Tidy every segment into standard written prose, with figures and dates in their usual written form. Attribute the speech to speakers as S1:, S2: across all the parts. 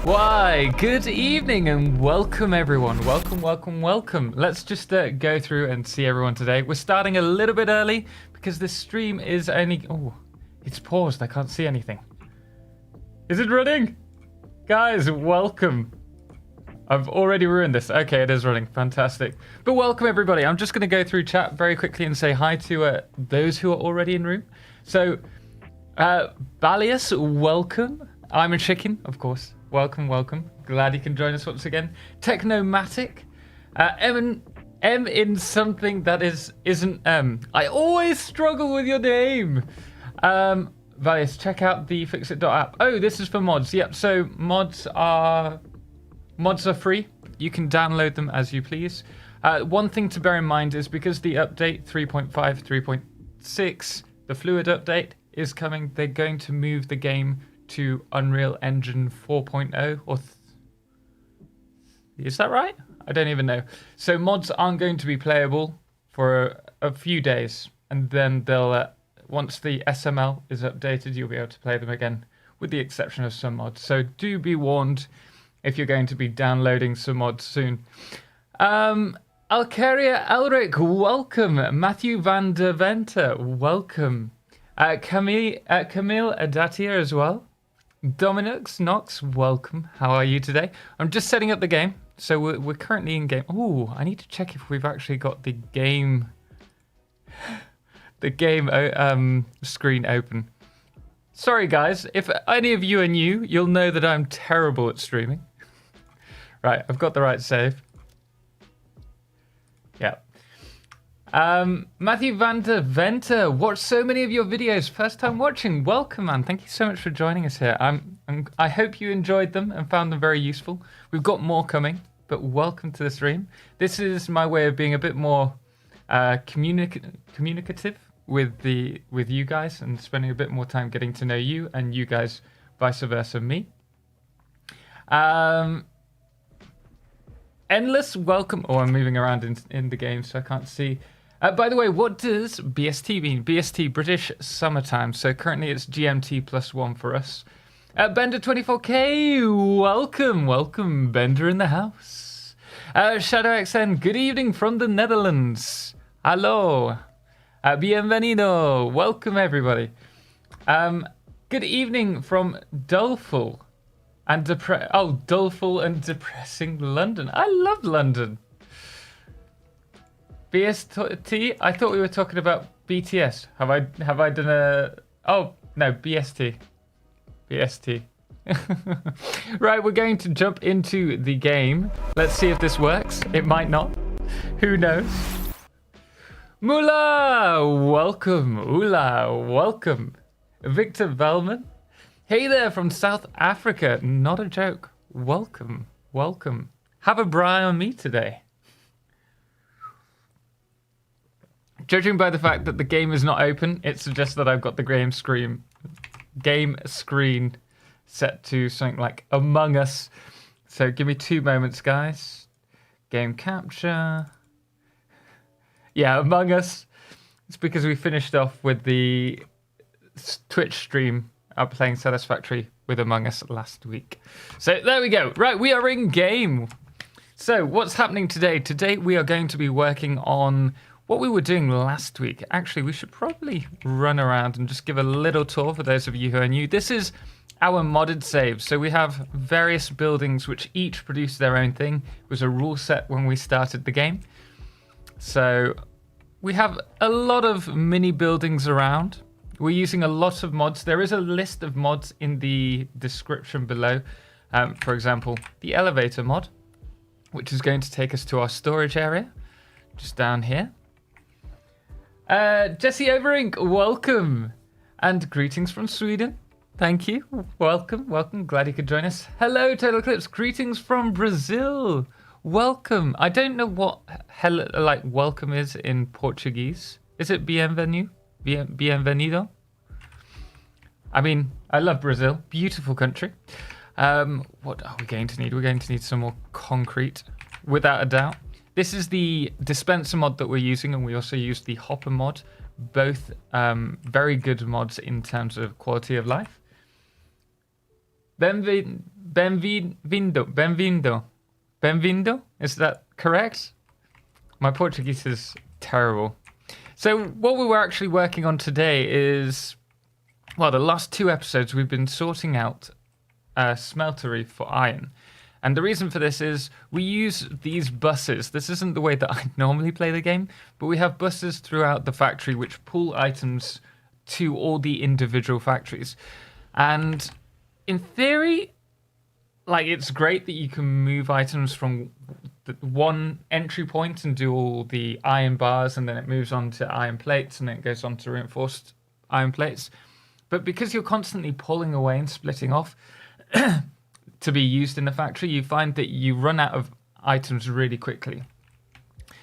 S1: Why, good evening and welcome everyone. Welcome. Let's just go through and see everyone today. We're starting a little bit early because this stream is only... Oh, it's paused. I can't see anything. Is it running? Guys, welcome. I've already ruined this. Okay, it is running. Fantastic. But welcome everybody. I'm just going to go through chat very quickly and say hi to those who are already in room. So, Balius, welcome. I'm a chicken, of course. Welcome. Glad you can join us once again. Technomatic. M in something that isn't M. I always struggle with your name. Valius, check out the fixit.app. Oh, this is for mods. Yep, so mods are free. You can download them as you please. One thing to bear in mind is because the update 3.5, 3.6, the fluid update is coming, they're going to move the game to Unreal Engine 4.0 or is that right? I don't even know. So mods aren't going to be playable for a few days, and then they'll once the SML is updated, you'll be able to play them again, with the exception of some mods. So do be warned if you're going to be downloading some mods soon. Alcaria Elric, welcome. Matthew van der Venter, welcome. Camille Adatia as well. Dominux Knox, welcome. How are you today? I'm just setting up the game. So we're currently in game. Ooh, I need to check if we've actually got the game screen open. Sorry guys, if any of you are new, you'll know that I'm terrible at streaming. Right, I've got the right save. Yeah. Matthew van der Venter, watched so many of your videos. First time watching. Welcome, man. Thank you so much for joining us here. I hope you enjoyed them and found them very useful. We've got more coming, but welcome to the stream. This is my way of being a bit more communicative with you guys and spending a bit more time getting to know you and you guys vice versa me. Endless, welcome. Oh, I'm moving around in the game so I can't see. By the way, what does BST mean? BST, British Summertime. So currently it's GMT +1 for us. Bender24K, welcome. Bender in the house. ShadowXN, good evening from the Netherlands. Hello. Bienvenido. Welcome, everybody. Good evening from Doleful and Doleful and depressing London. I love London. BST, I thought we were talking about BTS. Have I done a... Oh, no, BST. BST. Right, we're going to jump into the game. Let's see if this works. It might not. Who knows? Mula, welcome. Ula, welcome. Victor Velman. Hey there from South Africa. Not a joke. Welcome. Have a bri on me today. Judging by the fact that the game is not open, it suggests that I've got the game screen set to something like Among Us. So give me 2 moments, guys. Game capture. Yeah, Among Us. It's because we finished off with the Twitch stream playing Satisfactory with Among Us last week. So there we go. Right, we are in game. So what's happening today? Today we are going to be working on what we were doing last week. Actually, we should probably run around and just give a little tour for those of you who are new. This is our modded save. So we have various buildings which each produce their own thing. It was a rule set when we started the game. So we have a lot of mini buildings around. We're using a lot of mods. There is a list of mods in the description below. For example, the elevator mod, which is going to take us to our storage area, just down here. Jesse Overink, welcome. And greetings from Sweden. Thank you. Welcome. Glad you could join us. Hello, TotalXclipse. Greetings from Brazil. Welcome. I don't know what welcome is in Portuguese. Is it bienvenu? Bienvenido? I mean, I love Brazil. Beautiful country. What are we going to need? We're going to need some more concrete, without a doubt. This is the dispenser mod that we're using, and we also use the hopper mod. Both very good mods in terms of quality of life. Benvindo? Is that correct? My Portuguese is terrible. So what we were actually working on today is, well, the last 2 episodes we've been sorting out a smeltery for iron. And the reason for this is we use these buses. This isn't the way that I normally play the game, but we have buses throughout the factory which pull items to all the individual factories. And in theory, like, it's great that you can move items from the one entry point and do all the iron bars, and then it moves on to iron plates, and then it goes on to reinforced iron plates. But because you're constantly pulling away and splitting off to be used in the factory, you find that you run out of items really quickly.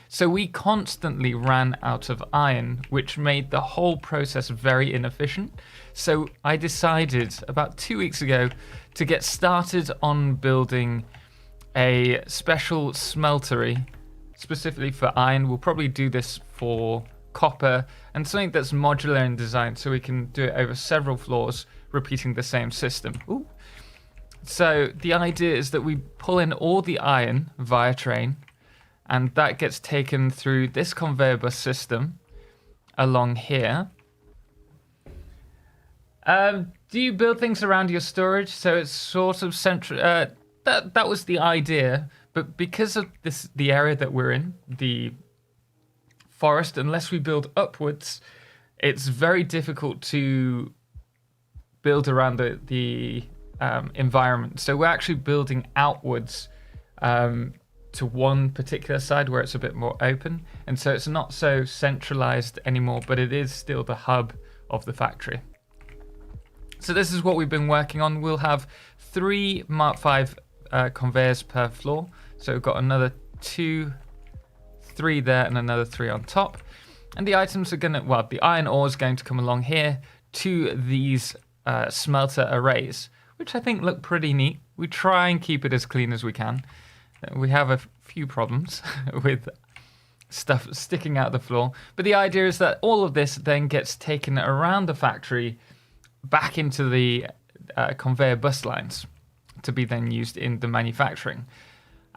S1: So we constantly ran out of iron, which made the whole process very inefficient. So I decided about 2 weeks ago to get started on building a special smeltery specifically for iron. We'll probably do this for copper, and something that's modular in design so we can do it over several floors, repeating the same system. Ooh. So the idea is that we pull in all the iron via train, and that gets taken through this conveyor bus system along here. Do you build things around your storage? So it's sort of central. That was the idea, but because of the area that we're in, the forest, unless we build upwards, it's very difficult to build around the environment. So we're actually building outwards to one particular side where it's a bit more open, and so it's not so centralized anymore, but it is still the hub of the factory. So this is what we've been working on. We'll have 3 Mark V conveyors per floor. So we've got another 2, 3 there, and another 3 on top. And the items are gonna, well, the iron ore is going to come along here to these smelter arrays, which I think look pretty neat. We try and keep it as clean as we can. We have a few problems with stuff sticking out the floor, but the idea is that all of this then gets taken around the factory back into the conveyor bus lines to be then used in the manufacturing.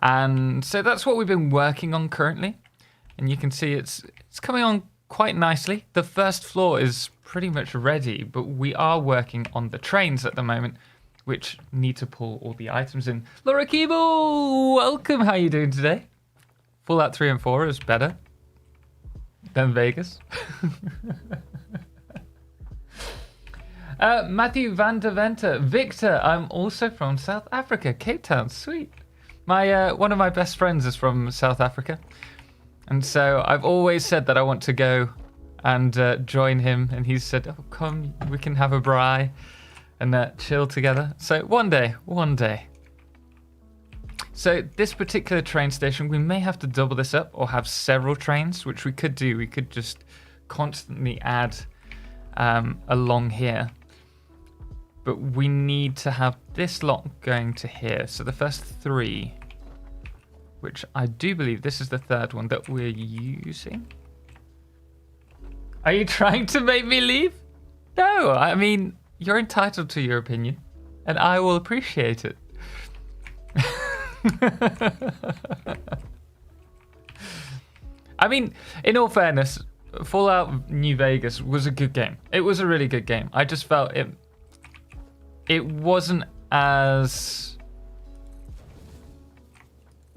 S1: And so that's what we've been working on currently, and you can see it's coming on quite nicely. The first floor is pretty much ready, but we are working on the trains at the moment, which need to pull all the items in. Laura Keeble, welcome. How are you doing today? Fallout 3 and 4 is better than Vegas. Matthew van der Venter. Victor, I'm also from South Africa, Cape Town. Sweet. My one of my best friends is from South Africa. And so I've always said that I want to go and join him. And he said, oh, come, we can have a braai and chill together. So one day. So this particular train station, we may have to double this up or have several trains, which we could do. We could just constantly add along here. But we need to have this lot going to here. So the first 3, which I do believe this is the 3rd one that we're using. Are you trying to make me leave? No, I mean, you're entitled to your opinion, and I will appreciate it. I mean, in all fairness, Fallout New Vegas was a good game. It was a really good game. I just felt it wasn't as...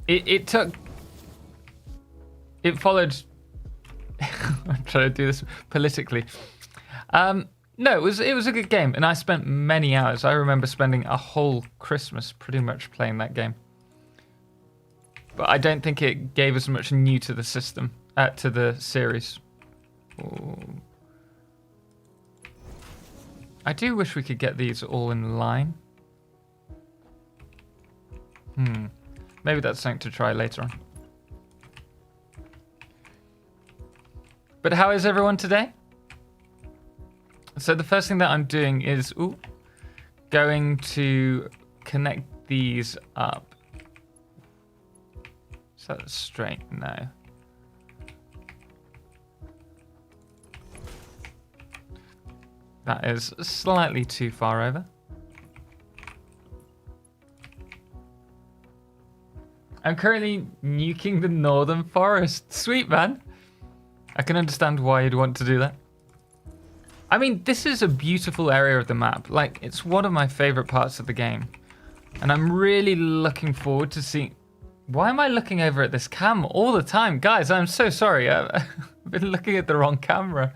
S1: It followed... I'm trying to do this politically. No, it was a good game, and I spent many hours. I remember spending a whole Christmas pretty much playing that game. But I don't think it gave us much new to the system, to the series. Ooh. I do wish we could get these all in line. Maybe that's something to try later on. But how is everyone today? So the first thing that I'm doing is going to connect these up. So that's straight now. That is slightly too far over. I'm currently nuking the northern forest. Sweet, man. I can understand why you'd want to do that. I mean, this is a beautiful area of the map. Like, it's one of my favorite parts of the game. And I'm really looking forward to seeing... Why am I looking over at this cam all the time? Guys, I'm so sorry. I've been looking at the wrong camera.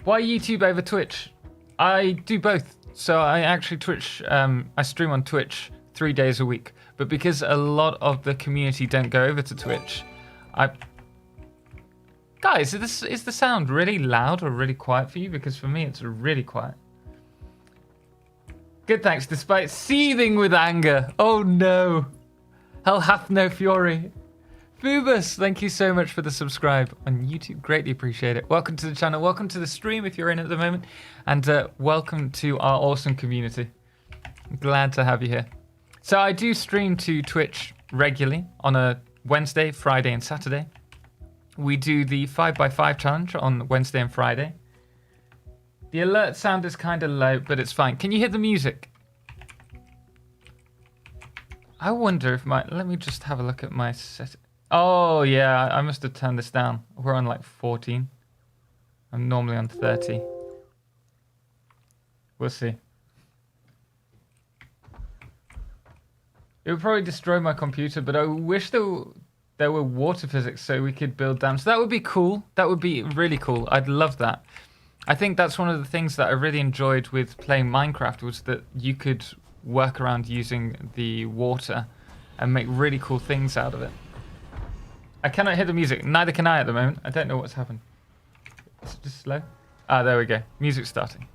S1: Why YouTube over Twitch? I do both. So I actually I stream on Twitch 3 days a week. But because a lot of the community don't go over to Twitch, Guys, is the sound really loud or really quiet for you? Because for me, it's really quiet. Good, thanks. Despite seething with anger. Oh no. Hell hath no fury. Phoebus, thank you so much for the subscribe on YouTube. Greatly appreciate it. Welcome to the channel. Welcome to the stream if you're in at the moment. And welcome to our awesome community. I'm glad to have you here. So I do stream to Twitch regularly on a Wednesday, Friday, and Saturday. We do the 5x5 challenge on Wednesday and Friday. The alert sound is kind of low, but it's fine. Can you hear the music? I wonder if let me just have a look at my set. Oh, yeah, I must have turned this down. We're on like 14. I'm normally on 30. We'll see. It would probably destroy my computer, but I wish there were water physics so we could build dams. That would be cool. That would be really cool. I'd love that. I think that's one of the things that I really enjoyed with playing Minecraft was that you could work around using the water and make really cool things out of it. I cannot hear the music. Neither can I at the moment. I don't know what's happened. Is it just slow? Ah, there we go. Music's starting.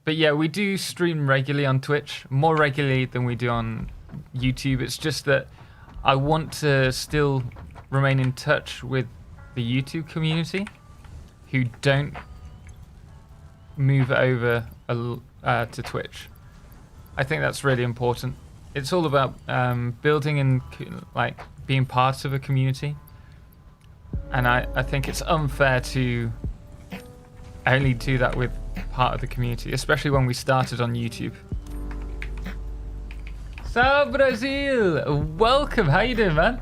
S1: But yeah, we do stream regularly on Twitch, more regularly than we do on YouTube. It's just that I want to still remain in touch with the YouTube community who don't move over to Twitch. I think that's really important. It's all about building and like being part of a community. And I think it's unfair to only do that with part of the community, especially when we started on YouTube. So Brazil, welcome. How you doing, man?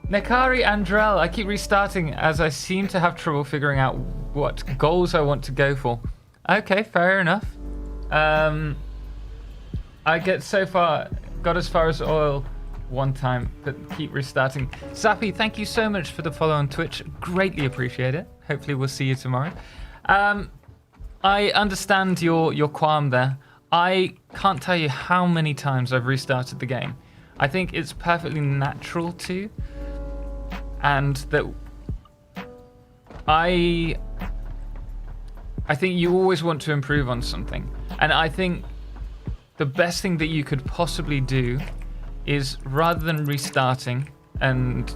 S1: Nekari Andrel, I keep restarting as I seem to have trouble figuring out what goals I want to go for. Okay, fair enough. I got as far as oil one time, but keep restarting. Zappy, thank you so much for the follow on Twitch. Greatly appreciate it. Hopefully we'll see you tomorrow. I understand your qualm there. I can't tell you how many times I've restarted the game. I think it's perfectly natural to, and that I think you always want to improve on something. And I think the best thing that you could possibly do is, rather than restarting and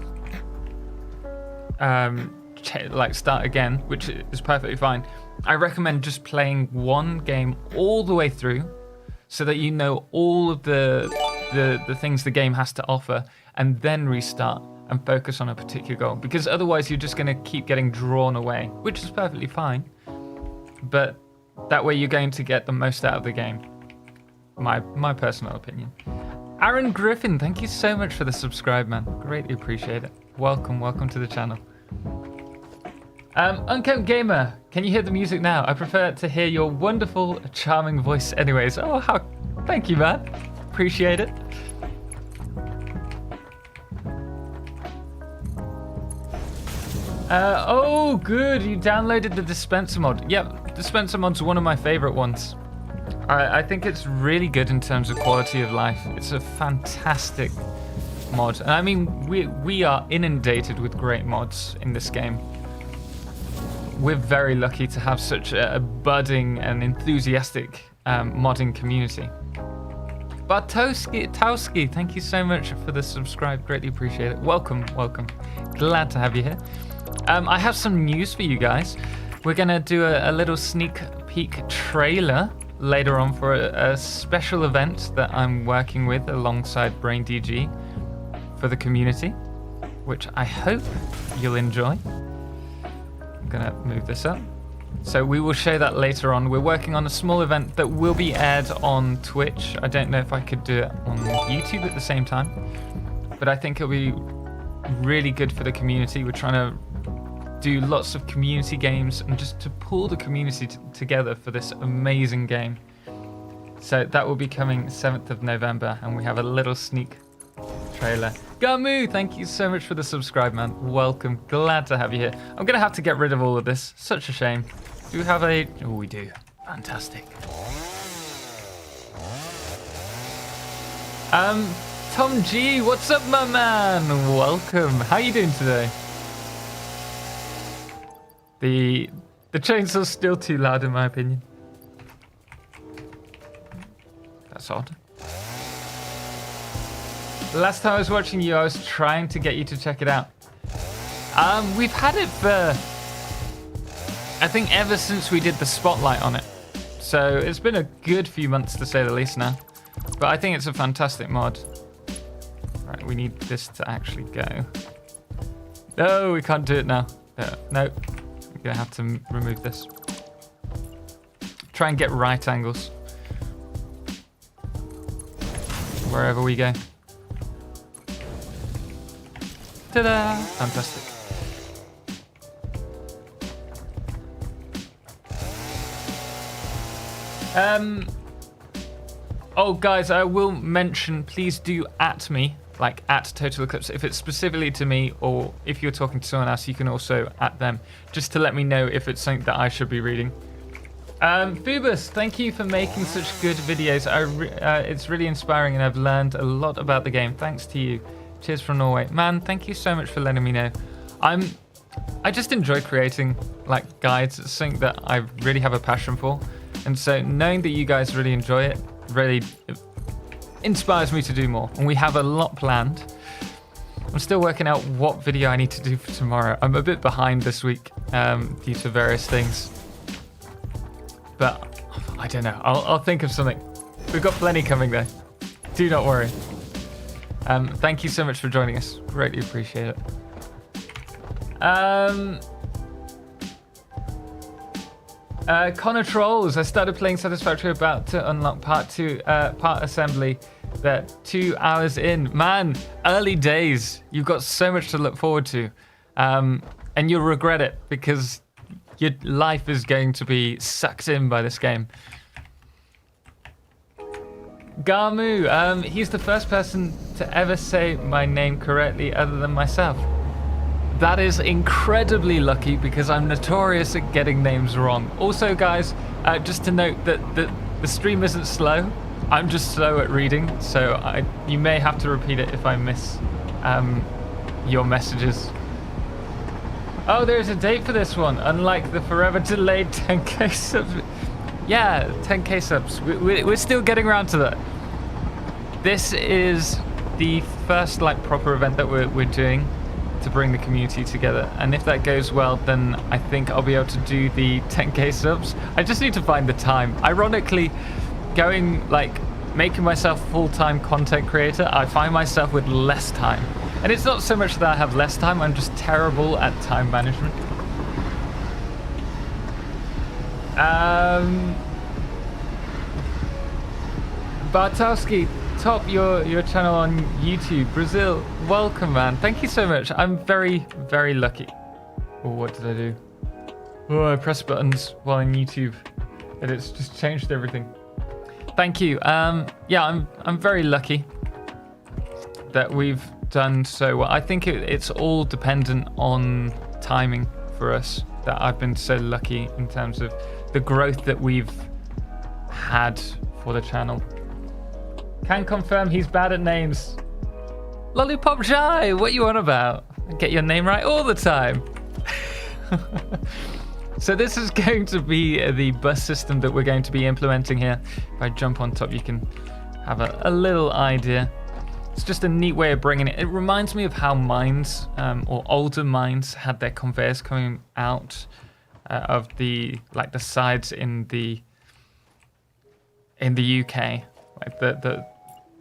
S1: like start again, which is perfectly fine, I recommend just playing one game all the way through so that you know all of the things the game has to offer, and then restart and focus on a particular goal, because otherwise you're just going to keep getting drawn away, which is perfectly fine, but that way you're going to get the most out of the game. My personal opinion. Aaron Griffin, thank you so much for the subscribe, man. Greatly appreciate it. Welcome to the channel. Unkept Gamer, can you hear the music now? I prefer to hear your wonderful, charming voice anyways. Oh, thank you, man. Appreciate it. Oh, good. You downloaded the Dispenser mod. Yep, Dispenser mod's one of my favorite ones. I think it's really good in terms of quality of life. It's a fantastic mod. And I mean, we are inundated with great mods in this game. We're very lucky to have such a budding and enthusiastic modding community. Bartowski, thank you so much for the subscribe. Greatly appreciate it. Welcome. Glad to have you here. I have some news for you guys. We're going to do a little sneak peek trailer later on for a special event that I'm working with alongside BrainDG for the community, which I hope you'll enjoy. I'm gonna move this up. So we will show that later on. We're working on a small event that will be aired on Twitch. I don't know if I could do it on YouTube at the same time, but I think it'll be really good for the community. We're trying to do lots of community games and just to pull the community together for this amazing game. So that will be coming 7th of November, and we have a little sneak trailer. Gamu, thank you so much for the subscribe, man. Welcome. Glad to have you here. I'm going to have to get rid of all of this. Such a shame. Do we have a... Oh, we do. Fantastic. Tom G, what's up, my man? Welcome. How you doing today? The chainsaw's still too loud, in my opinion. That's odd. Last time I was watching you, I was trying to get you to check it out. We've had it for, I think, ever since we did the spotlight on it. So it's been a good few months, to say the least, now. But I think it's a fantastic mod. Right, we need this to actually go. No, we can't do it now. Nope. I'm gonna have to remove this. Try and get right angles wherever we go. Ta-da! Fantastic. Oh, guys, I will mention, please do at me, like at TotalXclipse. If it's specifically to me, or if you're talking to someone else, you can also at them, just to let me know if it's something that I should be reading. Phoebus, thank you for making such good videos. It's really inspiring, and I've learned a lot about the game. Thanks to you. Cheers from Norway. Man, thank you so much for letting me know. I just enjoy creating like guides. It's something that I really have a passion for. And so knowing that you guys really enjoy it really inspires me to do more. And we have a lot planned. I'm still working out what video I need to do for tomorrow. I'm a bit behind this week due to various things. But I don't know. I'll think of something. We've got plenty coming though. Do not worry. Thank you so much for joining us. Greatly appreciate it. Connor Trolls, I started playing Satisfactory, about to unlock part assembly. They're 2 hours in. Man, early days. You've got so much to look forward to. And you'll regret it because your life is going to be sucked in by this game. Gamu, he's the first person to ever say my name correctly other than myself. That is incredibly lucky because I'm notorious at getting names wrong. Also, guys, just to note that the stream isn't slow. I'm just slow at reading, so you may have to repeat it if I miss your messages. Oh, there's a date for this one, unlike the forever delayed 10k subs. Yeah, 10k subs. We're still getting around to that. This is the first like proper event that we're doing to bring the community together, and if that goes well, then I think I'll be able to do the 10k subs. I just need to find the time. Ironically, making myself a full-time content creator, I find myself with less time. And it's not so much that I have less time, I'm just terrible at time management. Bartowski, top your channel on YouTube. Brazil, welcome, man. Thank you so much. I'm very, very lucky. Oh, what did I do? Oh, I pressed buttons while on YouTube, and it's just changed everything. Thank you. Yeah, I'm very lucky that we've done so well. I think it's all dependent on timing for us, that I've been so lucky in terms of the growth that we've had for the channel. Can confirm he's bad at names. Lollipop Jai, what you on about? Get your name right all the time. So this is going to be the bus system that we're going to be implementing here. If I jump on top, you can have a little idea. It's just a neat way of bringing it. It reminds me of how mines, or older mines, had their conveyors coming out of the sides in the UK, like the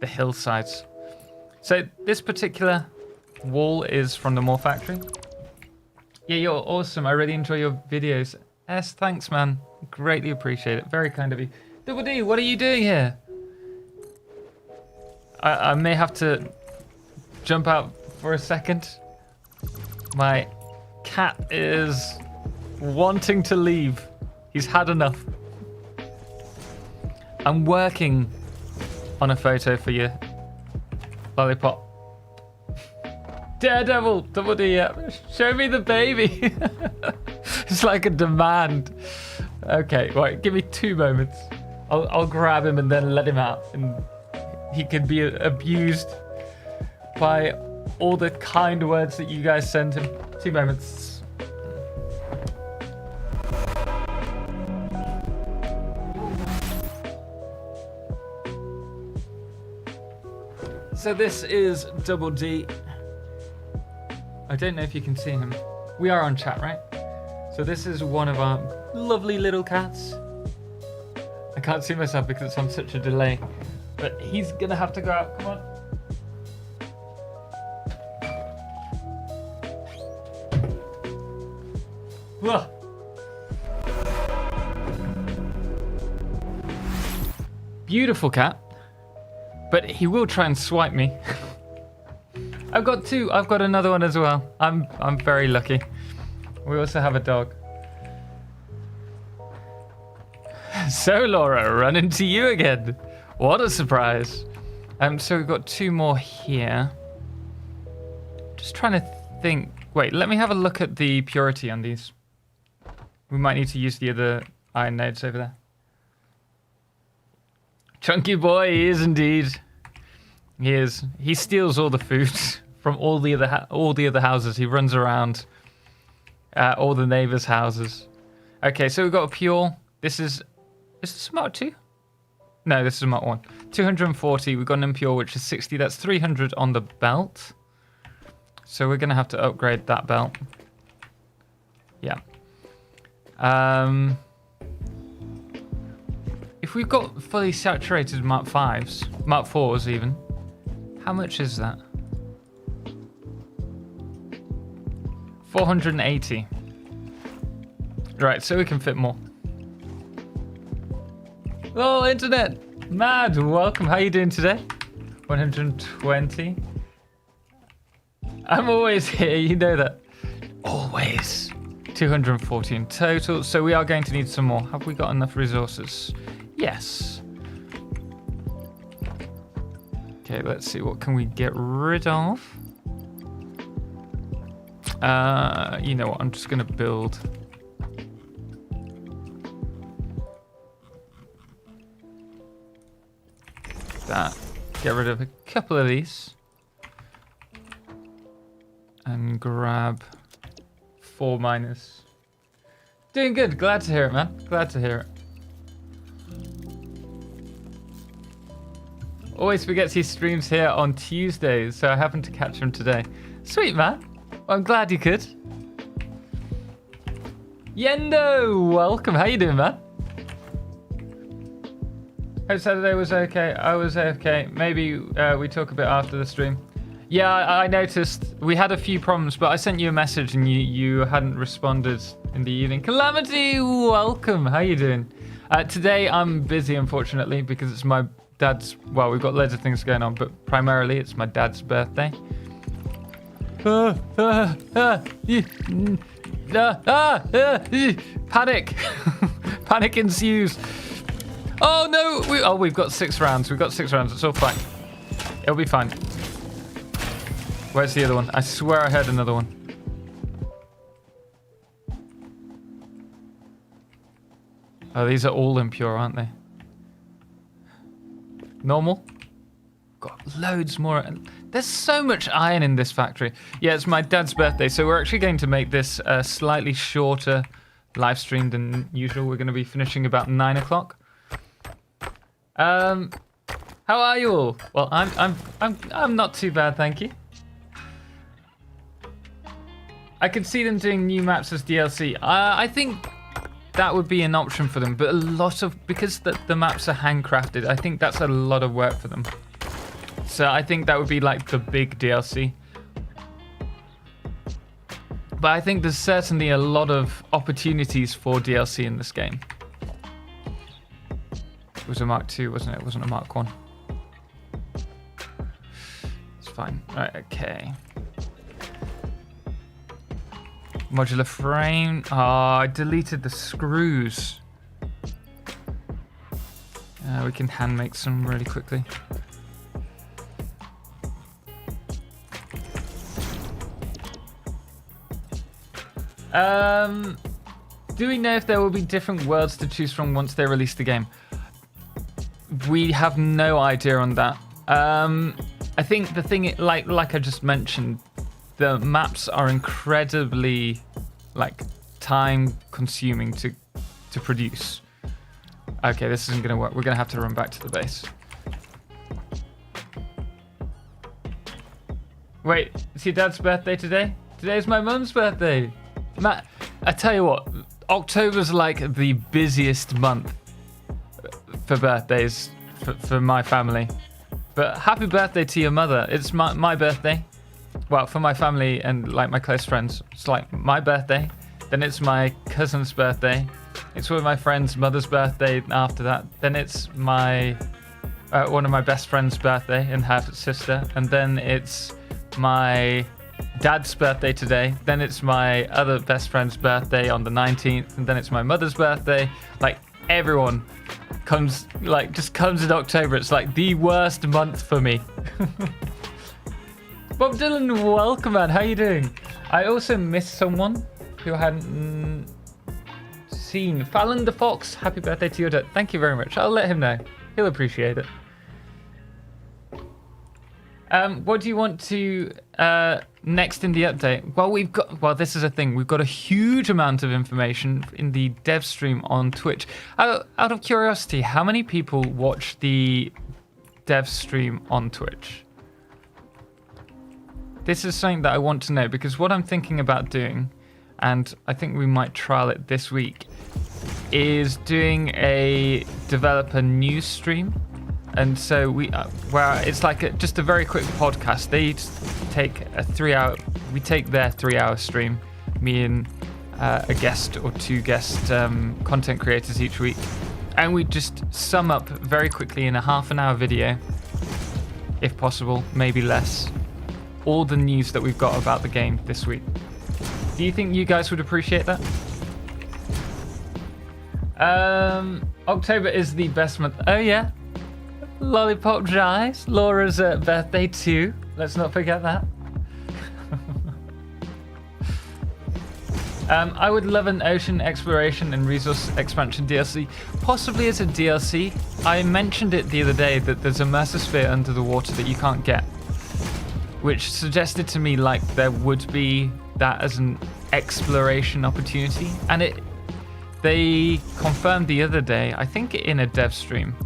S1: hillsides. So this particular wall is from the Moar factory. Yeah, you're awesome. I really enjoy your videos. Yes, thanks, man. Greatly appreciate it. Very kind of you. Double D, what are you doing here? I may have to jump out for a second. My cat is wanting to leave. He's had enough. I'm working on a photo for you, Lollipop. Daredevil, Double D, show me the baby. It's like a demand. Okay, right, give me 2 moments. I'll grab him and then let him out, and he can be abused by all the kind words that you guys send him. 2 moments. So this is Double D. I don't know if you can see him. We are on chat, right? So this is one of our lovely little cats. I can't see myself because it's on such a delay, but he's gonna have to go out. Come on. Whoa. Beautiful cat, but he will try and swipe me. I've got 2. I've got another one as well. I'm very lucky. We also have a dog. So Laura, run into you again. What a surprise. So we've got 2 more here. Just trying to think. Wait, let me have a look at the purity on these. We might need to use the other iron nodes over there. Chunky boy, he is indeed. He is. He steals all the food from all the other houses. He runs around all the neighbors' houses. Okay, so we've got a pure. This is this Mark 2? No, this is Mark 1. 240. We've got an impure, which is 60. That's 300 on the belt. So we're gonna have to upgrade that belt. Yeah. If we've got fully saturated Mark 5s, Mark 4s even, how much is that? 480. Right, so we can fit more. Oh, internet! Mad, welcome. How you doing today? 120. I'm always here, you know that. Always. 240 in total. So we are going to need some more. Have we got enough resources? Yes. Okay, let's see. What can we get rid of? You know what? I'm just going to build. That. Get rid of a couple of these. And grab 4 miners. Doing good. Glad to hear it, man. Glad to hear it. Always forgets he streams here on Tuesdays, so I happened to catch him today. Sweet, man. Well, I'm glad you could. Yendo, welcome. How you doing, man? Hope Saturday was okay. I was AFK. Maybe we talk a bit after the stream. Yeah, I noticed we had a few problems, but I sent you a message and you hadn't responded in the evening. Calamity, welcome. How you doing? Today I'm busy, unfortunately, because it's my dad's. Well, we've got loads of things going on, but primarily it's my dad's birthday. Panic! Panic ensues. Oh no! We've got 6 rounds. We've got 6 rounds. It's all fine. It'll be fine. Where's the other one? I swear I heard another one. Oh, these are all impure, aren't they? Normal? Got loads more. There's so much iron in this factory. Yeah, it's my dad's birthday, so we're actually going to make this a slightly shorter live stream than usual. We're going to be finishing about 9 o'clock. How are you all? Well, I'm not too bad, thank you. I could see them doing new maps as DLC. I think that would be an option for them, but a lot of, because the maps are handcrafted, I think that's a lot of work for them. So I think that would be like the big DLC. But I think there's certainly a lot of opportunities for DLC in this game. It was a Mark II, wasn't it? It wasn't a Mark I. It's fine. Right, okay. Modular frame. Oh, I deleted the screws. We can hand make some really quickly. Do we know if there will be different worlds to choose from once they release the game? We have no idea on that. I think the thing, like I just mentioned, the maps are incredibly time consuming to produce. Okay, this isn't gonna work. We're gonna have to run back to the base. Wait, it's your dad's birthday today? Today's my mum's birthday. Matt, I tell you what, October's like the busiest month for birthdays for my family. But happy birthday to your mother. It's my birthday. Well, for my family and like my close friends, it's like my birthday. Then it's my cousin's birthday. It's one of my friend's mother's birthday. After that, then it's my one of my best friend's birthday and her sister. And then it's my dad's birthday today. Then it's my other best friend's birthday on the 19th. And then it's my mother's birthday. Like everyone comes, just comes in October. It's like the worst month for me. Bob Dylan, welcome, man. How you doing? I also missed someone who I hadn't seen. Fallon the Fox, happy birthday to your dad. Thank you very much. I'll let him know. He'll appreciate it. What do you want to next in the update? Well, this is a thing. We've got a huge amount of information in the dev stream on Twitch. Out of curiosity, how many people watch the dev stream on Twitch? This is something that I want to know, because what I'm thinking about doing, and I think we might trial it this week, is doing a developer news stream. And so where it's like just a very quick podcast. They take a 3-hour, we take their 3-hour stream, me and a guest or two guest content creators each week. And we just sum up very quickly in a half-an-hour video, if possible, maybe less, all the news that we've got about the game this week. Do you think you guys would appreciate that? October is the best month. Oh yeah. Lollipop Jives. Laura's birthday too. Let's not forget that. I would love an ocean exploration and resource expansion DLC, possibly as a DLC. I mentioned it the other day that there's a Mercersphere under the water that you can't get, which suggested to me like there would be that as an exploration opportunity. And they confirmed the other day, I think in a dev stream,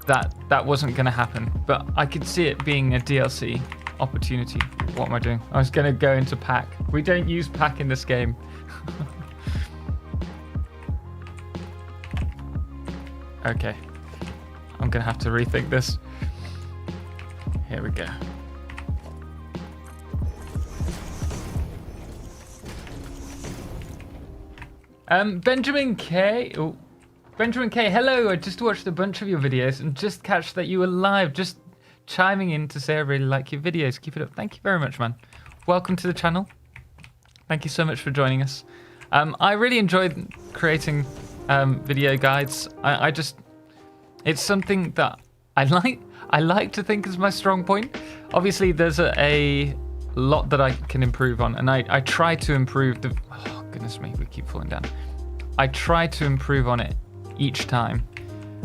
S1: that wasn't going to happen. But I could see it being a DLC opportunity. What am I doing? I was going to go into pack. We don't use pack in this game. Okay. I'm going to have to rethink this. Here we go. Benjamin K. Oh, Benjamin K. Hello. I just watched a bunch of your videos and just catch that you were live. Just chiming in to say I really like your videos. Keep it up. Thank you very much, man. Welcome to the channel. Thank you so much for joining us. I really enjoyed creating video guides. I just, it's something that I like to think is my strong point. Obviously, there's a lot that I can improve on, and I try to improve the. Oh goodness me, we keep falling down. I try to improve on it each time,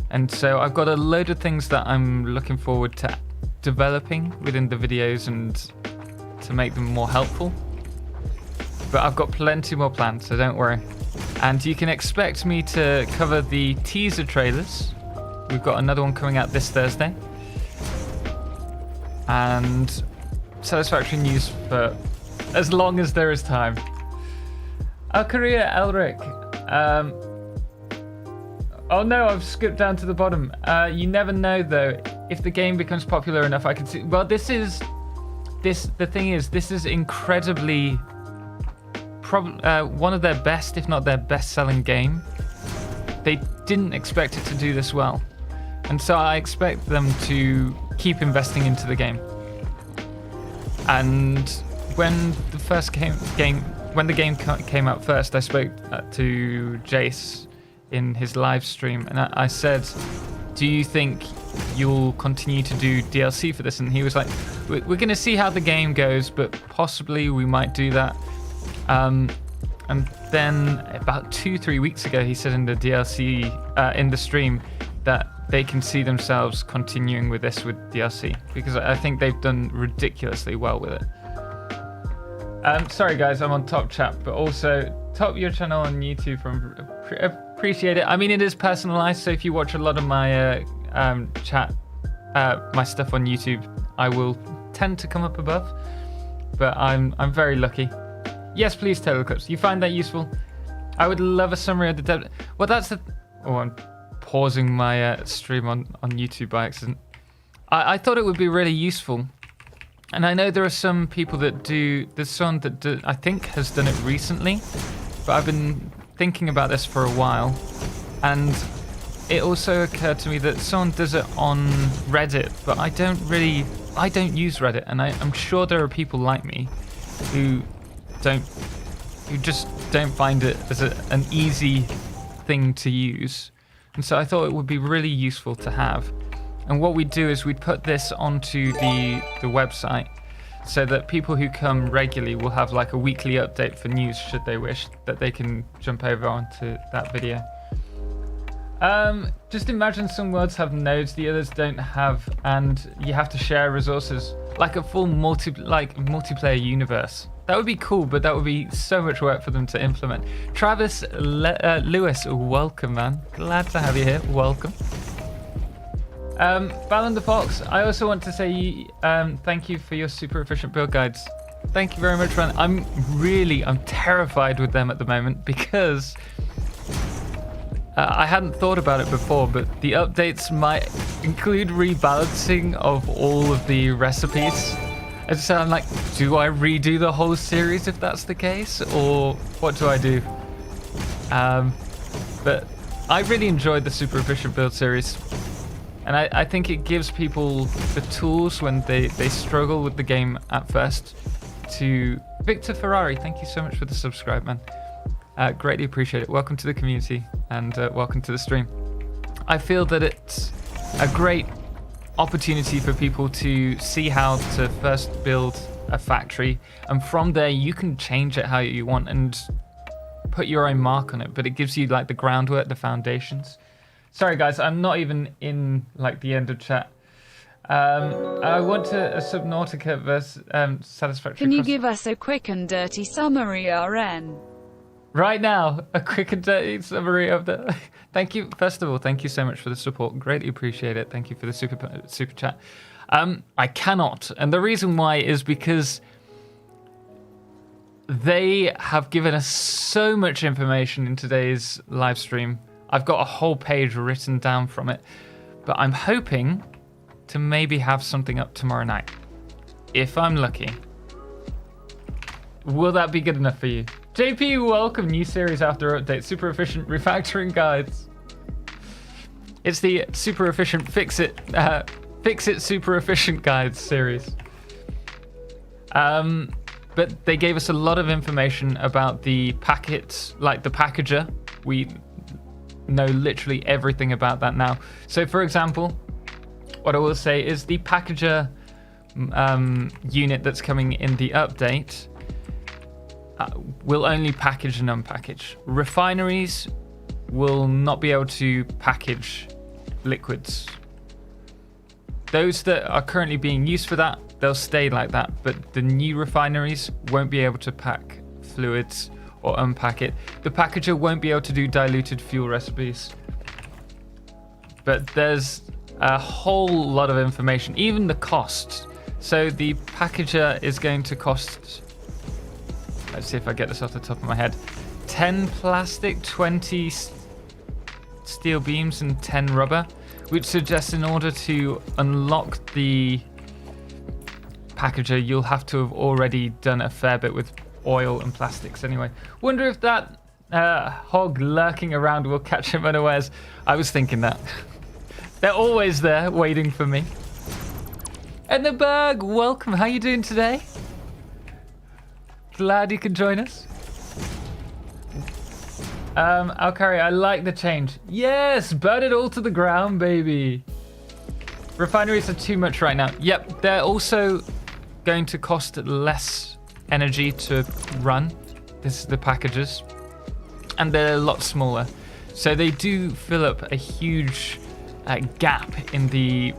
S1: and so I've got a load of things that I'm looking forward to developing within the videos and to make them more helpful. But I've got plenty more planned, so don't worry. And you can expect me to cover the teaser trailers. We've got another one coming out this Thursday. And Satisfactory news for as long as there is time. Korea Elric. Oh no, I've skipped down to the bottom. You never know though. If the game becomes popular enough, I can see. Well, the thing is, this is incredibly one of their best, if not their best-selling game. They didn't expect it to do this well, and so I expect them to keep investing into the game. And when the game came out first, I spoke to Jace in his live stream, and I said, do you think you'll continue to do DLC for this? And he was like, we're going to see how the game goes, but possibly we might do that. And then about 2-3 weeks ago, he said in the DLC, in the stream, that they can see themselves continuing with this with DLC, because I think they've done ridiculously well with it. Sorry guys, I'm on top chat, but also top your channel on YouTube from appreciate it. I mean, it is personalized, so if you watch a lot of my chat, my stuff on YouTube, I will tend to come up above, but I'm very lucky. Yes, please, TotalXclipse. You find that useful? I would love a summary of the dev. Well, that's the. Oh, I'm pausing my stream on YouTube by accident. I thought it would be really useful, and I know there are some people that do. There's someone that I think has done it recently, but I've been thinking about this for a while, and it also occurred to me that someone does it on Reddit, but I don't use Reddit, and I'm sure there are people like me who just don't find it as an easy thing to use. And so I thought it would be really useful to have. And what we'd do is we'd put this onto the website, so that people who come regularly will have like a weekly update for news, should they wish, that they can jump over onto that video. Just imagine some worlds have nodes the others don't have, and you have to share resources, like a full multiplayer universe. That would be cool, but that would be so much work for them to implement. Travis Lewis, welcome, man. Glad to have you here. Welcome. Ballon the Fox, I also want to say thank you for your super efficient build guides. Thank you very much, man. I'm terrified with them at the moment, because I hadn't thought about it before, but the updates might include rebalancing of all of the recipes. And so I'm like, do I redo the whole series if that's the case, or what do I do? But I really enjoyed the super efficient build series, and I think it gives people the tools when they struggle with the game at first. To Victor Ferrari, thank you so much for the subscribe, man. Greatly appreciate it. Welcome to the community, and welcome to the stream. I feel that it's a great opportunity for people to see how to first build a factory, and from there you can change it how you want and put your own mark on it, but it gives you like the groundwork, the foundations. Sorry guys, I'm not even in like the end of chat. I want a Subnautica versus Satisfactory.
S2: Can you give us a quick and dirty summary, RN?
S1: Right now, a quick and dirty summary of the... Thank you, first of all, thank you so much for the support. Greatly appreciate it. Thank you for the super chat. I cannot, and the reason why is because they have given us so much information in today's live stream. I've got a whole page written down from it, but I'm hoping to maybe have something up tomorrow night, if I'm lucky. Will that be good enough for you? JP, welcome. New series after update. Super efficient refactoring guides. It's the super efficient fix it super efficient guides series. But they gave us a lot of information about the packets, like the packager. We know literally everything about that now. So for example, what I will say is the packager unit that's coming in the update will only package and unpackage. Refineries will not be able to package liquids. Those that are currently being used for that, they'll stay like that, but the new refineries won't be able to pack fluids or unpack it. The packager won't be able to do diluted fuel recipes. But there's a whole lot of information, even the cost. So the packager is going to cost, let's see if I get this off the top of my head, 10 plastic, 20 steel beams, and 10 rubber, which suggests in order to unlock the packager, you'll have to have already done a fair bit with oil and plastics anyway. Wonder if that hog lurking around will catch him unawares. I was thinking that. They're always there waiting for me. And the Berg, welcome. How you doing today? Glad you could join us. Alcari, I like the change. Yes, burn it all to the ground, baby. Refineries are too much right now. Yep, they're also going to cost less energy to run. This is the packages. And they're a lot smaller. So they do fill up a huge gap in the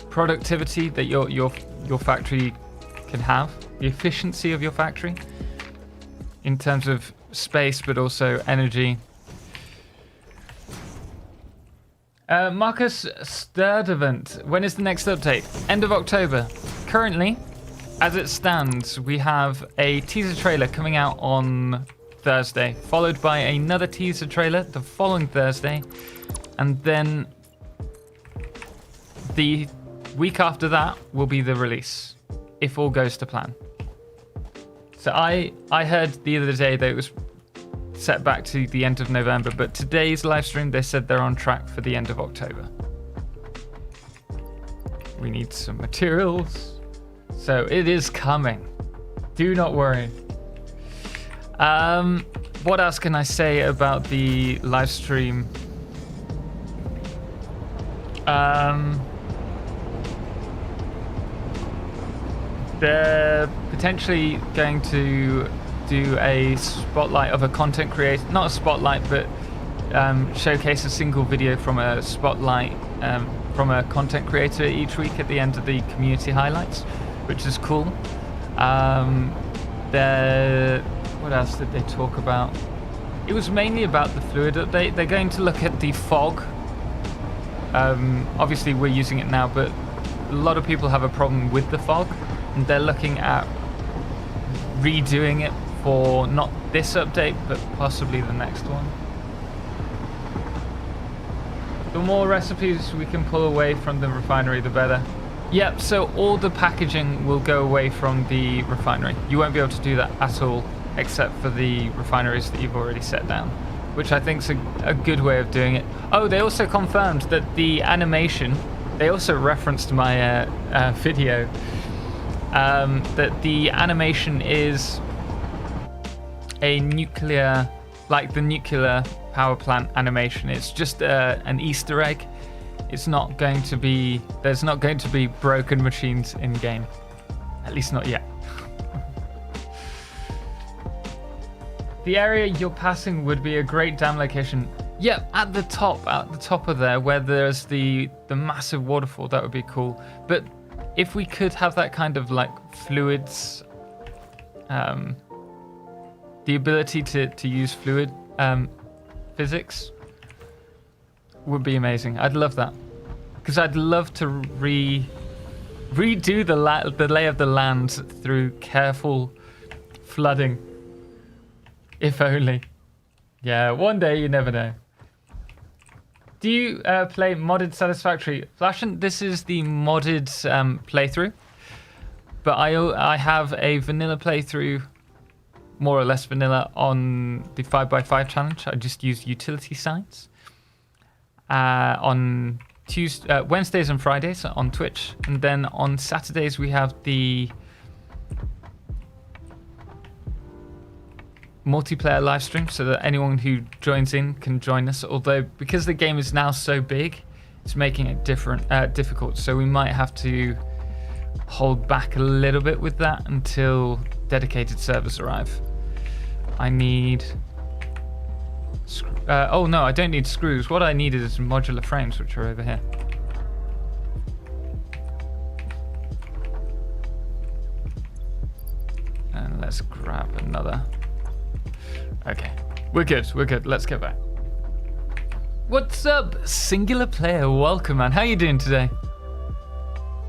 S1: productivity that your factory can have. The efficiency of your factory. In terms of space, but also energy. Marcus Sturdivant, when is the next update? End of October. Currently, as it stands, we have a teaser trailer coming out on Thursday, followed by another teaser trailer the following Thursday, and then the week after that will be the release, if all goes to plan. So I heard the other day that it was set back to the end of November, but today's live stream, they said they're on track for the end of October. We need some materials. So it is coming. Do not worry. What else can I say about the live stream? They're potentially going to do a spotlight of a content creator, not a spotlight, but showcase a single video from a spotlight from a content creator each week at the end of the community highlights, which is cool. What else did they talk about? It was mainly about the fluid update. They're going to look at the fog. Obviously we're using it now, but a lot of people have a problem with the fog, and they're looking at redoing it for not this update, but possibly the next one. The more recipes we can pull away from the refinery, the better. Yep, so all the packaging will go away from the refinery. You won't be able to do that at all, except for the refineries that you've already set down, which I think is a good way of doing it. Oh, they also confirmed that the animation, they also referenced my video, that the animation is a nuclear, like the nuclear power plant animation. It's just an Easter egg. It's not going to be, there's not going to be broken machines in game. At least not yet. The area you're passing would be a great dam location. Yep, at the top of there, where there's the massive waterfall, that would be cool. But if we could have that kind of like fluids, the ability to use fluid physics would be amazing. I'd love that, because I'd love to redo the lay of the land through careful flooding. If only. Yeah, one day, you never know. Do you play modded Satisfactory? Flashin', this is the modded playthrough, but I have a vanilla playthrough, more or less vanilla, on the 5x5 challenge. I just use utility sites on Wednesdays and Fridays on Twitch, and then on Saturdays we have the multiplayer live stream, so that anyone who joins in can join us. Although because the game is now so big, it's making it difficult, so we might have to hold back a little bit with that until dedicated servers arrive. I need oh no, I don't need screws. What I need is modular frames, which are over here. And let's grab another. Okay, we're good. Let's get back. What's up, singular player? Welcome, man. How you doing today?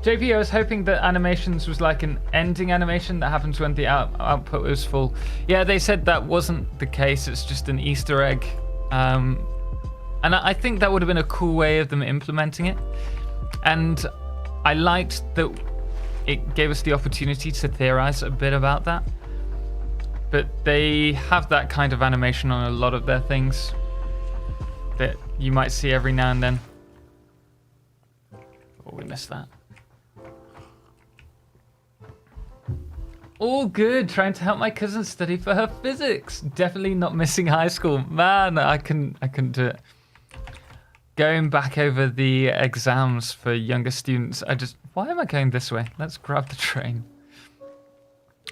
S1: JP, I was hoping that animations was like an ending animation that happens when the output was full. Yeah, they said that wasn't the case. It's just an Easter egg. And I think that would have been a cool way of them implementing it. And I liked that it gave us the opportunity to theorize a bit about that. But they have that kind of animation on a lot of their things that you might see every now and then. Oh, we missed that. All good, trying to help my cousin study for her physics. Definitely not missing high school. Man, I couldn't do it. Going back over the exams for younger students, why am I going this way? Let's grab the train.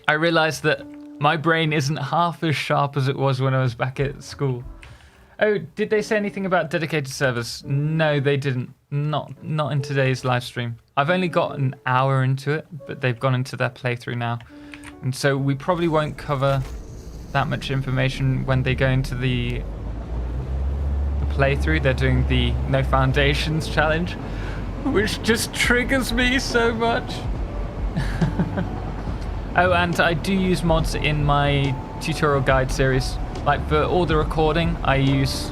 S1: I realized that my brain isn't half as sharp as it was when I was back at school. Oh, did they say anything about dedicated servers? No, they didn't. Not in today's live stream. I've only got an hour into it, but they've gone into their playthrough now. And so we probably won't cover that much information when they go into the playthrough. They're doing the No Foundations challenge, which just triggers me so much. Oh, and I do use mods in my tutorial guide series. Like for all the recording, I use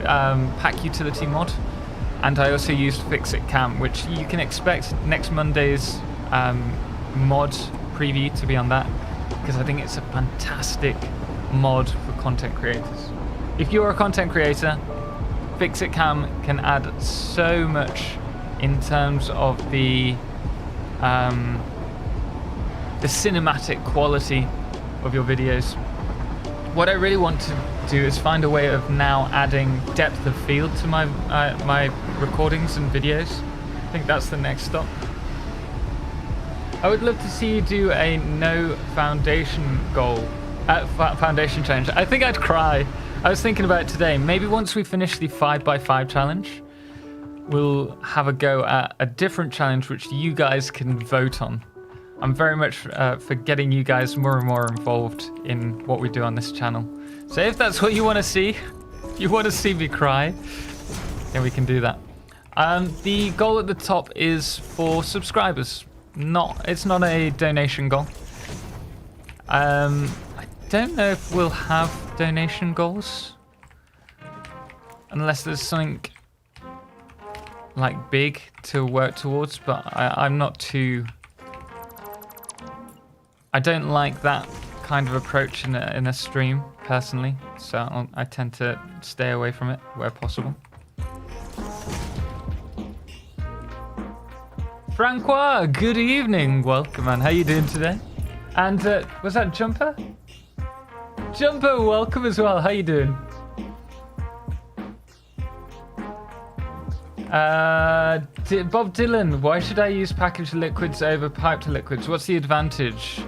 S1: Pack Utility mod, and I also use Fixit Cam, which you can expect next Monday's mod preview to be on that, because I think it's a fantastic mod for content creators. If you're a content creator, Fixit Cam can add so much in terms of the cinematic quality of your videos. What I really want to do is find a way of now adding depth of field to my my recordings and videos. I think that's the next stop. I would love to see you do a no foundation goal, foundation challenge. I think I'd cry. I was thinking about it today. Maybe once we finish the 5x5 challenge, we'll have a go at a different challenge which you guys can vote on. I'm very much for getting you guys more and more involved in what we do on this channel. So if that's what you want to see, if you want to see me cry, then we can do that. The goal at the top is for subscribers. It's not a donation goal. I don't know if we'll have donation goals unless there's something like big to work towards, but I'm not too... I don't like that kind of approach in a stream personally, so I tend to stay away from it where possible. Francois, good evening. Welcome, man. How you doing today? And was that Jumper? Jumper, welcome as well. How you doing? Bob Dylan, why should I use packaged liquids over piped liquids? What's the advantage?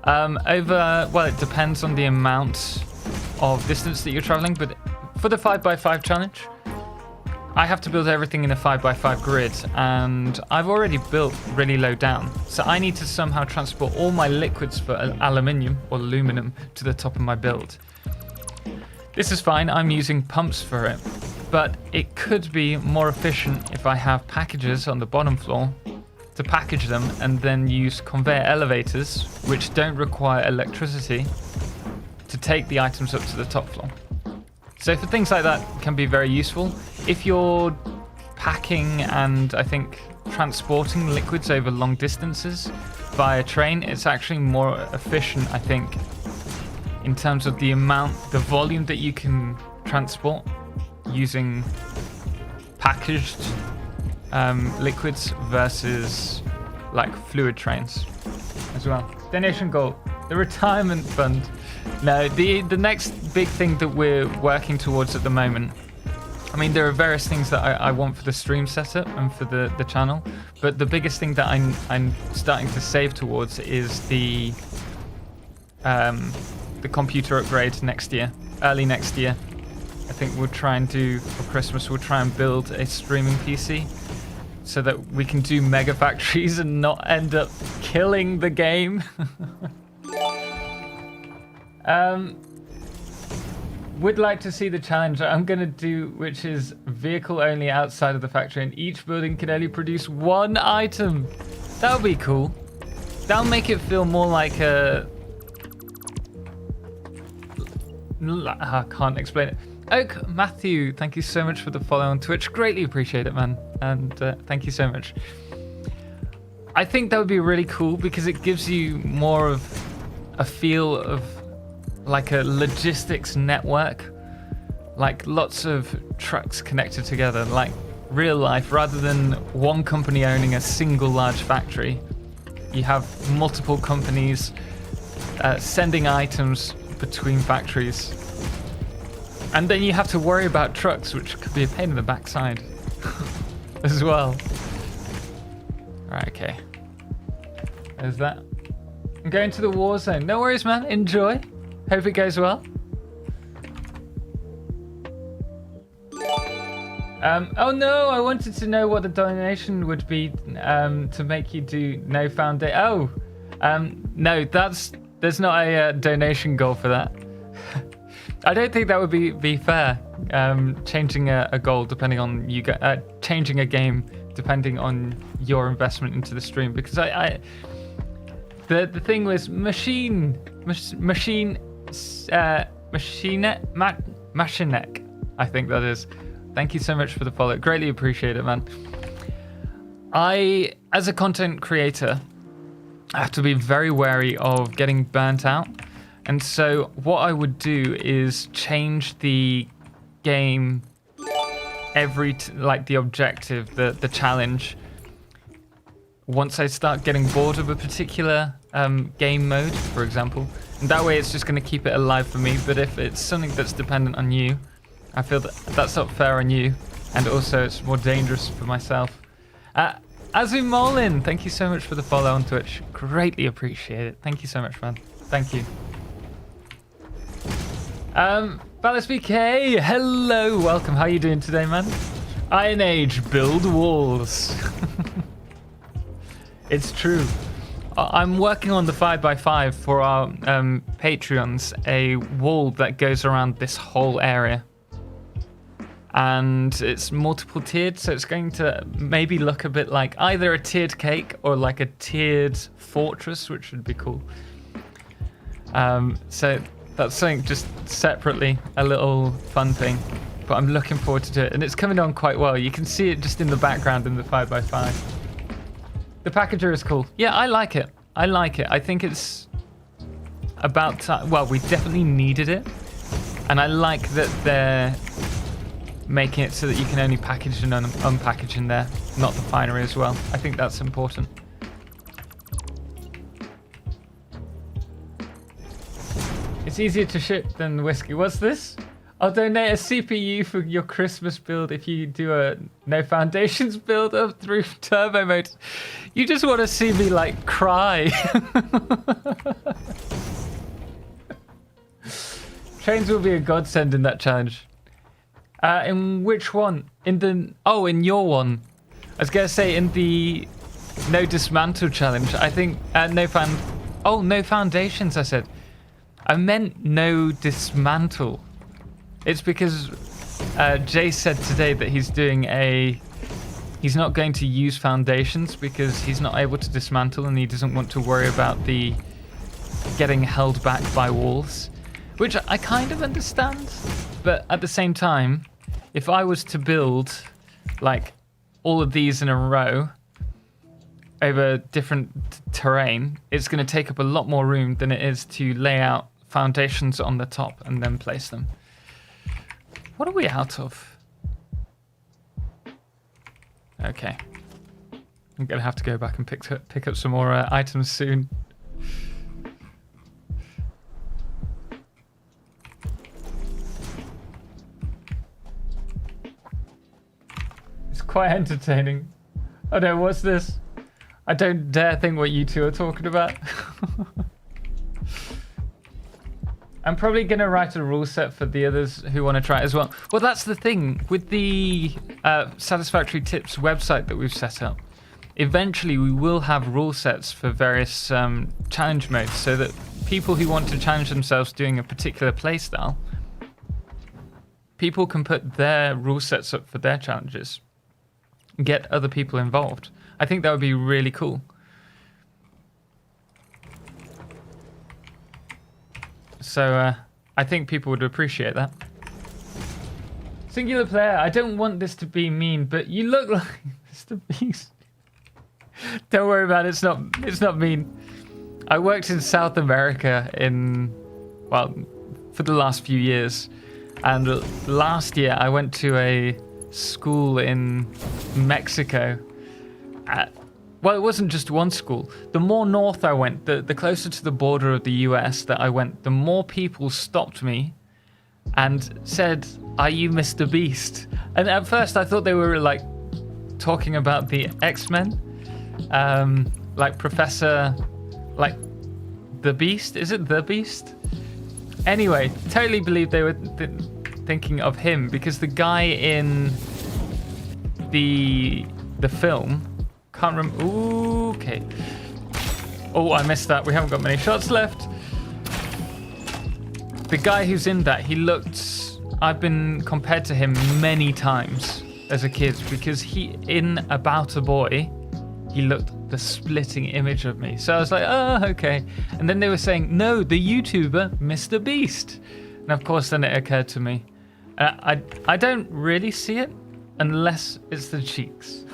S1: Well, it depends on the amount of distance that you're traveling, but for the 5x5 challenge, I have to build everything in a 5x5 grid, and I've already built really low down. So I need to somehow transport all my liquids for aluminium or aluminum to the top of my build. This is fine, I'm using pumps for it, but it could be more efficient if I have packages on the bottom floor to package them and then use conveyor elevators, which don't require electricity, to take the items up to the top floor. So for things like that, it can be very useful. If you're packing and I think transporting liquids over long distances via train, it's actually more efficient, I think, in terms of the volume that you can transport using packaged liquids versus like fluid trains as well. Donation goal, the retirement fund. No, the next big thing that we're working towards at the moment, I mean, there are various things that I want for the stream setup and for the channel, but the biggest thing that I'm starting to save towards is the computer upgrade next year, early next year. I think we'll try and do, for Christmas, we'll try and build a streaming PC so that we can do mega factories and not end up killing the game. Would like to see the challenge I'm going to do, which is vehicle only outside of the factory, and each building can only produce one item. That'll be cool. That'll make it feel more like a... I can't explain it. Oak Matthew, thank you so much for the follow on Twitch. Greatly appreciate it, man. And thank you so much. I think that would be really cool because it gives you more of a feel of like a logistics network, like lots of trucks connected together, like real life, rather than one company owning a single large factory. You have multiple companies sending items between factories. And then you have to worry about trucks, which could be a pain in the backside as well. Right, okay. There's that. I'm going to the war zone. No worries, man. Enjoy. Hope it goes well. Oh no, I wanted to know what the donation would be to make you do no foundation. Oh, no, there's not a donation goal for that. I don't think that would be fair. Changing a goal depending on changing a game depending on your investment into the stream, because the thing was Machinek, I think that is. Thank you so much for the follow. Greatly appreciate it, man. As a content creator, I have to be very wary of getting burnt out. And so what I would do is change the game like the objective, the challenge. Once I start getting bored of a particular game mode, for example. And that way it's just going to keep it alive for me. But if it's something that's dependent on you, I feel that that's not fair on you, and also it's more dangerous for myself. Azumolin, thank you so much for the follow on Twitch. Greatly appreciate it. Thank you so much, man. Thank you. Ballas BK, hello, welcome. How are you doing today, man? Iron Age, build walls. It's true. I'm working on the 5x5 for our Patreons, a wall that goes around this whole area. And it's multiple tiered, so it's going to maybe look a bit like either a tiered cake or like a tiered fortress, which would be cool. So that's something just separately, a little fun thing. But I'm looking forward to it, and it's coming on quite well. You can see it just in the background in the 5x5. The packager is cool. Yeah, I like it. I like it. I think it's about time. Well, we definitely needed it. And I like that they're making it so that you can only package and unpackage in there, not the finery as well. I think that's important. It's easier to ship than whiskey. What's this? I'll donate a CPU for your Christmas build if you do a no foundations build up through turbo mode. You just want to see me like cry. Trains will be a godsend in that challenge. In which one? In your one. I was gonna say in the no dismantle challenge. I think no foundations. I said. I meant no dismantle. It's because Jay said today that he's not going to use foundations because he's not able to dismantle and he doesn't want to worry about the getting held back by walls, which I kind of understand. But at the same time, if I was to build like all of these in a row over different terrain, it's going to take up a lot more room than it is to lay out foundations on the top and then place them. What are we out of? Okay. I'm going to have to go back and pick up some more items soon. It's quite entertaining. Oh no, what's this? I don't dare think what you two are talking about. I'm probably going to write a rule set for the others who want to try it as well. Well, that's the thing. With the Satisfactory Tips website that we've set up, eventually we will have rule sets for various challenge modes so that people who want to challenge themselves doing a particular playstyle, people can put their rule sets up for their challenges and get other people involved. I think that would be really cool. So I think people would appreciate that. Singular player, I don't want this to be mean, but you look like Mr. Beast. Don't worry about it. It's not mean. I worked in South America for the last few years. And last year I went to a school in Mexico. Well, it wasn't just one school. The more north I went, the closer to the border of the US that I went, the more people stopped me and said, "Are you Mr. Beast?" And at first I thought they were like talking about the X-Men, like Professor, like the Beast. Is it the Beast? Anyway, totally believe they were thinking of him because the guy in the film, can't remember. Okay. Oh, I missed that. We haven't got many shots left. The guy who's in that, I've been compared to him many times as a kid because in About a Boy, he looked the splitting image of me. So I was like, oh, okay. And then they were saying, no, the YouTuber, Mr. Beast. And of course, then it occurred to me, I don't really see it unless it's the cheeks.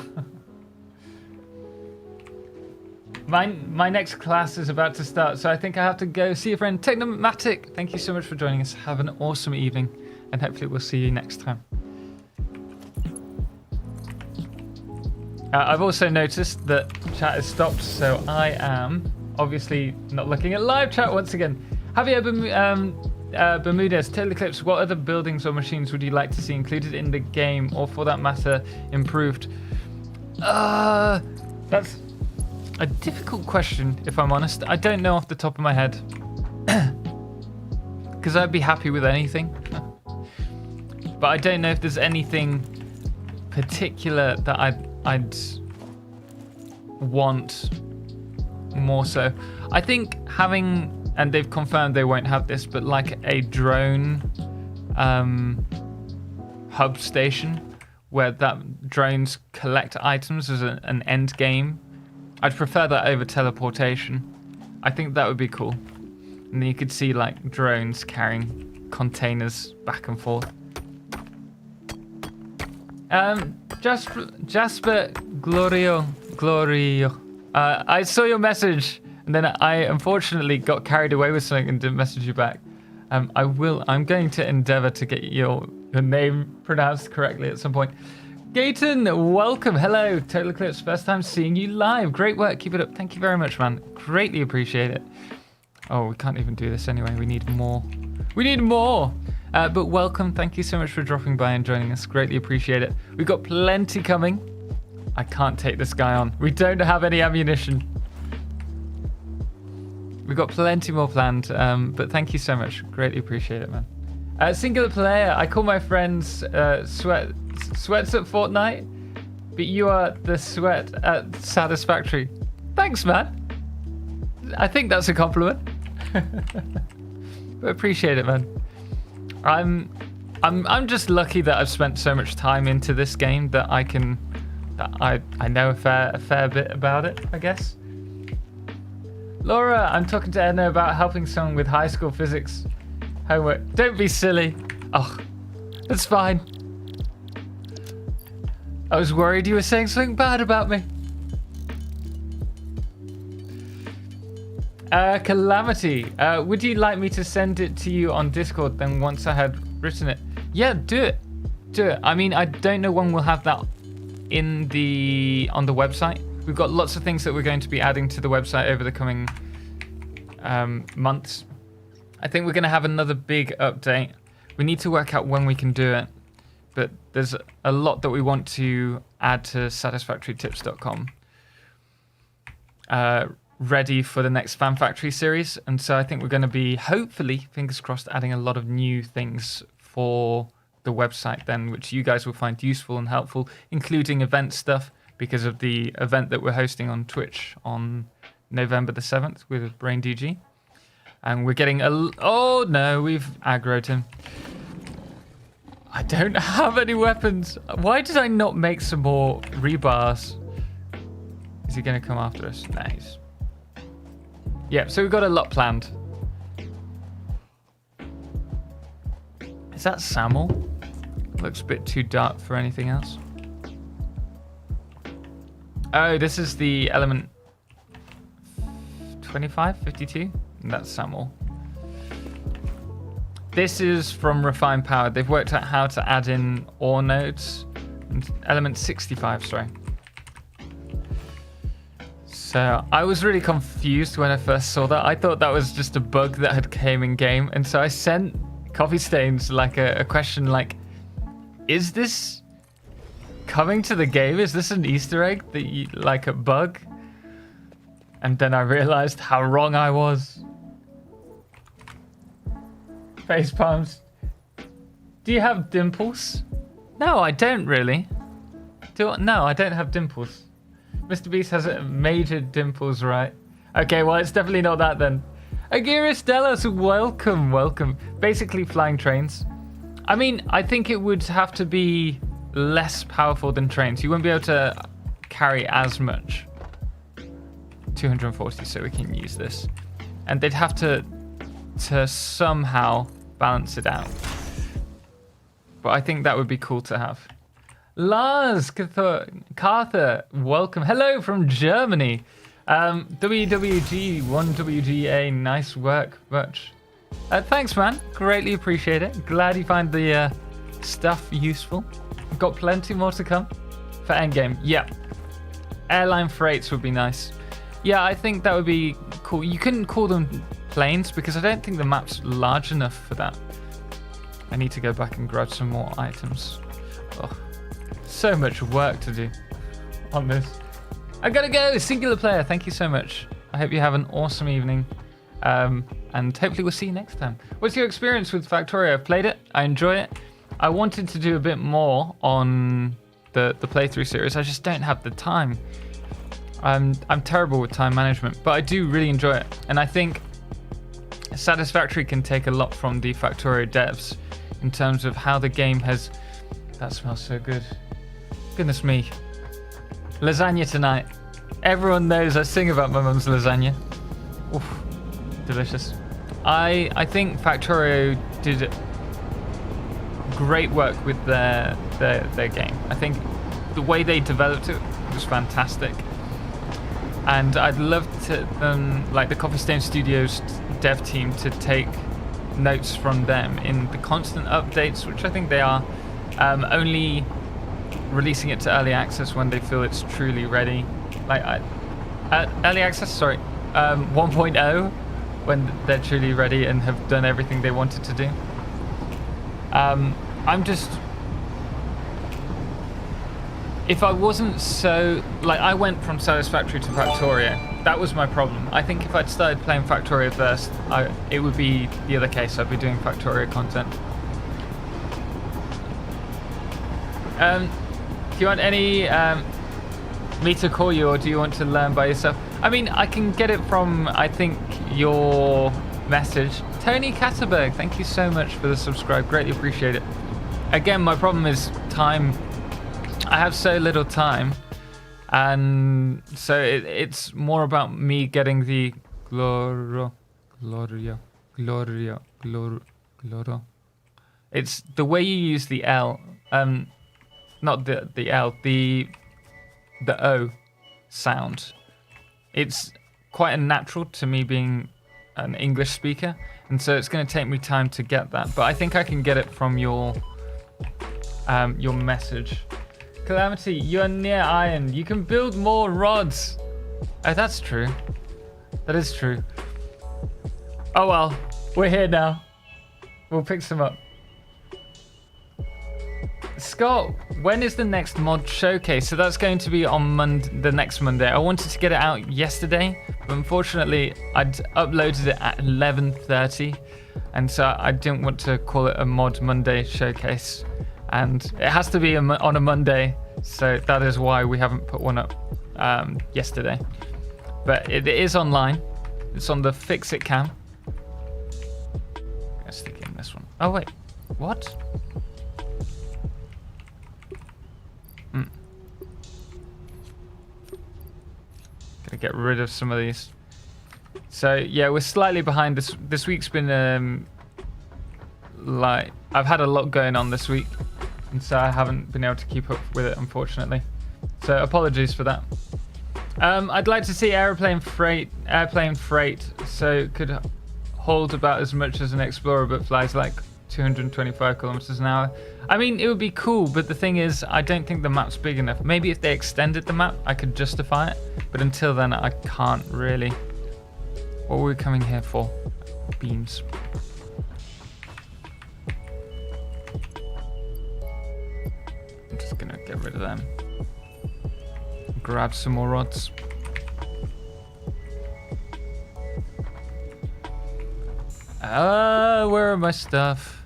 S1: My next class is about to start, so I think I have to go see a friend. Technomatic, thank you so much for joining us. Have an awesome evening, and hopefully we'll see you next time. I've also noticed that chat has stopped, so I am obviously not looking at live chat once again. Javier Bermudez, TotalXclipse, what other buildings or machines would you like to see included in the game, or for that matter, improved? That's a difficult question, if I'm honest. I don't know off the top of my head. Because I'd be happy with anything. But I don't know if there's anything particular that I'd want more so. I think having, and they've confirmed they won't have this, but like a drone hub station where that drones collect items as an end game. I'd prefer that over teleportation. I think that would be cool. And then you could see like drones carrying containers back and forth. Jasper Glorio. I saw your message, and then I unfortunately got carried away with something and didn't message you back. I'm going to endeavor to get your name pronounced correctly at some point. Gayton, welcome. Hello, TotalXclipse. First time seeing you live. Great work. Keep it up. Thank you very much, man. Greatly appreciate it. Oh, we can't even do this anyway. We need more. We need more. But welcome. Thank you so much for dropping by and joining us. Greatly appreciate it. We've got plenty coming. I can't take this guy on. We don't have any ammunition. We've got plenty more planned. But thank you so much. Greatly appreciate it, man. Singular player. I call my friends Sweats at Fortnite, but you are the sweat at Satisfactory. Thanks, man. I think that's a compliment. But appreciate it, man. I'm just lucky that I've spent so much time into this game that I know a fair bit about it, I guess. Laura, I'm talking to Edna about helping someone with high school physics homework. Don't be silly. Oh, that's fine. I was worried you were saying something bad about me. Calamity, would you like me to send it to you on Discord then once I had written it? Yeah, do it. Do it. I mean, I don't know when we'll have that on the website. We've got lots of things that we're going to be adding to the website over the coming months. I think we're going to have another big update. We need to work out when we can do it. But there's a lot that we want to add to satisfactorytips.com. Ready for the next Fan Factory series. And so I think we're going to be, hopefully, fingers crossed, adding a lot of new things for the website then, which you guys will find useful and helpful, including event stuff because of the event that we're hosting on Twitch on November the 7th with BrainDG. And we're getting oh no, we've aggroed him. I don't have any weapons. Why did I not make some more rebars? Is he going to come after us? Nice. Yeah, so we've got a lot planned. Is that Samuel? Looks a bit too dark for anything else. Oh, this is the element 25, 52? That's Samuel. This is from Refined Power. They've worked out how to add in ore nodes. Element 65, sorry. So I was really confused when I first saw that. I thought that was just a bug that had came in game. And so I sent Coffee Stains like a question like, is this coming to the game? Is this an Easter egg that you, like a bug? And then I realized how wrong I was. Face palms. Do you have dimples? No, I don't really. No, I don't have dimples. Mr. Beast has major dimples, right? Okay, well, it's definitely not that then. Agiris Delos, welcome, welcome. Basically, flying trains. I mean, I think it would have to be less powerful than trains. You wouldn't be able to carry as much. 240, so we can use this. And they'd have to somehow balance it out. But I think that would be cool to have. Lars Carther, welcome. Hello from Germany. WWG, 1WGA, nice work, much. Thanks, man. Greatly appreciate it. Glad you find the stuff useful. Got plenty more to come for endgame. Yeah. Airline freights would be nice. Yeah, I think that would be cool. You couldn't call them planes because I don't think the map's large enough for that. I need to go back and grab some more items. Oh, so much work to do on this. I gotta go, singular player. Thank you so much. I hope you have an awesome evening. And hopefully we'll see you next time. What's your experience with Factorio? I've played it. I enjoy it. I wanted to do a bit more on the playthrough series. I just don't have the time. I'm terrible with time management, but I do really enjoy it. And I think Satisfactory can take a lot from the Factorio devs in terms of how the game has... That smells so good. Goodness me. Lasagna tonight. Everyone knows I sing about my mum's lasagna. Oof, delicious. I think Factorio did great work with their game. I think the way they developed it was fantastic. And I'd love to, like the Coffee Stain Studios dev team, to take notes from them in the constant updates, which I think they are, only releasing it to early access when they feel it's truly ready. Like early access, sorry, 1.0, when they're truly ready and have done everything they wanted to do. I'm just... If I wasn't so... Like, I went from Satisfactory to Factorio. That was my problem. I think if I'd started playing Factorio first, it would be the other case. I'd be doing Factorio content. Do you want any me to call you, or do you want to learn by yourself? I mean, I can get it from, I think, your message. Tony Katterberg, thank you so much for the subscribe. Greatly appreciate it. Again, my problem is time. I have so little time, and so it's more about me getting the gloria. It's the way you use the L, not the L, the O sound. It's quite unnatural to me being an English speaker, and so it's going to take me time to get that. But I think I can get it from your message. Calamity, you're near iron. You can build more rods. Oh, that's true. That is true. Oh well, we're here now. We'll pick some up. Scott, when is the next mod showcase? So that's going to be on the next Monday. I wanted to get it out yesterday, but unfortunately I'd uploaded it at 11:30, and so I didn't want to call it a mod Monday showcase. And it has to be on a Monday, so that is why we haven't put one up yesterday. But it is online. It's on the Fix It cam. Let's stick in this one. Oh wait, what? Gonna get rid of some of these. So yeah, we're slightly behind. This week's been like, I've had a lot going on this week, and so I haven't been able to keep up with it, unfortunately. So apologies for that. I'd like to see airplane freight, so it could hold about as much as an Explorer, but flies like 225 kilometers an hour. I mean, it would be cool, but the thing is, I don't think the map's big enough. Maybe if they extended the map, I could justify it, but until then, I can't really. What were we coming here for? Beams. I'm just gonna get rid of them. Grab some more rods. Where are my stuff?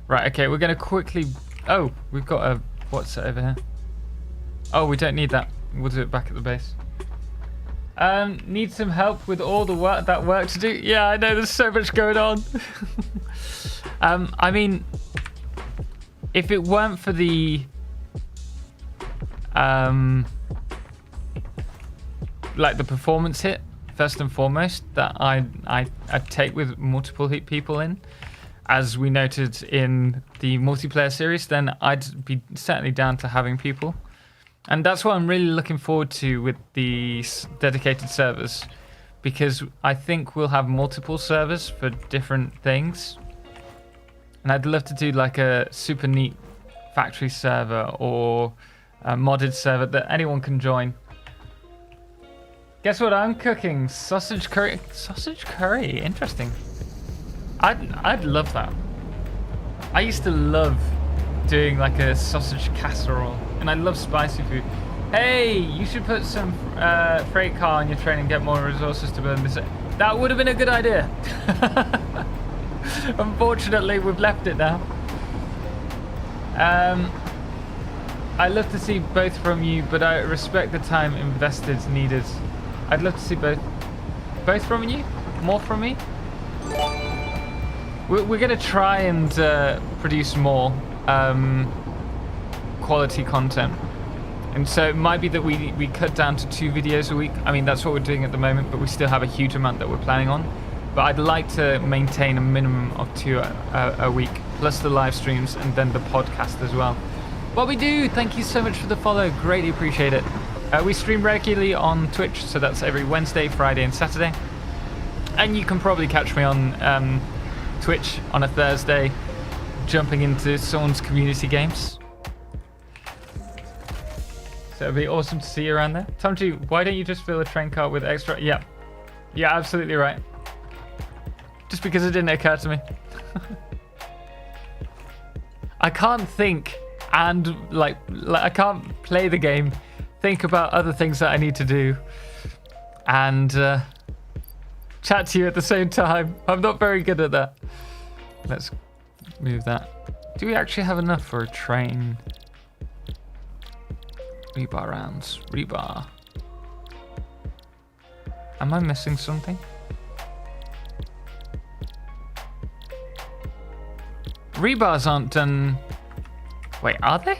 S1: Right, okay, we're gonna quickly... Oh, we've got a... What's it over here? Oh, we don't need that. We'll do it back at the base. Need some help with all the work to do? Yeah, I know, there's so much going on. I mean, if it weren't for the... like the performance hit, first and foremost, that I'd take with multiple people in, as we noted in the multiplayer series, then I'd be certainly down to having people. And that's what I'm really looking forward to with the dedicated servers, because I think we'll have multiple servers for different things. And I'd love to do like a super neat factory server or a modded server that anyone can join. Guess what I'm cooking? Sausage curry. Sausage curry. Interesting. I'd love that. I used to love doing like a sausage casserole, and I love spicy food. Hey, you should put some freight car on your train and get more resources to burn this. That would have been a good idea. Unfortunately, we've left it now. I love to see both from you, but I respect the time invested needed. I'd love to see both from you, more from me. We're gonna try and produce more quality content, and so it might be that we cut down to 2 videos a week. I mean, that's what we're doing at the moment, but we still have a huge amount that we're planning on. But I'd like to maintain a minimum of 2 a week, plus the live streams and then the podcast as well. What we do, thank you so much for the follow, greatly appreciate it. We stream regularly on Twitch, so that's every Wednesday, Friday and Saturday. And you can probably catch me on Twitch on a Thursday, jumping into someone's community games. So it'd be awesome to see you around there. Tomji, why don't you just fill a train car with extra... Yeah, absolutely right. Just because it didn't occur to me. I can't think and like I can't play the game, think about other things that I need to do, and chat to you at the same time. I'm not very good at that. Let's move that. Do we actually have enough for a train? Rebar rounds. Rebar. Am I missing something? Rebars aren't done... Wait, are they?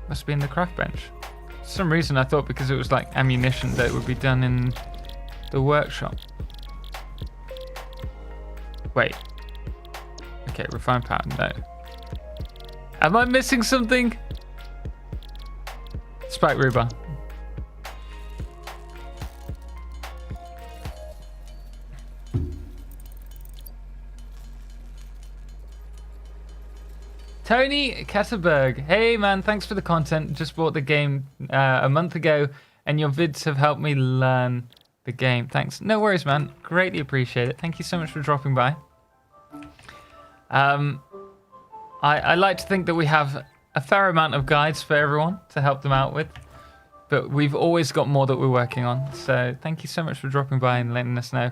S1: Must be in the craft bench. For some reason I thought because it was like ammunition that it would be done in the workshop. Wait. Okay, refined powder, no. Am I missing something? Spike rebar. Tony Katterberg, hey man, thanks for the content. Just bought the game a month ago, and your vids have helped me learn the game. Thanks. No worries, man. Greatly appreciate it. Thank you so much for dropping by. I like to think that we have a fair amount of guides for everyone to help them out with, but we've always got more that we're working on. So thank you so much for dropping by and letting us know.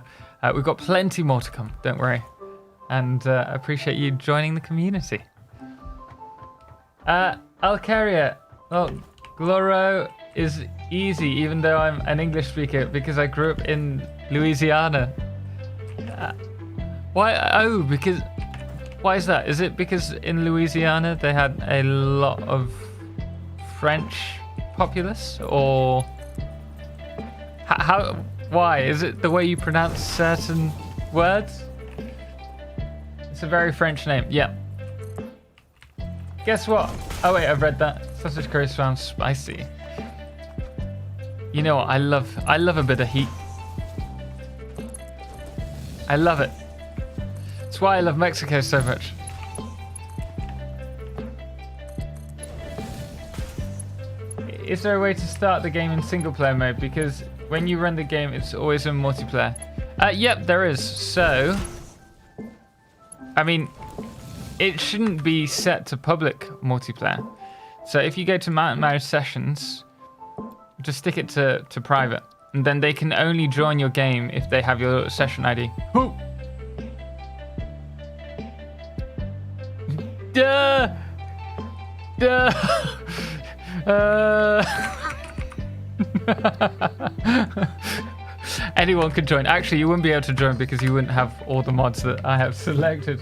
S1: We've got plenty more to come. Don't worry, and I appreciate you joining the community. Alcaria, well, Gloro is easy, even though I'm an English speaker, because I grew up in Louisiana. Why? Oh, because... Why is that? Is it because in Louisiana they had a lot of French populace, or... How? Why? Is it the way you pronounce certain words? It's a very French name, yeah. Guess what? Oh wait, I've read that. Sausage curry sounds spicy. You know what? I love a bit of heat. I love it. That's why I love Mexico so much. Is there a way to start the game in single player mode? Because when you run the game, it's always in multiplayer. Yep, there is. So, I mean, it shouldn't be set to public multiplayer. So if you go to manage sessions, just stick it to private. And then they can only join your game if they have your session ID. Who? Duh! Duh! Anyone could join. Actually, you wouldn't be able to join because you wouldn't have all the mods that I have selected.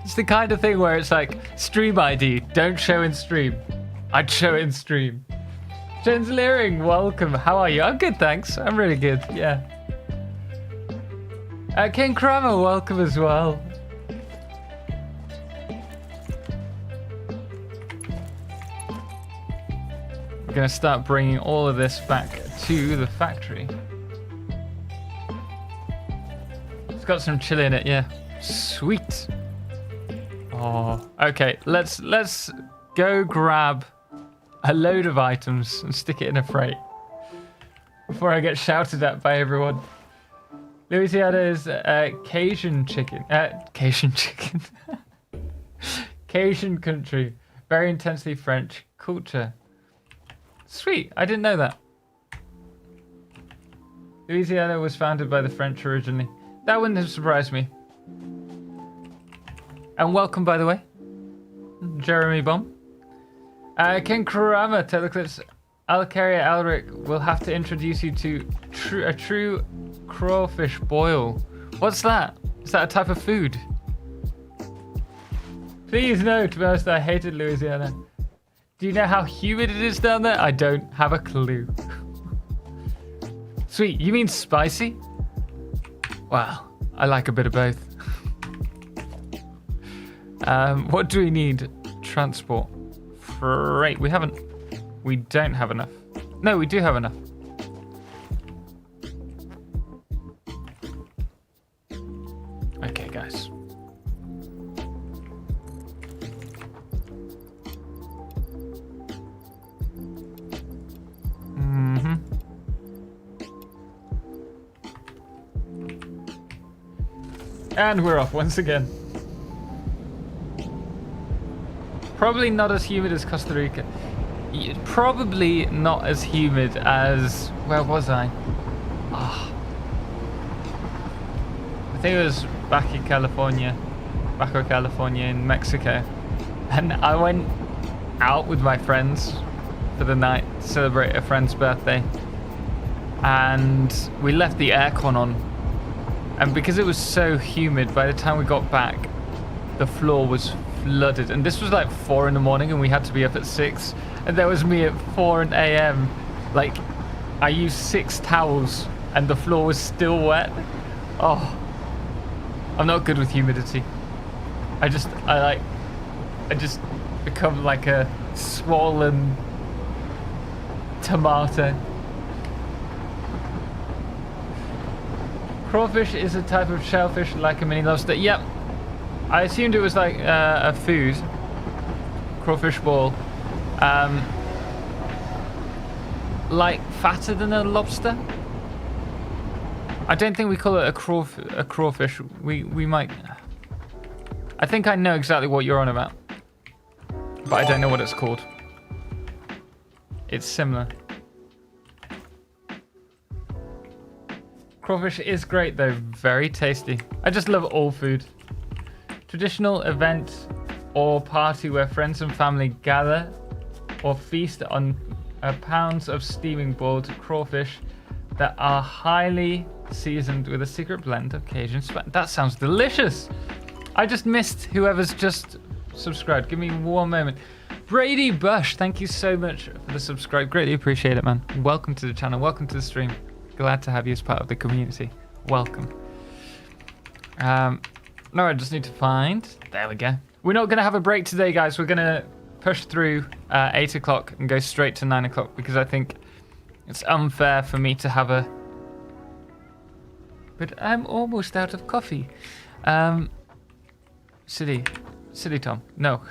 S1: It's the kind of thing where it's like, stream ID, don't show in stream. I'd show it in stream. Jen's Leering, welcome. How are you? I'm good, thanks. I'm really good, yeah. Ken Kramer, welcome as well. We're going to start bringing all of this back to the factory. It's got some chili in it, yeah. Sweet. Oh, okay. Let's go grab a load of items and stick it in a freight before I get shouted at by everyone. Louisiana is Cajun chicken. Cajun chicken. Cajun country. Very intensely French culture. Sweet, I didn't know that. Louisiana was founded by the French originally. That wouldn't have surprised me. And welcome, by the way, Jeremy Bomb. Ken Kurama, TotalXclipse, Alcaria Alric will have to introduce you to a true crawfish boil. What's that? Is that a type of food? Please no, to be honest, I hated Louisiana. Do you know how humid it is down there? I don't have a clue. Sweet, you mean spicy? Wow, I like a bit of both. What do we need? Transport. Freight. We don't have enough. No, we do have enough. Okay, guys. And we're off once again. Probably not as humid as Costa Rica. Probably not as humid as... Where was I? Oh. I think it was back in California. Baja California in Mexico. And I went out with my friends for the night to celebrate a friend's birthday. And we left the aircon on. And because it was so humid, by the time we got back, the floor was flooded. And this was like 4 in the morning and we had to be up at 6. And there was me at 4 a.m. Like, I used 6 towels and the floor was still wet. Oh, I'm not good with humidity. I just become like a swollen tomato. Crawfish is a type of shellfish like a mini lobster. Yep. I assumed it was like a food. Crawfish ball. Like fatter than a lobster? I don't think we call it a crawfish. We might... I think I know exactly what you're on about. But I don't know what it's called. It's similar. Crawfish is great though, very tasty. I just love all food. Traditional event or party where friends and family gather or feast on pounds of steaming boiled crawfish that are highly seasoned with a secret blend of Cajun spice. That sounds delicious. I just missed whoever's just subscribed. Give me one moment. Brady Bush, thank you so much for the subscribe. Greatly appreciate it, man. Welcome to the channel. Welcome to the stream. Glad to have you as part of the community. Welcome. No, I just need to find... There we go. We're not going to have a break today, guys. We're going to push through 8 o'clock and go straight to 9 o'clock because I think it's unfair for me to have a... But I'm almost out of coffee. Silly Tom. No.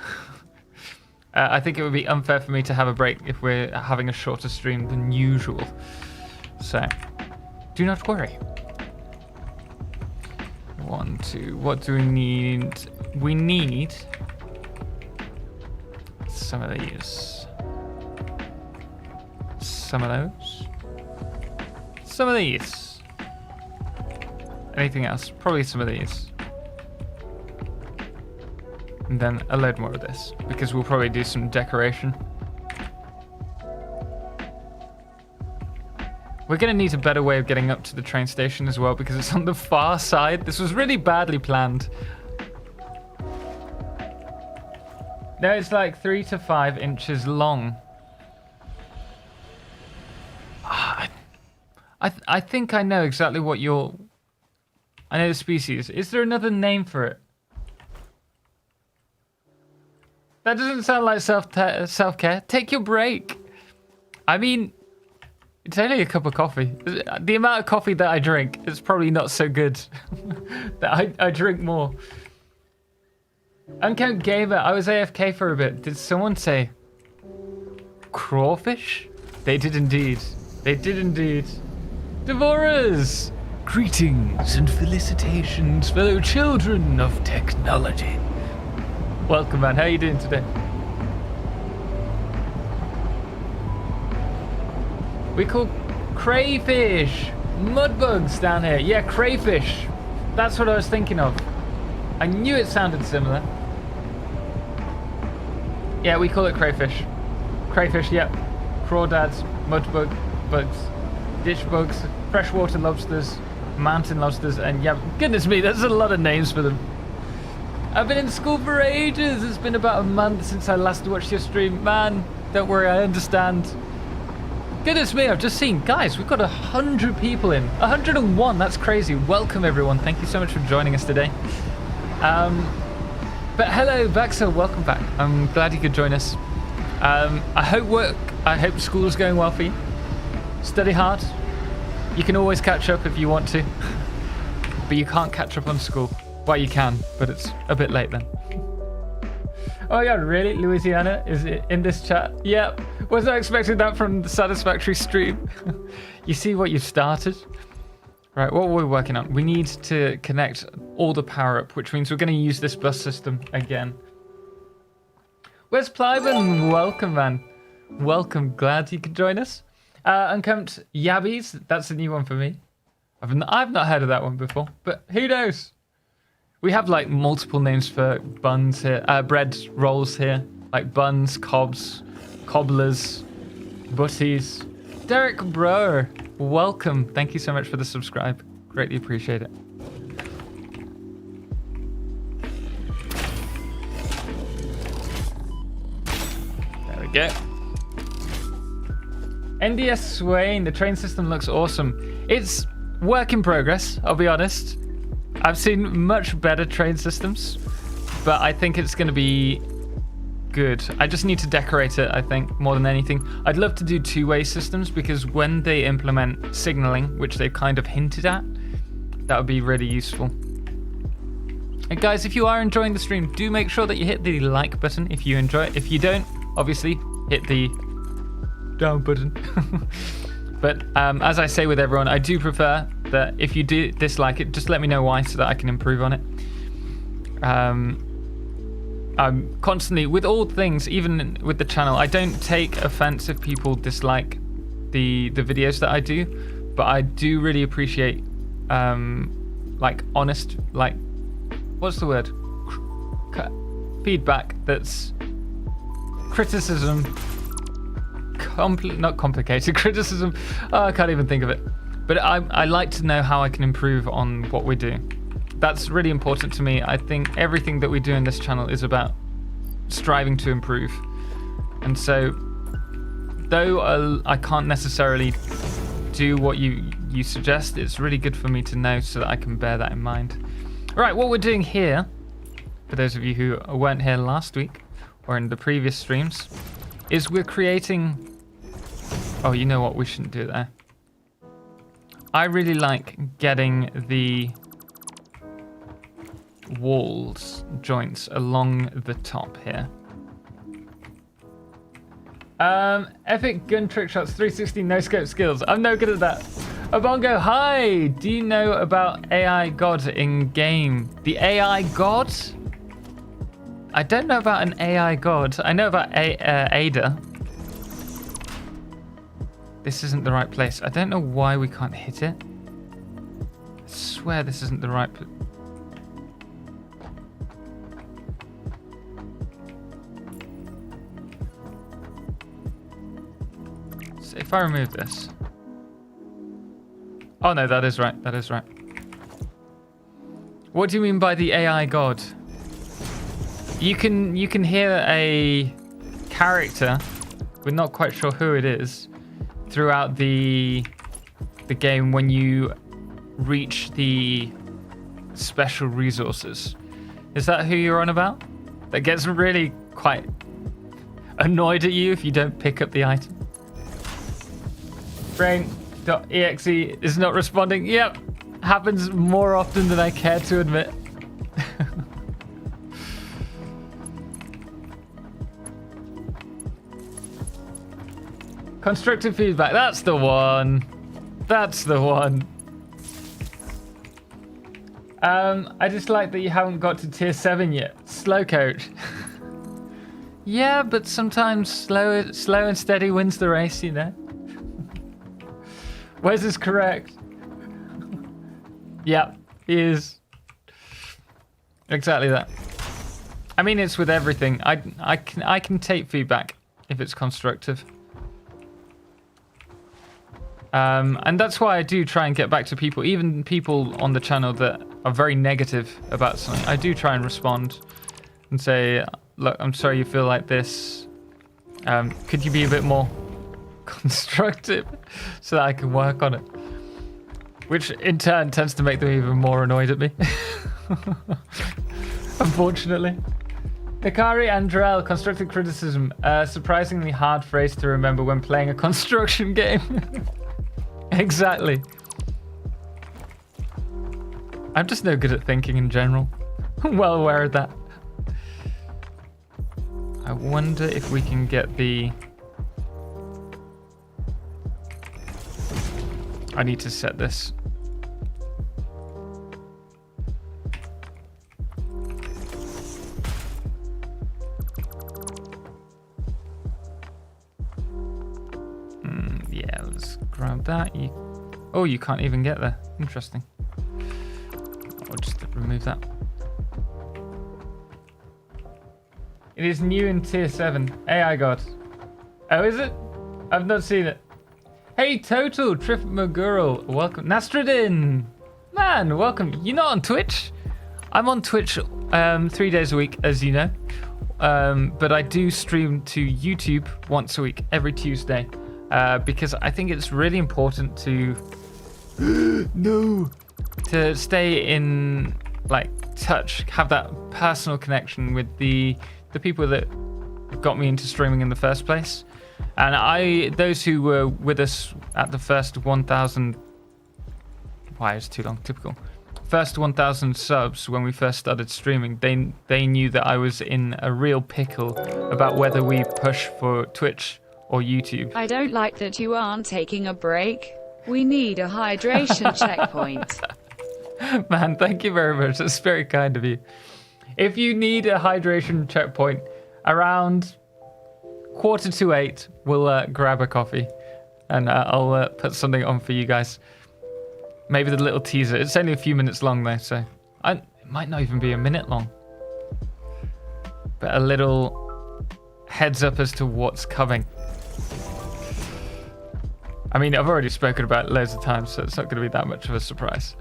S1: I think it would be unfair for me to have a break if we're having a shorter stream than usual. So, do not worry. 1, 2, what do we need? We need some of these. Some of those. Some of these. Anything else? Probably some of these. And then a load more of this, because we'll probably do some decoration. We're going to need a better way of getting up to the train station as well, because it's on the far side. This was really badly planned. No, it's like 3 to 5 inches long. I think I know exactly what you're... I know the species. Is there another name for it? That doesn't sound like self-care. Take your break. I mean, it's only a cup of coffee. The amount of coffee that I drink is probably not so good. that I drink more. Uncount Gamer, I was AFK for a bit. Did someone say crawfish? They did indeed. They did indeed. Devorers! Greetings and felicitations, fellow children of technology. Welcome, man. How are you doing today? We call crayfish mudbugs down here. Yeah, crayfish. That's what I was thinking of. I knew it sounded similar. Yeah, we call it crayfish. Crayfish, yep. Crawdads, mudbug, bugs, ditch bugs, freshwater lobsters, mountain lobsters, and yeah, goodness me, there's a lot of names for them. I've been in school for ages. It's been about a month since I last watched your stream. Man, don't worry, I understand. Goodness me, I've just seen, guys, we've got 100 people in. 101, that's crazy. Welcome, everyone. Thank you so much for joining us today. But hello, Vaxel, welcome back. I'm glad you could join us. I hope school's going well for you. Study hard. You can always catch up if you want to. But you can't catch up on school. Well, you can, but it's a bit late then. Oh yeah, really? Louisiana is in this chat? Yep. Wasn't expecting that from the Satisfactory stream. You see what you've started? Right, what were we working on? We need to connect all the power up, which means we're going to use this bus system again. Where's Plyman? Welcome, man. Welcome. Glad you could join us. Unkempt Yabbies. That's a new one for me. I've not heard of that one before, but who knows? We have like multiple names for buns here, bread rolls here, like buns, cobs, cobblers, butties. Derek Bro, welcome. Thank you so much for the subscribe. Greatly appreciate it. There we go. NDS Swain, the train system looks awesome. It's work in progress, I'll be honest. I've seen much better train systems, but I think it's going to be good. I just need to decorate it, I think, more than anything. I'd love to do two-way systems because when they implement signaling, which they've kind of hinted at, that would be really useful. And guys, if you are enjoying the stream, do make sure that you hit the like button if you enjoy it. If you don't, obviously, hit the down button. But as I say with everyone, I do prefer that if you do dislike it, just let me know why so that I can improve on it. I'm constantly, with all things, even with the channel, I don't take offense if people dislike the videos that I do, but I do really appreciate like honest, like, what's the word? Feedback that's criticism. Not complicated criticism. Oh, I can't even think of it. But I like to know how I can improve on what we do. That's really important to me. I think everything that we do in this channel is about striving to improve. And so, though I can't necessarily do what you suggest, it's really good for me to know so that I can bear that in mind. Right, what we're doing here for those of you who weren't here last week or in the previous streams, is we're creating... Oh, you know what? We shouldn't do that. I really like getting the walls joints along the top here. Epic gun trick shots, 360 no scope skills. I'm no good at that. Obongo, hi! Do you know about AI God in game? The AI God? I don't know about an AI God. I know about Ada. This isn't the right place. I don't know why we can't hit it. I swear this isn't the right... So if I remove this... Oh no, that is right. That is right. What do you mean by the AI God? You can hear a character, we're not quite sure who it is, throughout the game when you reach the special resources. Is that who you're on about? That gets really quite annoyed at you if you don't pick up the item. Brain.exe is not responding. Yep, happens more often than I care to admit. Constructive feedback, that's the one. That's the one. I just like that you haven't got to tier 7 yet. Slow coach. Yeah, but sometimes slow and steady wins the race, you know. Wes is correct. Yeah, he is. Exactly that. I mean, it's with everything. I can take feedback if it's constructive. And that's why I do try and get back to people, even people on the channel that are very negative about something. I do try and respond and say, look, I'm sorry you feel like this. Could you be a bit more constructive so that I can work on it? Which in turn tends to make them even more annoyed at me. Unfortunately. Hikari Andrel, constructive criticism. Surprisingly hard phrase to remember when playing a construction game. Exactly. I'm just no good at thinking in general. I'm well aware of that. I wonder if we can get the... I need to set this. Yeah, let's grab that. Oh, you can't even get there. Interesting. I'll just remove that. It is new in tier 7. AI God. Oh, is it? I've not seen it. Hey, Total, Trip Maguro, welcome. Nastradin! Man, welcome. You're not on Twitch? I'm on Twitch 3 days a week, as you know. But I do stream to YouTube once a week, every Tuesday. Because I think it's really important to... No! To stay in, like, touch, have that personal connection with the people that got me into streaming in the first place. And those who were with us at the first 1,000... Why, it's too long, typical. First 1,000 subs when we first started streaming, they knew that I was in a real pickle about whether we push for Twitch or YouTube.
S2: I don't like that you aren't taking a break. We need a hydration checkpoint.
S1: Man, thank you very much. That's very kind of you. If you need a hydration checkpoint, around 7:45, we'll grab a coffee and I'll put something on for you guys. Maybe the little teaser. It's only a few minutes long though, so it might not even be a minute long. But a little heads up as to what's coming. I mean, I've already spoken about it loads of times, so it's not going to be that much of a surprise.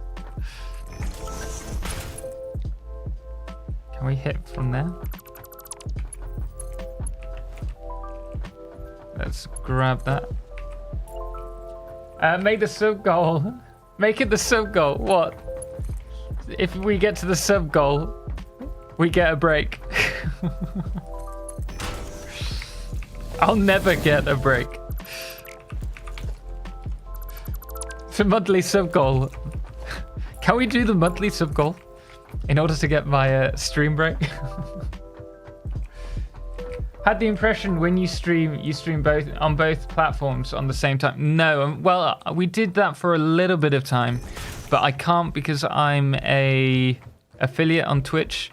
S1: Can we hit from there? Let's grab that. Make the sub goal. Make it the sub goal. What? If we get to the sub goal, We get a break. I'll never get a break. It's a monthly sub goal. Can we do the monthly sub goal in order to get my stream break? Had the impression when you stream both on both platforms on the same time. No, well, we did that for a little bit of time, but I can't because I'm a affiliate on Twitch.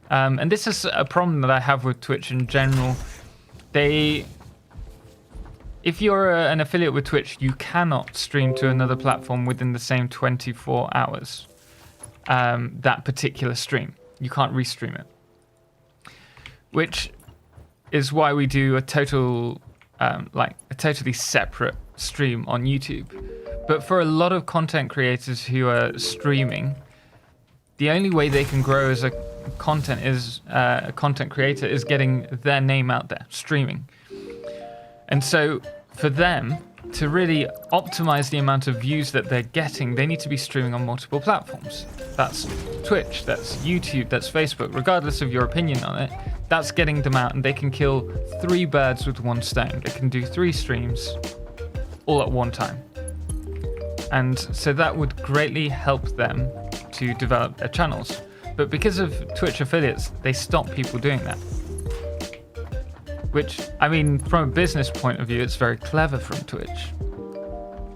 S1: And this is a problem that I have with Twitch in general. If you're an affiliate with Twitch, you cannot stream to another platform within the same 24 hours. That particular stream. You can't restream it. Which is why we do a totally separate stream on YouTube. But for a lot of content creators who are streaming, the only way they can grow as a content creator is getting their name out there, streaming. And so for them to really optimize the amount of views that they're getting, they need to be streaming on multiple platforms. That's Twitch, that's YouTube, that's Facebook. Regardless of your opinion on it, that's getting them out, and they can kill 3 birds with 1 stone. They can do 3 streams all at one time. And so that would greatly help them to develop their channels. But because of Twitch affiliates, they stop people doing that. Which, I mean, from a business point of view, it's very clever from Twitch.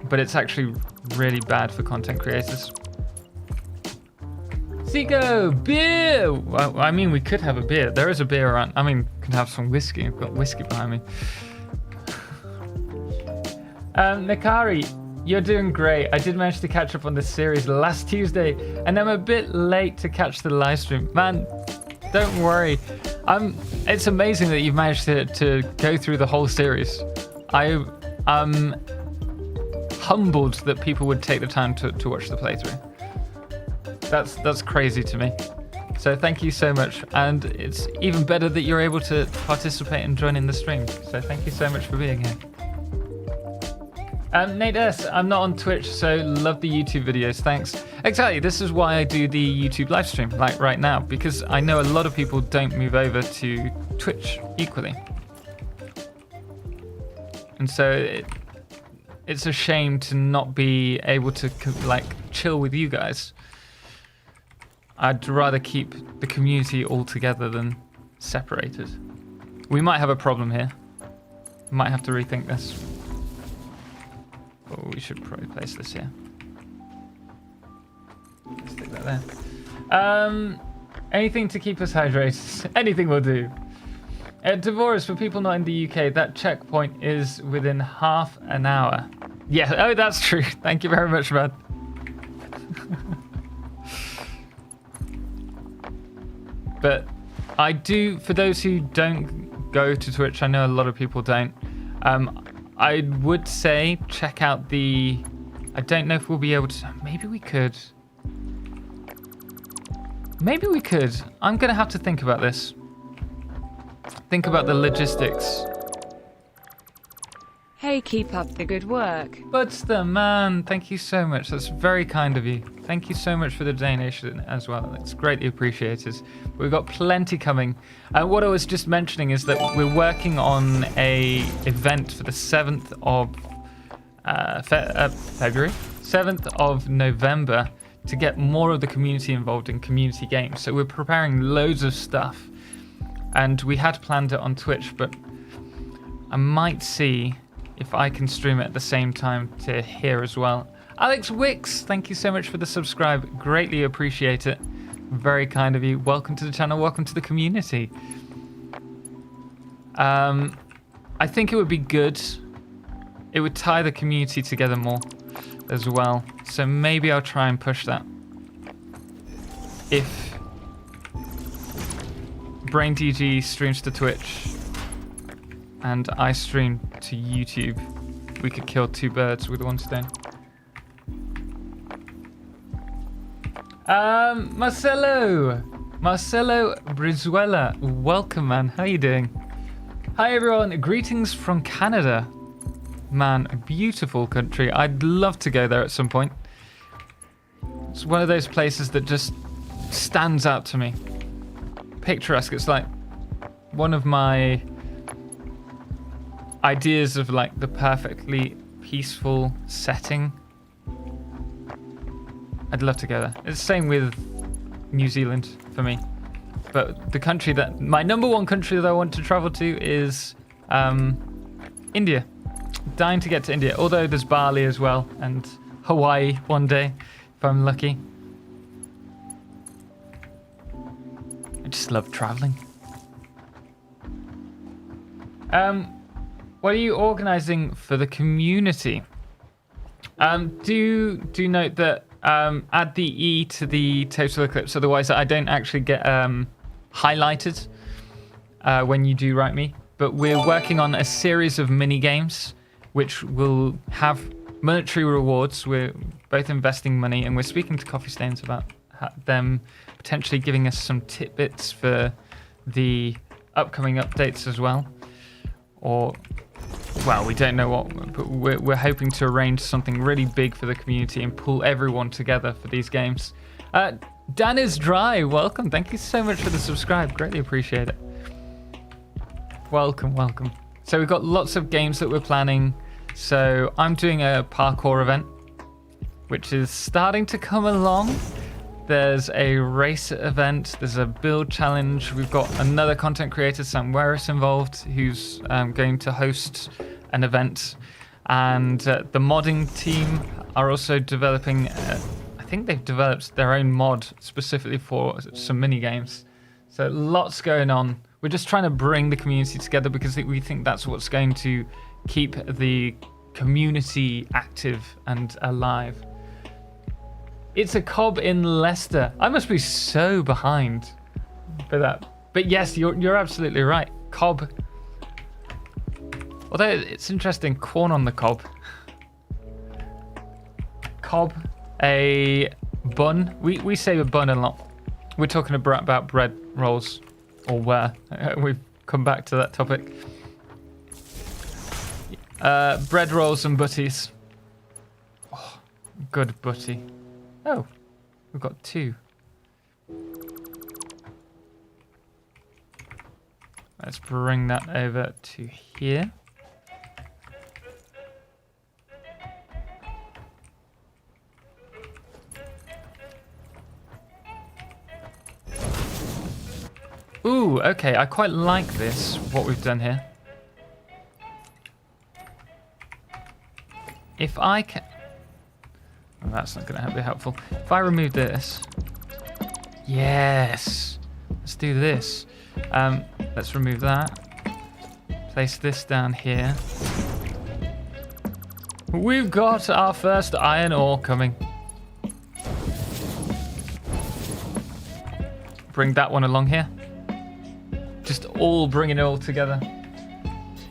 S1: But it's actually really bad for content creators. Zico, beer! Well, I mean, we could have a beer. There is a beer around. I mean, we could have some whiskey. I've got whiskey behind me. Nakari, you're doing great. I did manage to catch up on this series last Tuesday, and I'm a bit late to catch the live stream. Man, don't worry. It's amazing that you've managed to go through the whole series. I'm humbled that people would take the time to watch the playthrough. That's crazy to me. So thank you so much, and it's even better that you're able to participate and join in the stream. So thank you so much for being here. Nate S, I'm not on Twitch, so love the YouTube videos, thanks. Exactly, this is why I do the YouTube live stream, like right now, because I know a lot of people don't move over to Twitch equally. And so it's a shame to not be able to chill with you guys. I'd rather keep the community all together than separated. We might have a problem here. We might have to rethink this. But we should probably place this here. Stick that there. Anything to keep us hydrated. Anything will do. Divorce, for people not in the UK, that checkpoint is within half an hour. Yeah, oh, that's true. Thank you very much, man. But I do, for those who don't go to Twitch, I know a lot of people don't. I would say check out I don't know if we'll be able to, maybe we could. Maybe we could. I'm going to have to think about this. Think about the logistics.
S2: Hey, keep up the good work.
S1: Budster, man, thank you so much. That's very kind of you. Thank you so much for the donation as well. It's greatly appreciated. We've got plenty coming. What I was just mentioning is that we're working on a event for the 7th of February, 7th of November, to get more of the community involved in community games. So we're preparing loads of stuff. And we had planned it on Twitch, but I might see if I can stream it at the same time to here as well. Alex Wicks, thank you so much for the subscribe. Greatly appreciate it. Very kind of you. Welcome to the channel. Welcome to the community. I think it would be good. It would tie the community together more as well. So maybe I'll try and push that. If BrainDG streams to Twitch and I stream to YouTube, we could kill 2 birds with 1 stone. Marcelo Brizuela, welcome, man. How you doing? Hi everyone, greetings from Canada. Man, a beautiful country. I'd love to go there at some point. It's one of those places that just stands out to me. picturesque. It's like one of my ideas of like the perfectly peaceful setting. I'd love to go there. It's the same with New Zealand for me. But the country that, my number one country that I want to travel to is India. Dying to get to India, although there's Bali as well, and Hawaii one day, if I'm lucky. I just love traveling. What are you organizing for the community? Do note that add the E to the TotalXclipse, otherwise I don't actually get highlighted when you do write me. But we're working on a series of mini games which will have monetary rewards. We're both investing money, and we're speaking to Coffee Stains about them potentially giving us some tidbits for the upcoming updates as well. Or, well, we don't know what, but we're hoping to arrange something really big for the community and pull everyone together for these games. Dan is dry. Welcome. Thank you so much for the subscribe. Greatly appreciate it. Welcome, welcome. So we've got lots of games that we're planning. So I'm doing a parkour event, which is starting to come along. There's a race event. There's a build challenge. We've got another content creator, Sam Werris, involved, who's going to host an event. And the modding team are also developing, I think they've developed their own mod specifically for some mini games. So lots going on. We're just trying to bring the community together because we think that's what's going to keep the community active and alive. It's a cob in Leicester. I must be so behind for that. But yes, you're absolutely right. Cob. Although it's interesting, corn on the cob. Cob, a bun. We say a bun a lot. We're talking about bread rolls, or where. We've come back to that topic. Bread rolls and butties. Oh, good butty. Oh, we've got two. Let's bring that over to here. Ooh, okay, I quite like this, what we've done here. If I can... Oh, that's not going to be helpful. If I remove this... Yes! Let's do this. Let's remove that. Place this down here. We've got our first iron ore coming. Bring that one along here. Just all bringing it all together.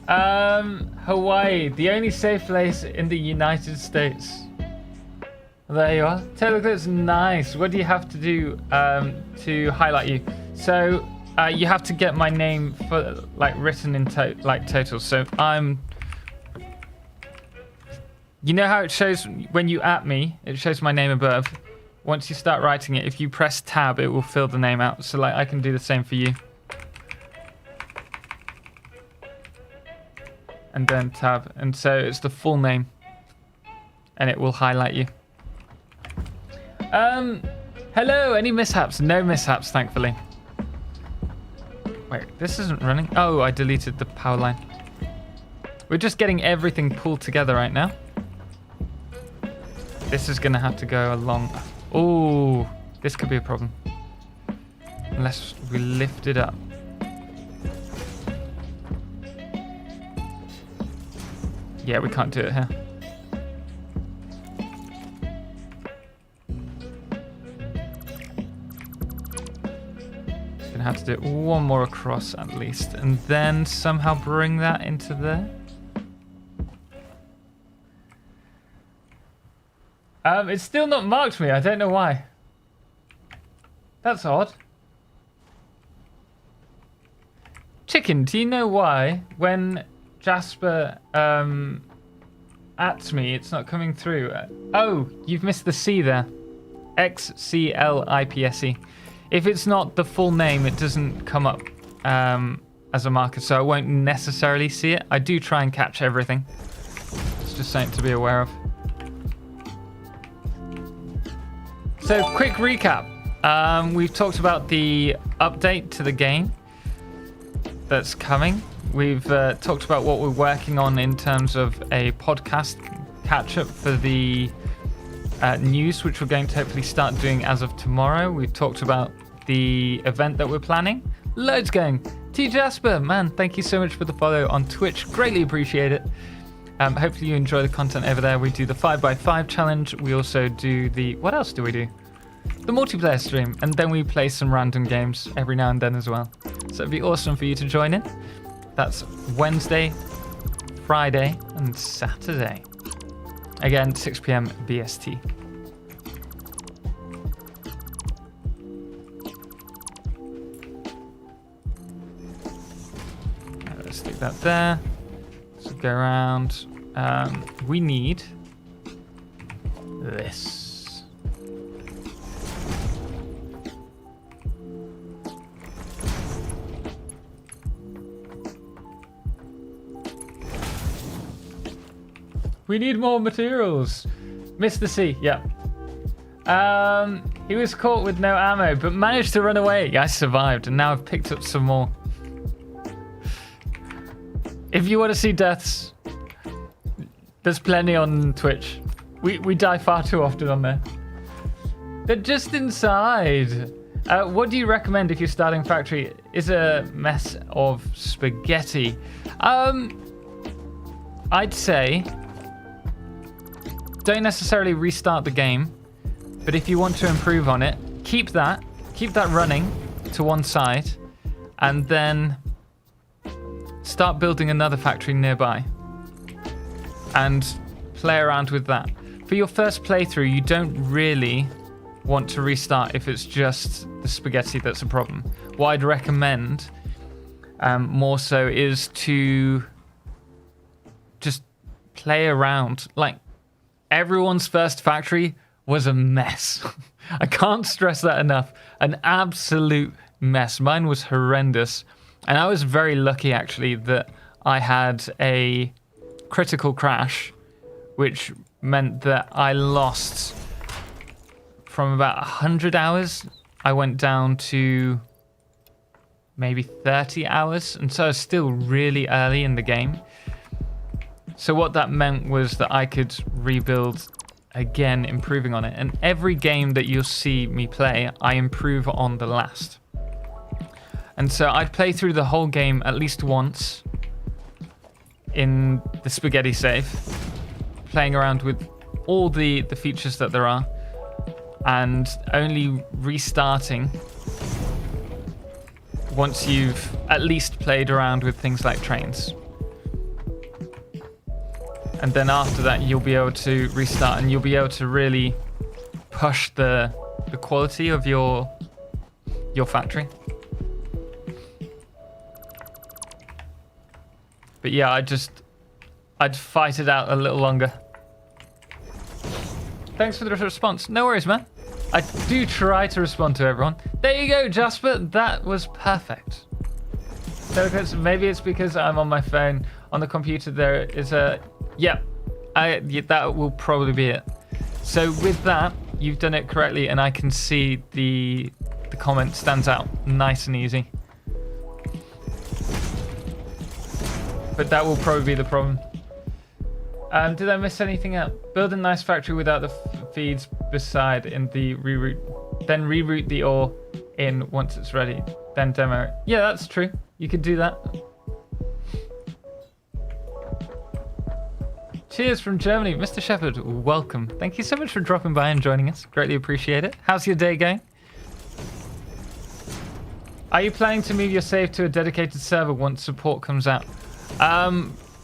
S1: Hawaii, the only safe place in the United States. There you are. TotalXclipse, nice. What do you have to do to highlight you? So you have to get my name for like written in total. So I'm. You know how it shows when you at me? It shows my name above. Once you start writing it, if you press tab, it will fill the name out. So like I can do the same for you. And then tab, and so it's the full name, and it will highlight you. Hello, any mishaps? No mishaps, thankfully. Wait, this isn't running. Oh, I deleted the power line. We're just getting everything pulled together right now. This is gonna have to go along. Oh, this could be a problem. Unless we lift it up. Yeah, we can't do it here. Gonna have to do it one more across at least, and then somehow bring that into there. It's still not marked me. I don't know why. That's odd. Chicken, do you know why when Jasper at me, it's not coming through? Oh, you've missed the C there. XCLIPSE. If it's not the full name, it doesn't come up as a marker, so I won't necessarily see it. I do try and catch everything. It's just something to be aware of. So, quick recap. We've talked about the update to the game that's coming. We've talked about what we're working on in terms of a podcast catch-up for the news, which we're going to hopefully start doing as of tomorrow. We've talked about the event that we're planning. Loads going. T. Jasper, man, thank you so much for the follow on Twitch. Greatly appreciate it. Hopefully you enjoy the content over there. We do the 5x5 challenge. We also do the... What else do we do? The multiplayer stream. And then we play some random games every now and then as well. So it'd be awesome for you to join in. That's Wednesday, Friday, and Saturday. Again, 6 p.m. BST. Let's stick that there. Let's go around. We need this. We need more materials. Mr. C, yeah. He was caught with no ammo, but managed to run away. I survived, and now I've picked up some more. If you want to see deaths, there's plenty on Twitch. We die far too often on there. They're just inside. What do you recommend if you're starting factory? Is a mess of spaghetti. I'd say don't necessarily restart the game, but if you want to improve on it, keep that running to one side, and then start building another factory nearby and play around with that. For your first playthrough, you don't really want to restart if it's just the spaghetti that's a problem. What I'd recommend more so is to just play around. Like, everyone's first factory was a mess. I can't stress that enough. An absolute mess. Mine was horrendous. And I was very lucky, actually, that I had a critical crash, which meant that I lost from about 100 hours. I went down to maybe 30 hours. And so I was still really early in the game. So what that meant was that I could rebuild again, improving on it. And every game that you'll see me play, I improve on the last. And so I'd play through the whole game at least once in the spaghetti save, playing around with all the features that there are, and only restarting once you've at least played around with things like trains. And then after that, you'll be able to restart, and you'll be able to really push the quality of your factory. But yeah, I'd fight it out a little longer. Thanks for the response. No worries, man. I do try to respond to everyone. There you go, Jasper. That was perfect. Maybe it's because I'm on my phone. On the computer, there is a... Yeah, that will probably be it. So with that, you've done it correctly, and I can see the comment stands out nice and easy. But that will probably be the problem. Did I miss anything out? Build a nice factory without the feeds beside in the reroute. Then reroute the ore in once it's ready. Then demo it. Yeah, that's true. You could do that. Cheers from Germany. Mr. Shepherd, welcome. Thank you so much for dropping by and joining us. Greatly appreciate it. How's your day going? Are you planning to move your save to a dedicated server once support comes out?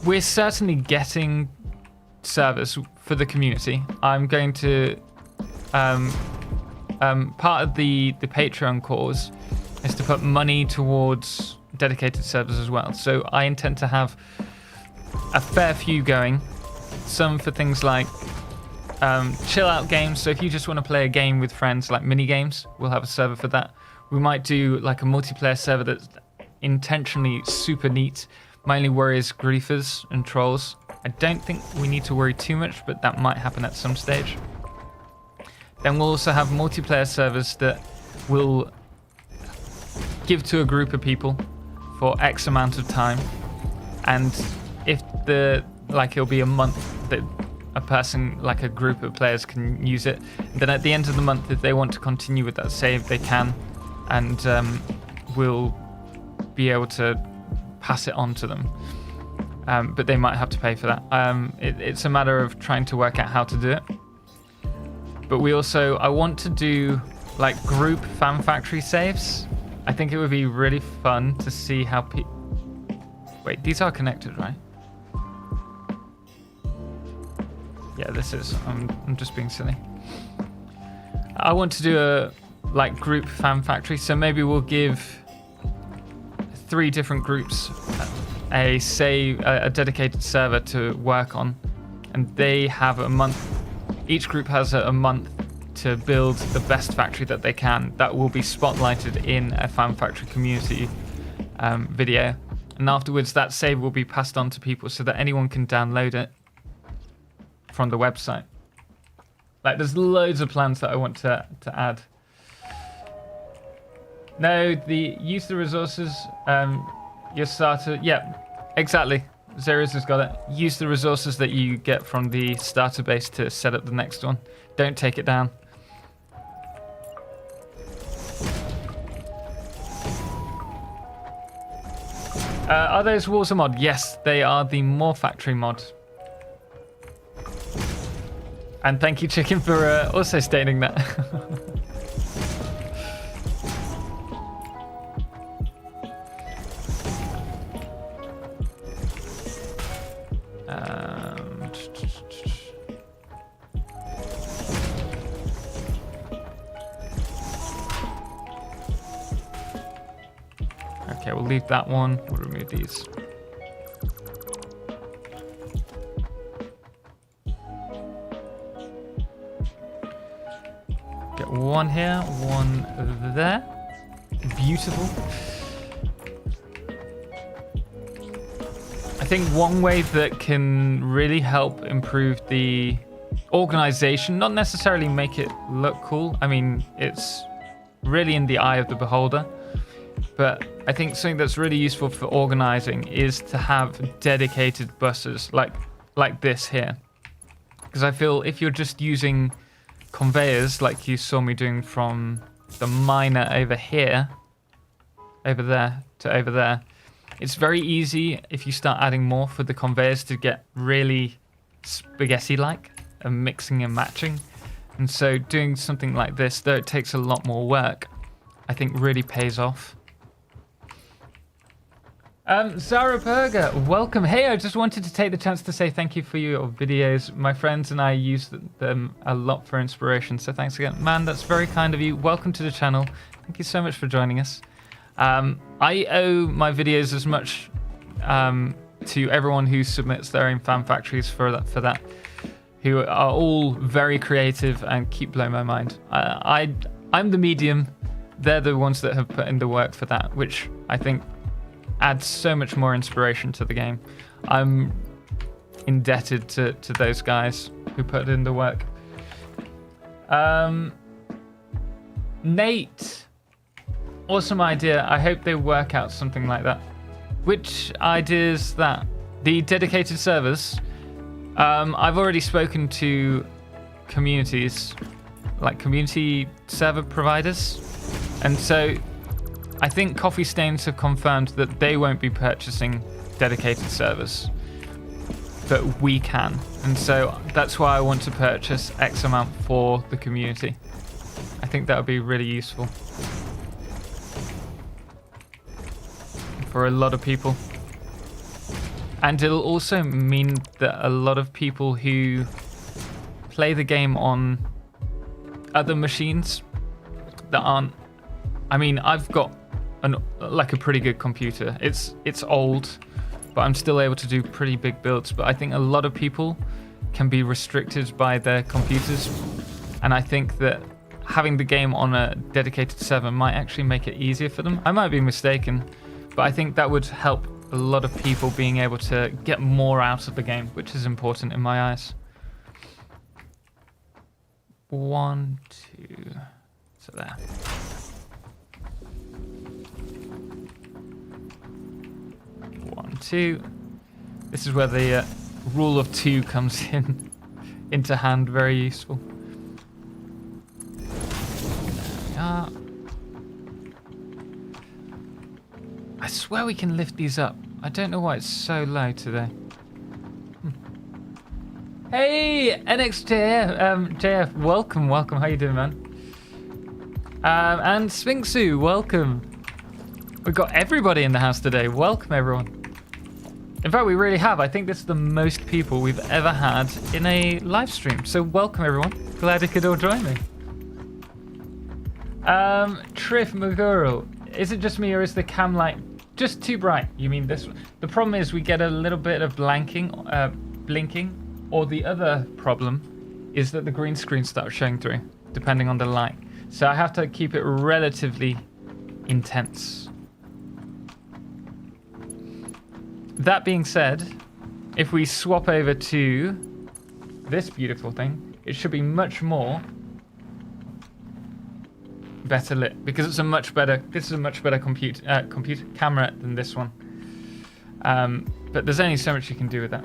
S1: We're certainly getting servers for the community. I'm going to... part of the Patreon cause is to put money towards dedicated servers as well. So I intend to have a fair few going. Some for things like chill out games. So if you just want to play a game with friends, like mini games, we'll have a server for that. We might do like a multiplayer server that's intentionally super neat. My only worry is griefers and trolls. I don't think we need to worry too much, but that might happen at some stage. Then we'll also have multiplayer servers that will give to a group of people for X amount of time. And if it'll be a month that a person, like a group of players, can use it. Then at the end of the month, if they want to continue with that save, they can, and we'll be able to pass it on to them. But they might have to pay for that. It's a matter of trying to work out how to do it. But I want to do like group fan factory saves. I think it would be really fun to see how Wait, these are connected, right? Yeah, this is. I'm just being silly. I want to do a like group fan factory, so maybe we'll give 3 different groups a dedicated server to work on, and they have a month. Each group has a month to build the best factory that they can. That will be spotlighted in a fan factory community video, and afterwards that save will be passed on to people so that anyone can download it from the website. Like, there's loads of plans that I want to add. No, use the resources. Your starter. Yeah, exactly. Zeros has got it. Use the resources that you get from the starter base to set up the next one. Don't take it down. Are those walls a mod? Yes, they are the Moar factory mod. And thank you, Chicken, for also stating that. Okay, we'll leave that one. We'll remove these. Get one here, one there. Beautiful. I think one way that can really help improve the organization, not necessarily make it look cool. I mean, it's really in the eye of the beholder. But I think something that's really useful for organizing is to have dedicated buses like this here. Because I feel if you're just using conveyors like you saw me doing from the miner over here, over there to over there, it's very easy if you start adding more for the conveyors to get really spaghetti-like and mixing and matching. And so doing something like this, though it takes a lot more work, I think really pays off. Zara Berger, welcome. Hey, I just wanted to take the chance to say thank you for your videos. My friends and I use them a lot for inspiration, so thanks again. Man, that's very kind of you. Welcome to the channel. Thank you so much for joining us. I owe my videos as much to everyone who submits their own fan factories for that, who are all very creative and keep blowing my mind. I'm the medium. They're the ones that have put in the work for that, which I think adds so much more inspiration to the game. I'm indebted to those guys who put in the work. Nate, awesome idea. I hope they work out something like that. Which idea is that? The dedicated servers. I've already spoken to communities, like community server providers, and so I think Coffee Stains have confirmed that they won't be purchasing dedicated servers, but we can. And so that's why I want to purchase X amount for the community. I think that would be really useful for a lot of people. And it'll also mean that a lot of people who play the game on other machines that aren't... I mean, I've got a pretty good computer. It's old, but I'm still able to do pretty big builds. But I think a lot of people can be restricted by their computers, and I think that having the game on a dedicated server might actually make it easier for them. I might be mistaken, but I think that would help a lot of people being able to get more out of the game, which is important in my eyes. 1, 2, so there. One, two. This is where the rule of 2 comes into hand. Very useful. There we are. I swear we can lift these up. I don't know why it's so low today. Hey, NXJF, JF, welcome. How you doing, man? And Sphinxu, welcome. We've got everybody in the house today. Welcome, everyone. In fact, we really have. I think this is the most people we've ever had in a live stream. So welcome, everyone. Glad you could all join me. Triff Maguro, is it just me or is the cam light just too bright? You mean this one? The problem is we get a little bit of blinking, or the other problem is that the green screen starts showing through, depending on the light. So I have to keep it relatively intense. That being said, if we swap over to this beautiful thing, it should be much more better lit because it's a much better. This is a much better computer camera than this one. But there's only so much you can do with that.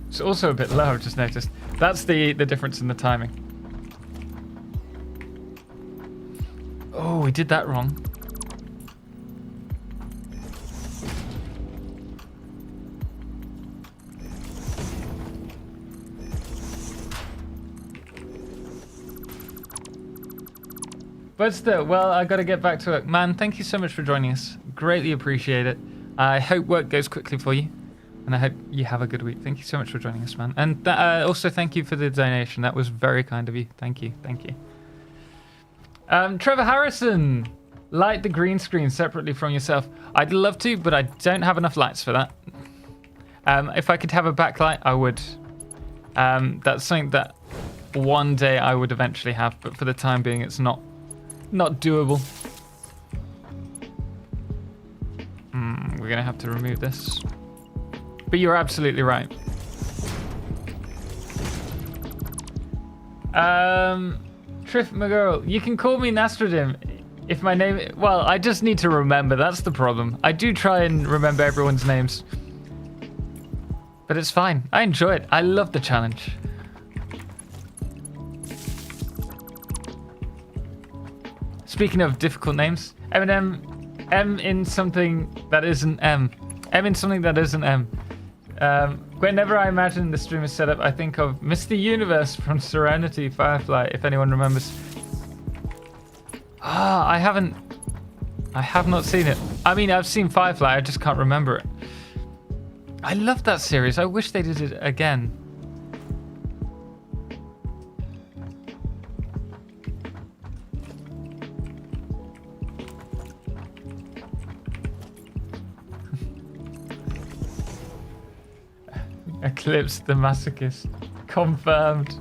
S1: It's also a bit low. I've just noticed. That's the difference in the timing. Oh, we did that wrong. But still, well, I got to get back to it. Man, thank you so much for joining us. Greatly appreciate it. I hope work goes quickly for you. And I hope you have a good week. Thank you so much for joining us, man. And also thank you for the donation. That was very kind of you. Thank you. Trevor Harrison, light the green screen separately from yourself. I'd love to, but I don't have enough lights for that. If I could have a backlight, I would. That's something that one day I would eventually have, but for the time being, it's not doable. We're gonna have to remove this. But you're absolutely right. Triff McGirl, you can call me Nastradim if my name... Well, I just need to remember. That's the problem. I do try and remember everyone's names. But it's fine. I enjoy it. I love the challenge. Speaking of difficult names, Eminem, M in something that isn't M. M in something that isn't M. Whenever I imagine the stream is set up, I think of Mr. Universe from Serenity Firefly, if anyone remembers. I have not seen it. I mean, I've seen Firefly, I just can't remember it. I love that series. I wish they did it again. Eclipse the masochist. Confirmed.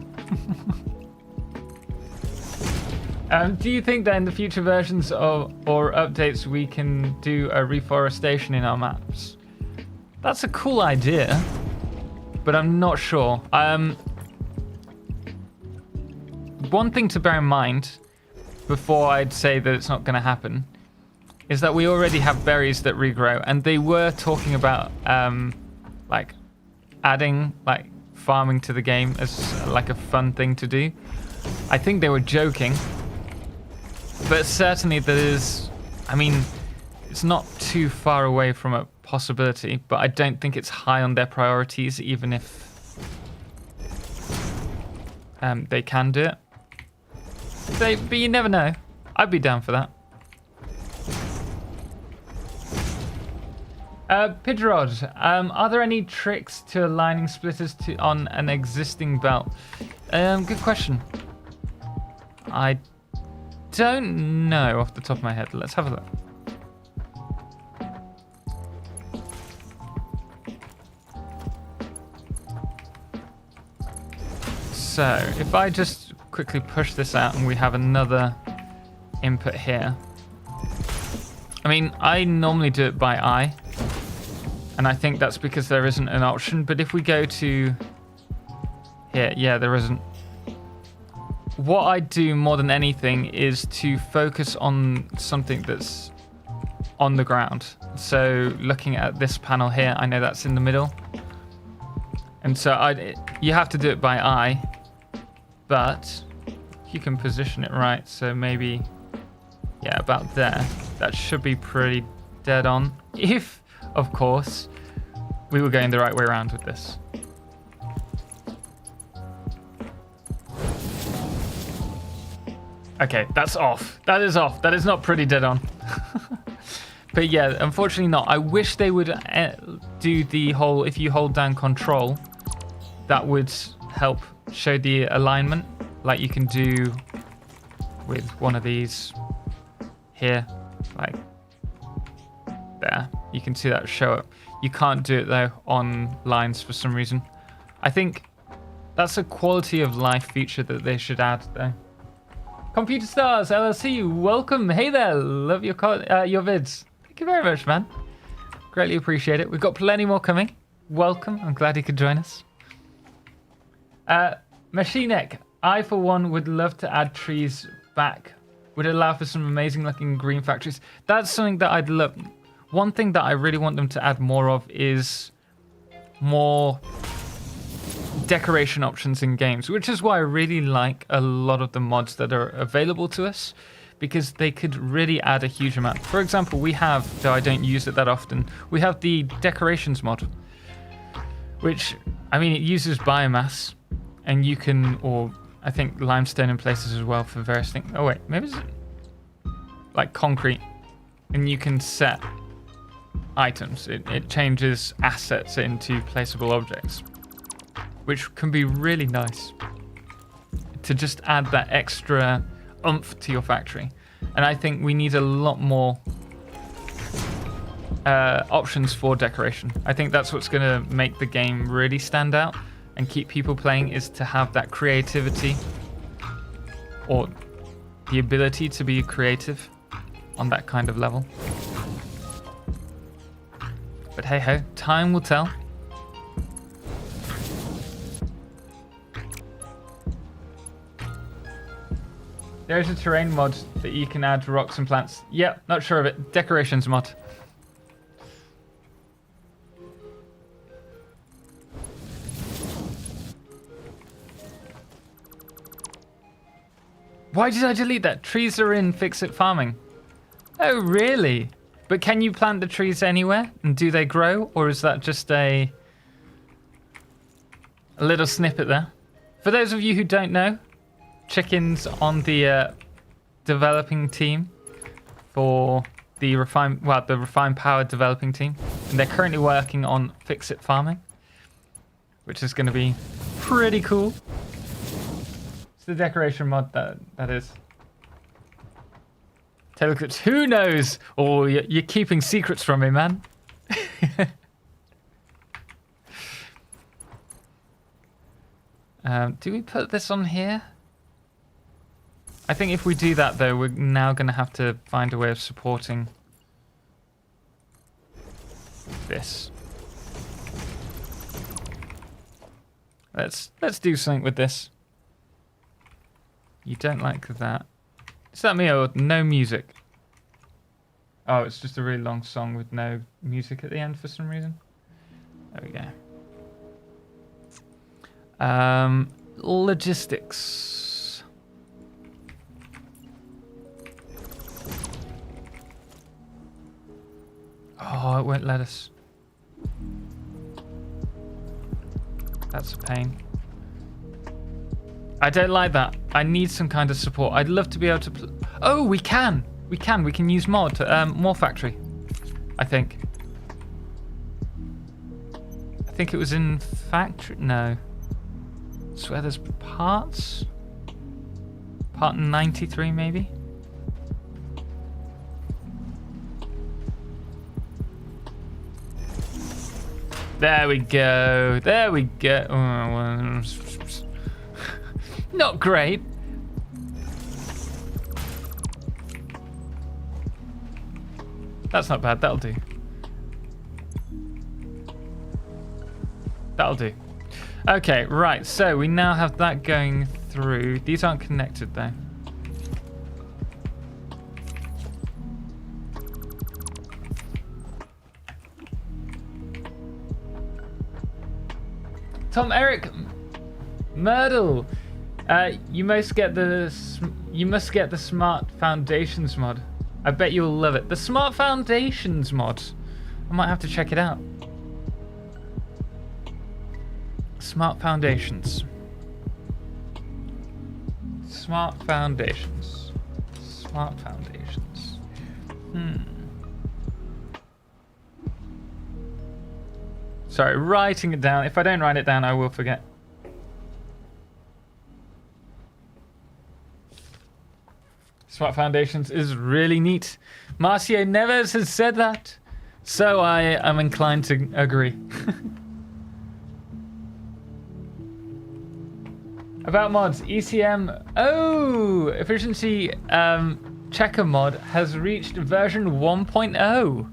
S1: Do you think that in the future versions or updates we can do a reforestation in our maps? That's a cool idea, but I'm not sure. One thing to bear in mind before I'd say that it's not going to happen is that we already have berries that regrow, and they were talking about like adding like farming to the game as like a fun thing to do. I think they were joking, but certainly there is, I mean, it's not too far away from a possibility, but I don't think it's high on their priorities, even if they can do it. But you never know. I'd be down for that. Pidrod, are there any tricks to aligning splitters on an existing belt? Good question. I don't know off the top of my head. Let's have a look. So if I just quickly push this out and we have another input here. I mean, I normally do it by eye. And I think that's because there isn't an option. But if we go to here, yeah, there isn't. What I do more than anything is to focus on something that's on the ground. So looking at this panel here, I know that's in the middle. And so you have to do it by eye, but you can position it right. So maybe, yeah, about there. That should be pretty dead on. If, of course, we were going the right way around with this. Okay, that's off. That is off. That is not pretty dead on. But yeah, unfortunately not. I wish they would do the whole, if you hold down control, that would help show the alignment like you can do with one of these here, like there. You can see that show up. You can't do it though on lines for some reason. I think that's a quality of life feature that they should add though. Computer Stars LLC, welcome. Hey there, love your vids. Thank you very much, man. Greatly appreciate it. We've got plenty more coming. Welcome. I'm glad you could join us. Machinek, I for one would love to add trees back. Would allow for some amazing looking green factories. That's something that I'd love. One thing that I really want them to add more of is more decoration options in games, which is why I really like a lot of the mods that are available to us, because they could really add a huge amount. For example, we have, though I don't use it that often, we have the decorations mod, which, I mean, it uses biomass, and you can, or I think limestone in places as well for various things. Oh wait, maybe it's like concrete, and you can set items. It changes assets into placeable objects, which can be really nice to just add that extra oomph to your factory. And I think we need a lot more options for decoration. I think that's what's going to make the game really stand out and keep people playing, is to have that creativity, or the ability to be creative on that kind of level. But hey ho, time will tell. There's a terrain mod that you can add rocks and plants. Yep, not sure of it. Decorations mod. Why did I delete that? Trees are in Fix-It Farming. Oh, really? But can you plant the trees anywhere? And do they grow? Or is that just a little snippet there? For those of you who don't know, Chicken's on the developing team for the Refined Power developing team. And they're currently working on Fix-It Farming, which is going to be pretty cool. It's the decoration mod that is. TotalXclipse, who knows? Oh, you're keeping secrets from me, man. Do we put this on here? I think if we do that, though, we're now going to have to find a way of supporting this. Let's do something with this. You don't like that. Is that me or no music? Oh, it's just a really long song with no music at the end for some reason. There we go. Logistics. Oh, it won't let us. That's a pain. I don't like that. I need some kind of support. I'd love to be able to... Oh, we can. We can use mod. Moar factory, I think. I think it was in factory. No. I swear there's parts. Part 93, maybe. There we go. There we go. Not great. That's not bad. That'll do. That'll do. Okay, right. So we now have that going through. These aren't connected though. Tom Eric Myrtle, you must get the Smart Foundations mod. I bet you'll love it. The Smart Foundations mod. I might have to check it out. Smart Foundations. Smart Foundations. Smart Foundations. Sorry, writing it down. If I don't write it down, I will forget. Smart Foundations is really neat. Marcio Neves has said that, so I am inclined to agree. About mods, ECM. Oh, efficiency checker mod has reached version 1.0.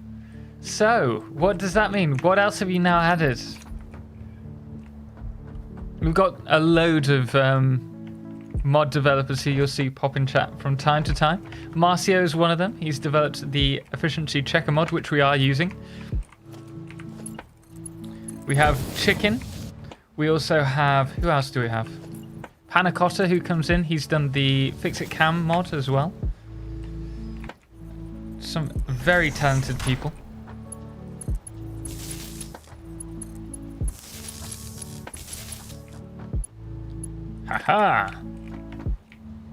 S1: So, what does that mean? What else have you now added? We've got a load of mod developers who you'll see pop in chat from time to time. Marcio is one of them. He's developed the efficiency checker mod, which we are using. We have Chicken. We also have, who else do we have? Panacotta, who comes in. He's done the Fix-It Cam mod as well. Some very talented people. Haha!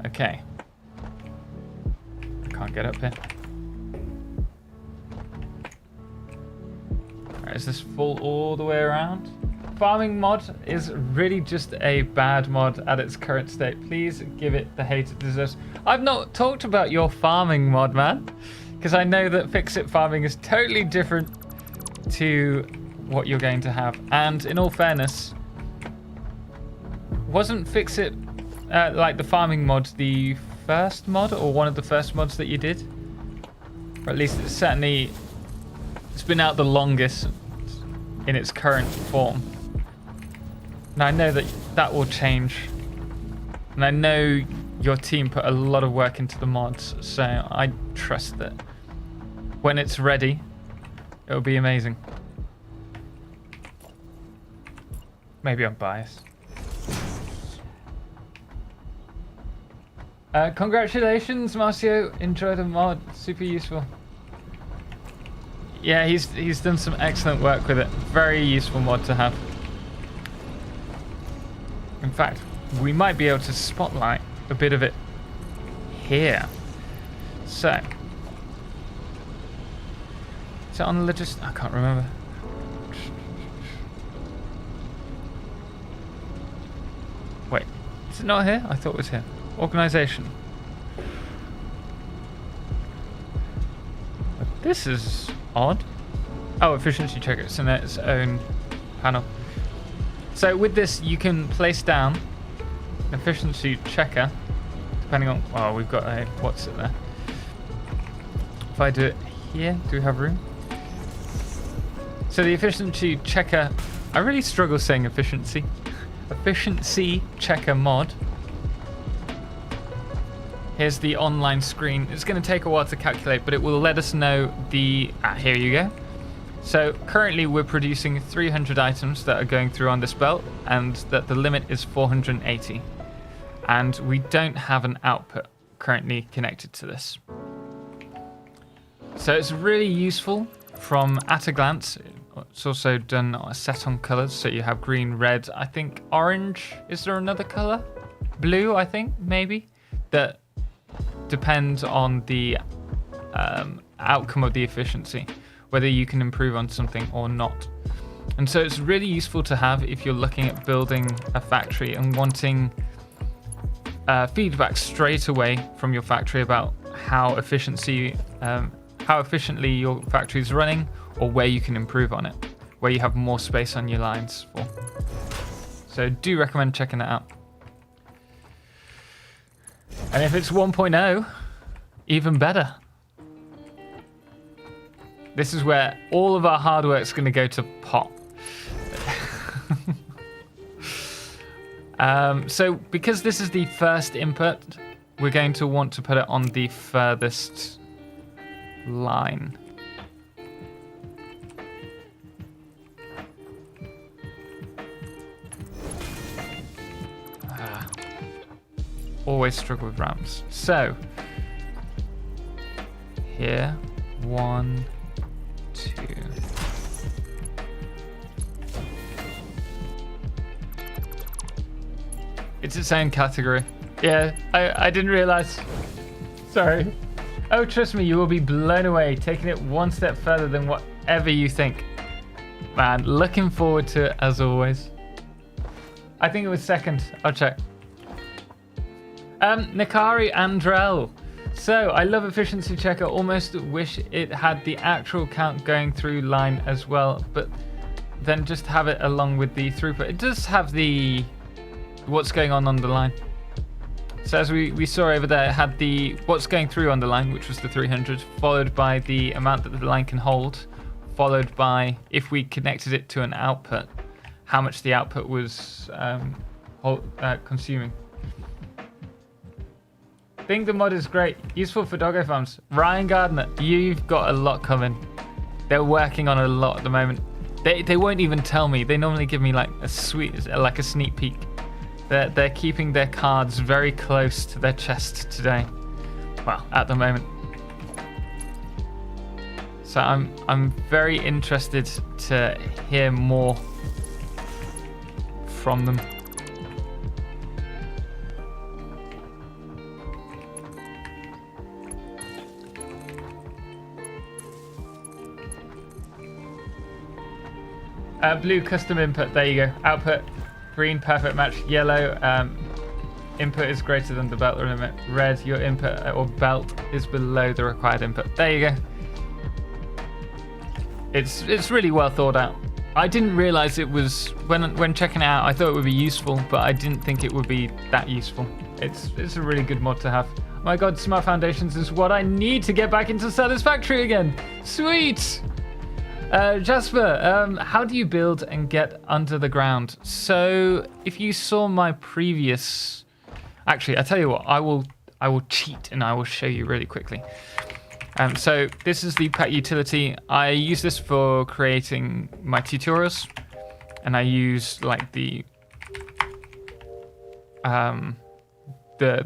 S1: Okay. I can't get up here. Alright, is this full all the way around? Farming mod is really just a bad mod at its current state. Please give it the hate it deserves. I've not talked about your farming mod, man, because I know that Fix-It farming is totally different to what you're going to have. And in all fairness, wasn't Fix-It, like the farming mod, the first mod or one of the first mods that you did? Or at least it's been out the longest in its current form. And I know that will change. And I know your team put a lot of work into the mods, so I trust that when it's ready, it'll be amazing. Maybe I'm biased. Congratulations, Marcio. Enjoy the mod. Super useful. Yeah, he's done some excellent work with it. Very useful mod to have. In fact, we might be able to spotlight a bit of it here. So, is it on the I can't remember. Wait, is it not here? I thought it was here. Organization. This is odd. Oh, efficiency checker. It's in its own panel. So with this, you can place down efficiency checker, depending on. Oh, we've got a what's it there? If I do it here, do we have room? So the efficiency checker. I really struggle saying efficiency. Efficiency checker mod. Here's the online screen. It's going to take a while to calculate, but it will let us know the... here you go. So currently we're producing 300 items that are going through on this belt, and that the limit is 480. And we don't have an output currently connected to this. So it's really useful from at a glance. It's also done set on colors, so you have green, red, I think orange. Is there another color? Blue, I think, maybe. That depends on the outcome of the efficiency, whether you can improve on something or not. And so it's really useful to have if you're looking at building a factory and wanting feedback straight away from your factory about how efficiently your factory is running, or where you can improve on it, where you have more space on your lines for. So do recommend checking that out. And if it's 1.0, even better. This is where all of our hard work's going to go to pot. So because this is the first input, we're going to want to put it on the furthest line. Always struggle with ramps. So here, 1, 2. It's its own category. Yeah, I didn't realize. Sorry. Oh, trust me, you will be blown away, taking it one step further than whatever you think. Man, looking forward to it as always. I think it was second. I'll check. Nikari Andrel. So, I love efficiency checker. Almost wish it had the actual count going through line as well, but then just have it along with the throughput. It does have the what's going on the line. So as we saw over there, it had the what's going through on the line, which was the 300, followed by the amount that the line can hold, followed by, if we connected it to an output, how much the output was consuming. I think the mod is great, useful for doggo farms. Ryan Gardner, you've got a lot coming. They're working on a lot at the moment. They won't even tell me. They normally give me like a sneak peek. They're keeping their cards very close to their chest today. Well, at the moment. So I'm very interested to hear more from them. Blue custom input, there you go. Output, green perfect match, yellow input is greater than the belt limit. Red, your input or belt is below the required input. There you go. It's really well thought out. I didn't realize it was, when checking it out, I thought it would be useful, but I didn't think it would be that useful. It's a really good mod to have. Oh my god, Smart Foundations is what I need to get back into Satisfactory again. Sweet! Jasper, how do you build and get under the ground? So if you saw my previous, actually, I tell you what, I will cheat and I will show you really quickly. So this is the pet utility. I use this for creating my tutorials, and I use like the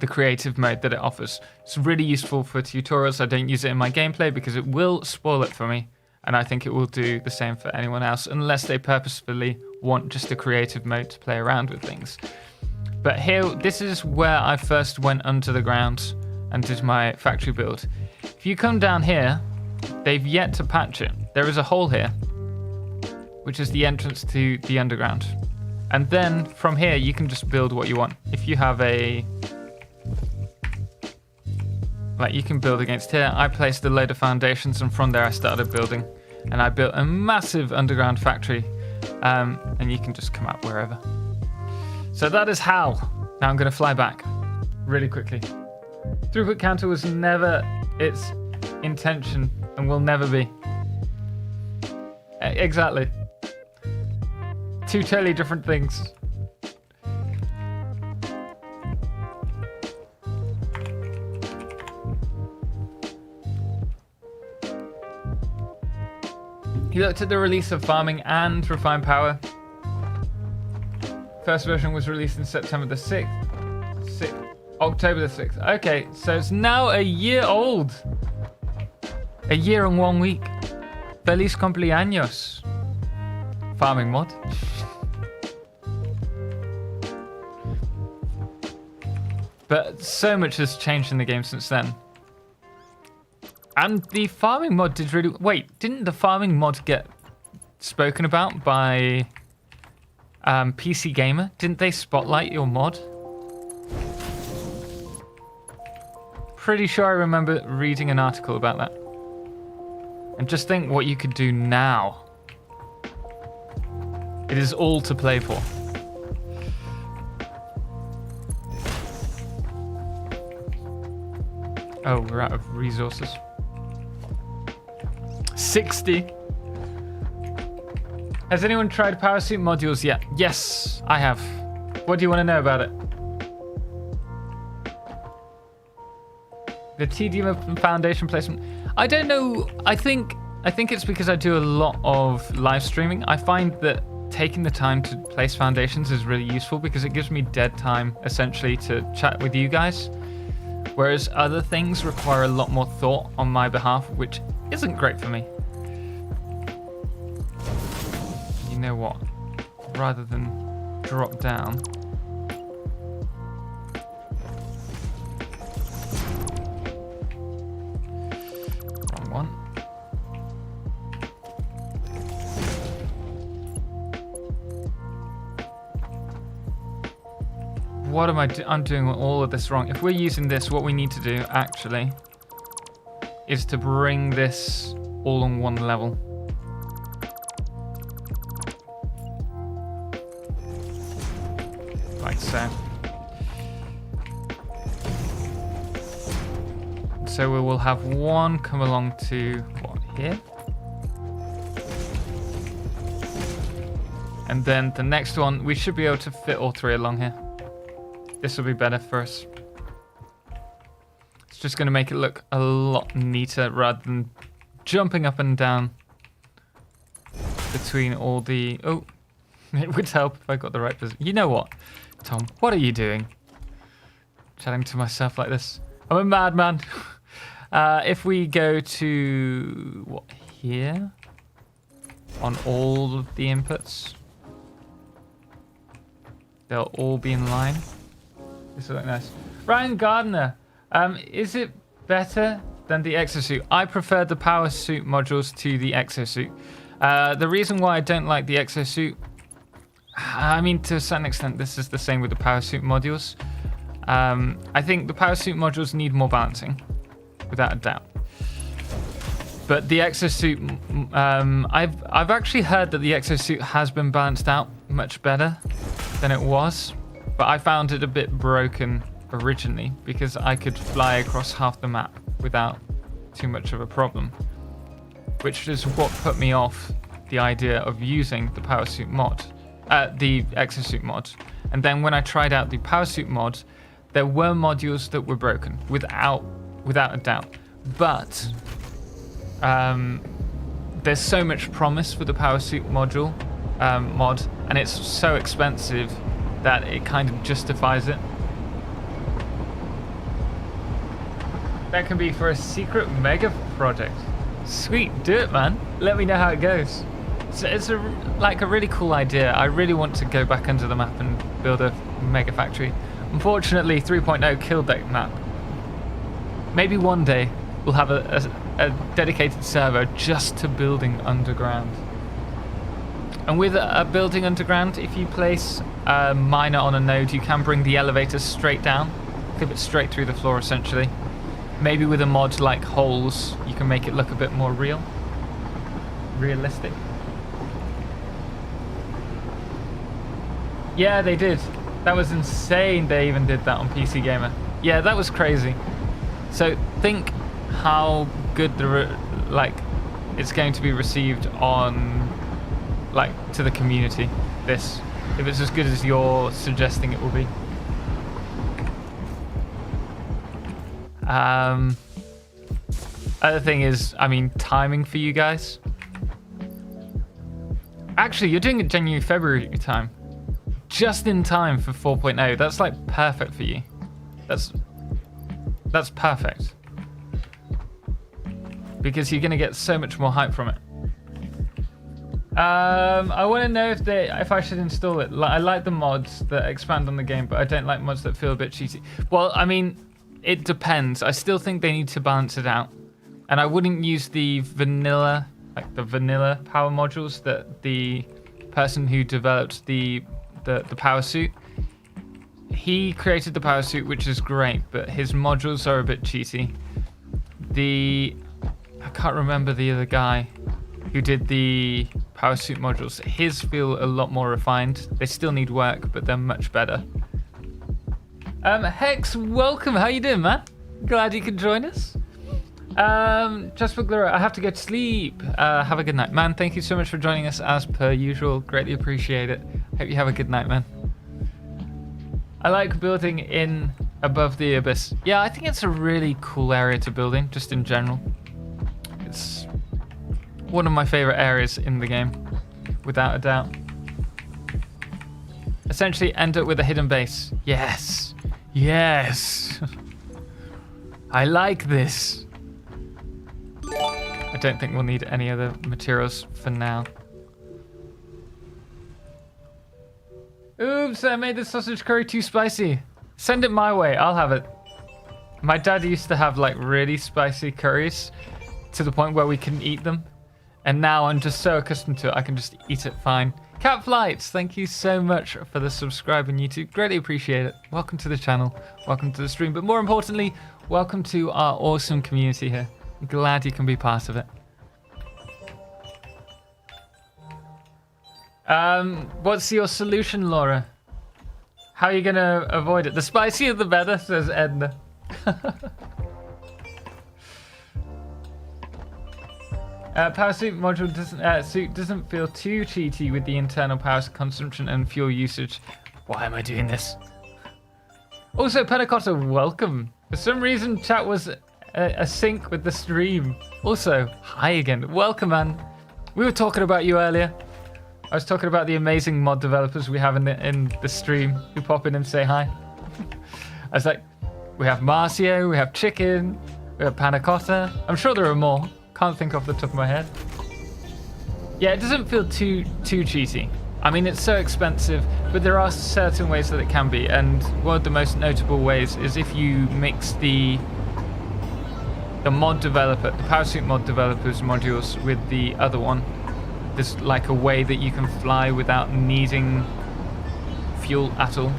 S1: creative mode that it offers. It's really useful for tutorials. I don't use it in my gameplay because it will spoil it for me. And I think it will do the same for anyone else, unless they purposefully want just a creative mode to play around with things. But here, this is where I first went under the ground and did my factory build. If you come down here, they've yet to patch it. There is a hole here, which is the entrance to the underground. And then from here, you can just build what you want. If you have a... like, you can build against here. I placed a load of foundations, and from there I started building. And I built a massive underground factory. And you can just come out wherever. So that is how. Now I'm going to fly back really quickly. Throughput counter was never its intention and will never be. Exactly. Two totally different things. He looked at the release of Farming and Refined Power. First version was released in September the 6th. October the 6th. Okay, so it's now a year old. A year and 1 week. Feliz cumpleaños. Farming mod. But so much has changed in the game since then. And the farming mod did really... Wait, didn't the farming mod get spoken about by PC Gamer? Didn't they spotlight your mod? Pretty sure I remember reading an article about that. And just think what you could do now. It is all to play for. Oh, we're out of resources. 60. Has anyone tried power suit modules yet? Yes, I have. What do you want to know about it? The tedium of foundation placement. I don't know. I think it's because I do a lot of live streaming. I find that taking the time to place foundations is really useful because it gives me dead time essentially to chat with you guys. Whereas other things require a lot more thought on my behalf, which isn't great for me. You know what? Rather than drop down. Wrong one. What am I doing? I'm doing all of this wrong. If we're using this, what we need to do actually is to bring this all on one level. Like so. So we will have one come along to, what, here? And then the next one, we should be able to fit all three along here. This will be better for us. It's just going to make it look a lot neater rather than jumping up and down between all the... Oh, it would help if I got the right position. You know what, Tom? What are you doing? Chatting to myself like this. I'm a madman. If we go to... what, here? On all of the inputs. They'll all be in line. This will look nice. Ryan Gardner, is it better than the exosuit? I prefer the power suit modules to the exosuit. The reason why I don't like the exosuit, I mean, to a certain extent, this is the same with the power suit modules. I think the power suit modules need more balancing, without a doubt. But the exosuit, I've actually heard that the exosuit has been balanced out much better than it was. But I found it a bit broken originally because I could fly across half the map without too much of a problem. Which is what put me off the idea of using the power suit mod, the exosuit mod. And then when I tried out the power suit mod, there were modules that were broken without a doubt. But there's so much promise for the power suit module mod, and it's so expensive that it kind of justifies it. That can be for a secret mega project. Sweet, do it, man. Let me know how it goes. It's a really cool idea. I really want to go back under the map and build a mega factory. Unfortunately, 3.0 killed that map. Maybe one day we'll have a dedicated server just to building underground. And with a building underground, if you place a miner on a node, you can bring the elevator straight down, clip it straight through the floor essentially. Maybe with a mod like holes, you can make it look a bit more realistic. Yeah, they did. That was insane. They even did that on PC Gamer. Yeah, that was crazy. So think how good it's going to be received on to the community. This, if it's as good as you're suggesting it will be. Other thing is, I mean, timing for you guys. Actually, you're doing it January, February time. Just in time for 4.0. That's like perfect for you. That's perfect. Because you're gonna get so much more hype from it. I want to know if I should install it. I like the mods that expand on the game, but I don't like mods that feel a bit cheesy. Well, I mean, it depends. I still think they need to balance it out, and I wouldn't use the vanilla power modules that the person who developed the power suit. He created the power suit, which is great, but his modules are a bit cheesy. I can't remember the other guy who did the power suit modules. His feel a lot more refined. They still need work, but they're much better. Hex, welcome. How you doing, man? Glad you could join us. Just for Glura, I have to go to sleep. Have a good night, man. Thank you so much for joining us as per usual. Greatly appreciate it. Hope you have a good night, man. I like building in above the abyss. Yeah, I think it's a really cool area to build in, just in general. It's one of my favorite areas in the game, without a doubt. Essentially end up with a hidden base. Yes. Yes. I like this. I don't think we'll need any other materials for now. Oops, I made the sausage curry too spicy. Send it my way, I'll have it. My dad used to have like really spicy curries to the point where we couldn't eat them. And now I'm just so accustomed to it, I can just eat it fine. Cat Flights, thank you so much for the subscribe on YouTube. Greatly appreciate it. Welcome to the channel, welcome to the stream, but more importantly, welcome to our awesome community here. I'm glad you can be part of it. What's your solution, Laura? How are you gonna avoid it? The spicier the better, says Edna. Power suit module doesn't feel too cheaty with the internal power consumption and fuel usage. Why am I doing this? Also, Panacotta, welcome. For some reason, chat was a sync with the stream. Also, hi again. Welcome, man. We were talking about you earlier. I was talking about the amazing mod developers we have in the stream who pop in and say hi. I was like, we have Marcio, we have Chicken, we have Panacotta. I'm sure there are more. Can't think off the top of my head. Yeah, it doesn't feel too cheaty. I mean, it's so expensive, but there are certain ways that it can be, and one of the most notable ways is if you mix the mod developer, the power suit mod developer's modules with the other one. There's like a way that you can fly without needing fuel at all.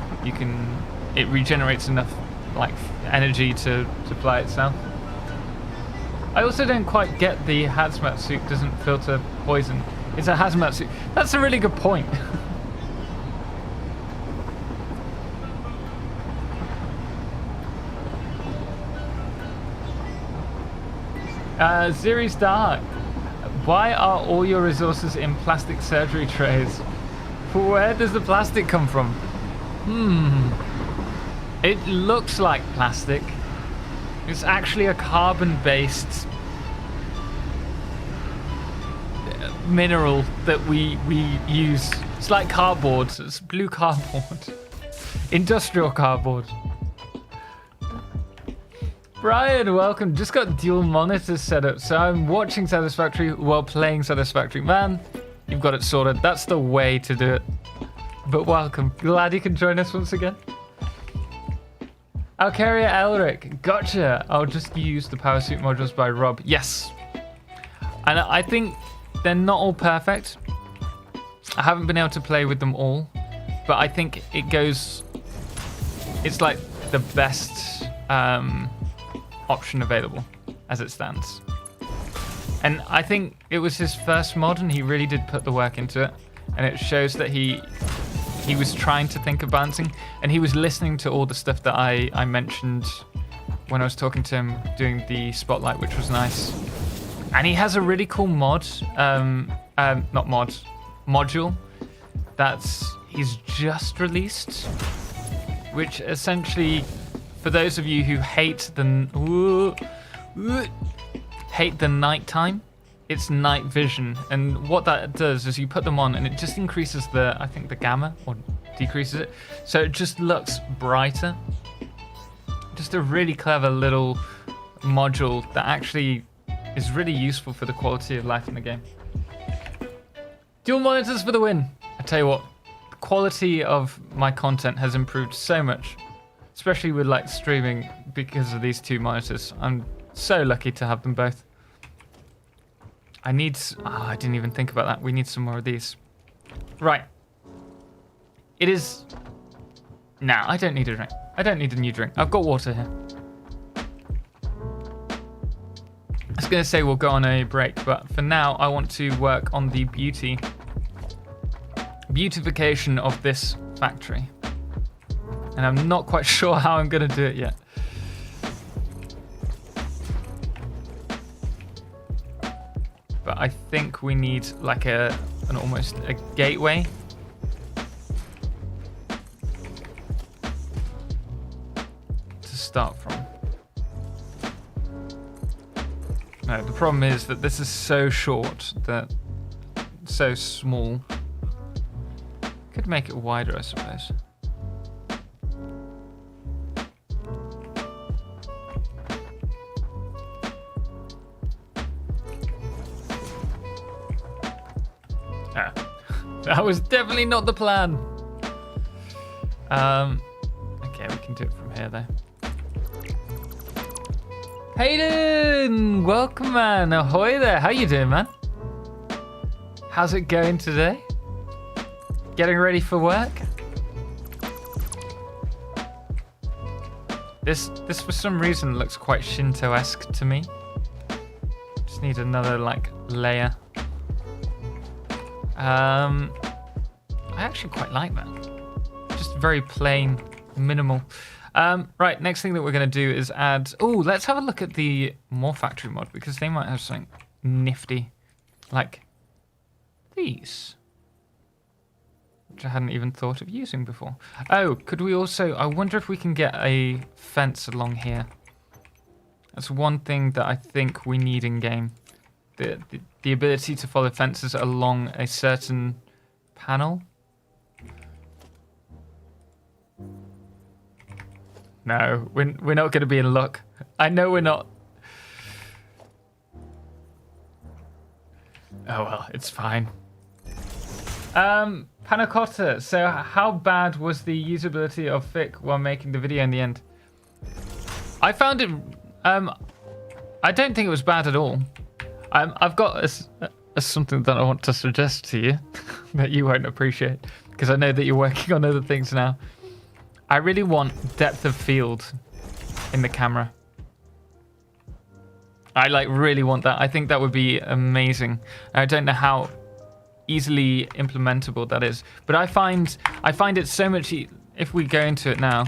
S1: It regenerates enough like energy to fly itself. I also don't quite get the hazmat suit doesn't filter poison. It's a hazmat suit. That's a really good point. Ziri's Dark. Why are all your resources in plastic surgery trays? Where does the plastic come from? It looks like plastic. It's actually a carbon-based mineral that we use. It's like cardboard. It's blue cardboard. Industrial cardboard. Brian, welcome. Just got dual monitors set up, so I'm watching Satisfactory while playing Satisfactory. Man, you've got it sorted. That's the way to do it. But welcome. Glad you can join us once again. Alcaria Elric, gotcha. I'll just use the power suit modules by Rob. Yes. And I think they're not all perfect. I haven't been able to play with them all, but I think it's like the best option available as it stands. And I think it was his first mod and he really did put the work into it. And it shows that he was trying to think of balancing, and he was listening to all the stuff that I mentioned when I was talking to him doing the spotlight, which was nice. And he has a really cool module that's he's just released, which essentially, for those of you who hate the nighttime, it's night vision, and what that does is you put them on and it just increases I think the gamma, or decreases it, so it just looks brighter. Just a really clever little module that actually is really useful for the quality of life in the game. Dual monitors for the win. I tell you what, the quality of my content has improved so much, especially with like streaming because of these two monitors. I'm so lucky to have them both. I didn't even think about that. We need some more of these. Right. It is... Nah, I don't need a drink. I don't need a new drink. I've got water here. I was going to say we'll go on a break, but for now I want to work on the beautification of this factory. And I'm not quite sure how I'm going to do it yet. think we need like an almost a gateway. To start from. No, the problem is that this is so short, that so small. Could make it wider, I suppose. Ah, that was definitely not the plan. Okay, we can do it from here though. Hayden, welcome man, ahoy there. How you doing, man? How's it going today? Getting ready for work? This for some reason looks quite Shinto-esque to me. Just need another like layer. I actually quite like that. Just very plain, minimal. Right, next thing that we're going to do is add... Oh, let's have a look at the Moar Factory mod, because they might have something nifty. Like these. Which I hadn't even thought of using before. Oh, could we also... I wonder if we can get a fence along here. That's one thing that I think we need in game. The ability to follow fences along a certain panel. No, we're not going to be in luck. I know we're not. Oh well, it's fine. Panna Cotta, so how bad was the usability of Fic while making the video in the end? I found it... I don't think it was bad at all. I've got something that I want to suggest to you that you won't appreciate, because I know that you're working on other things now. I really want depth of field in the camera. I really want that. I think that would be amazing. I don't know how easily implementable that is, but I find it so much. If we go into it now,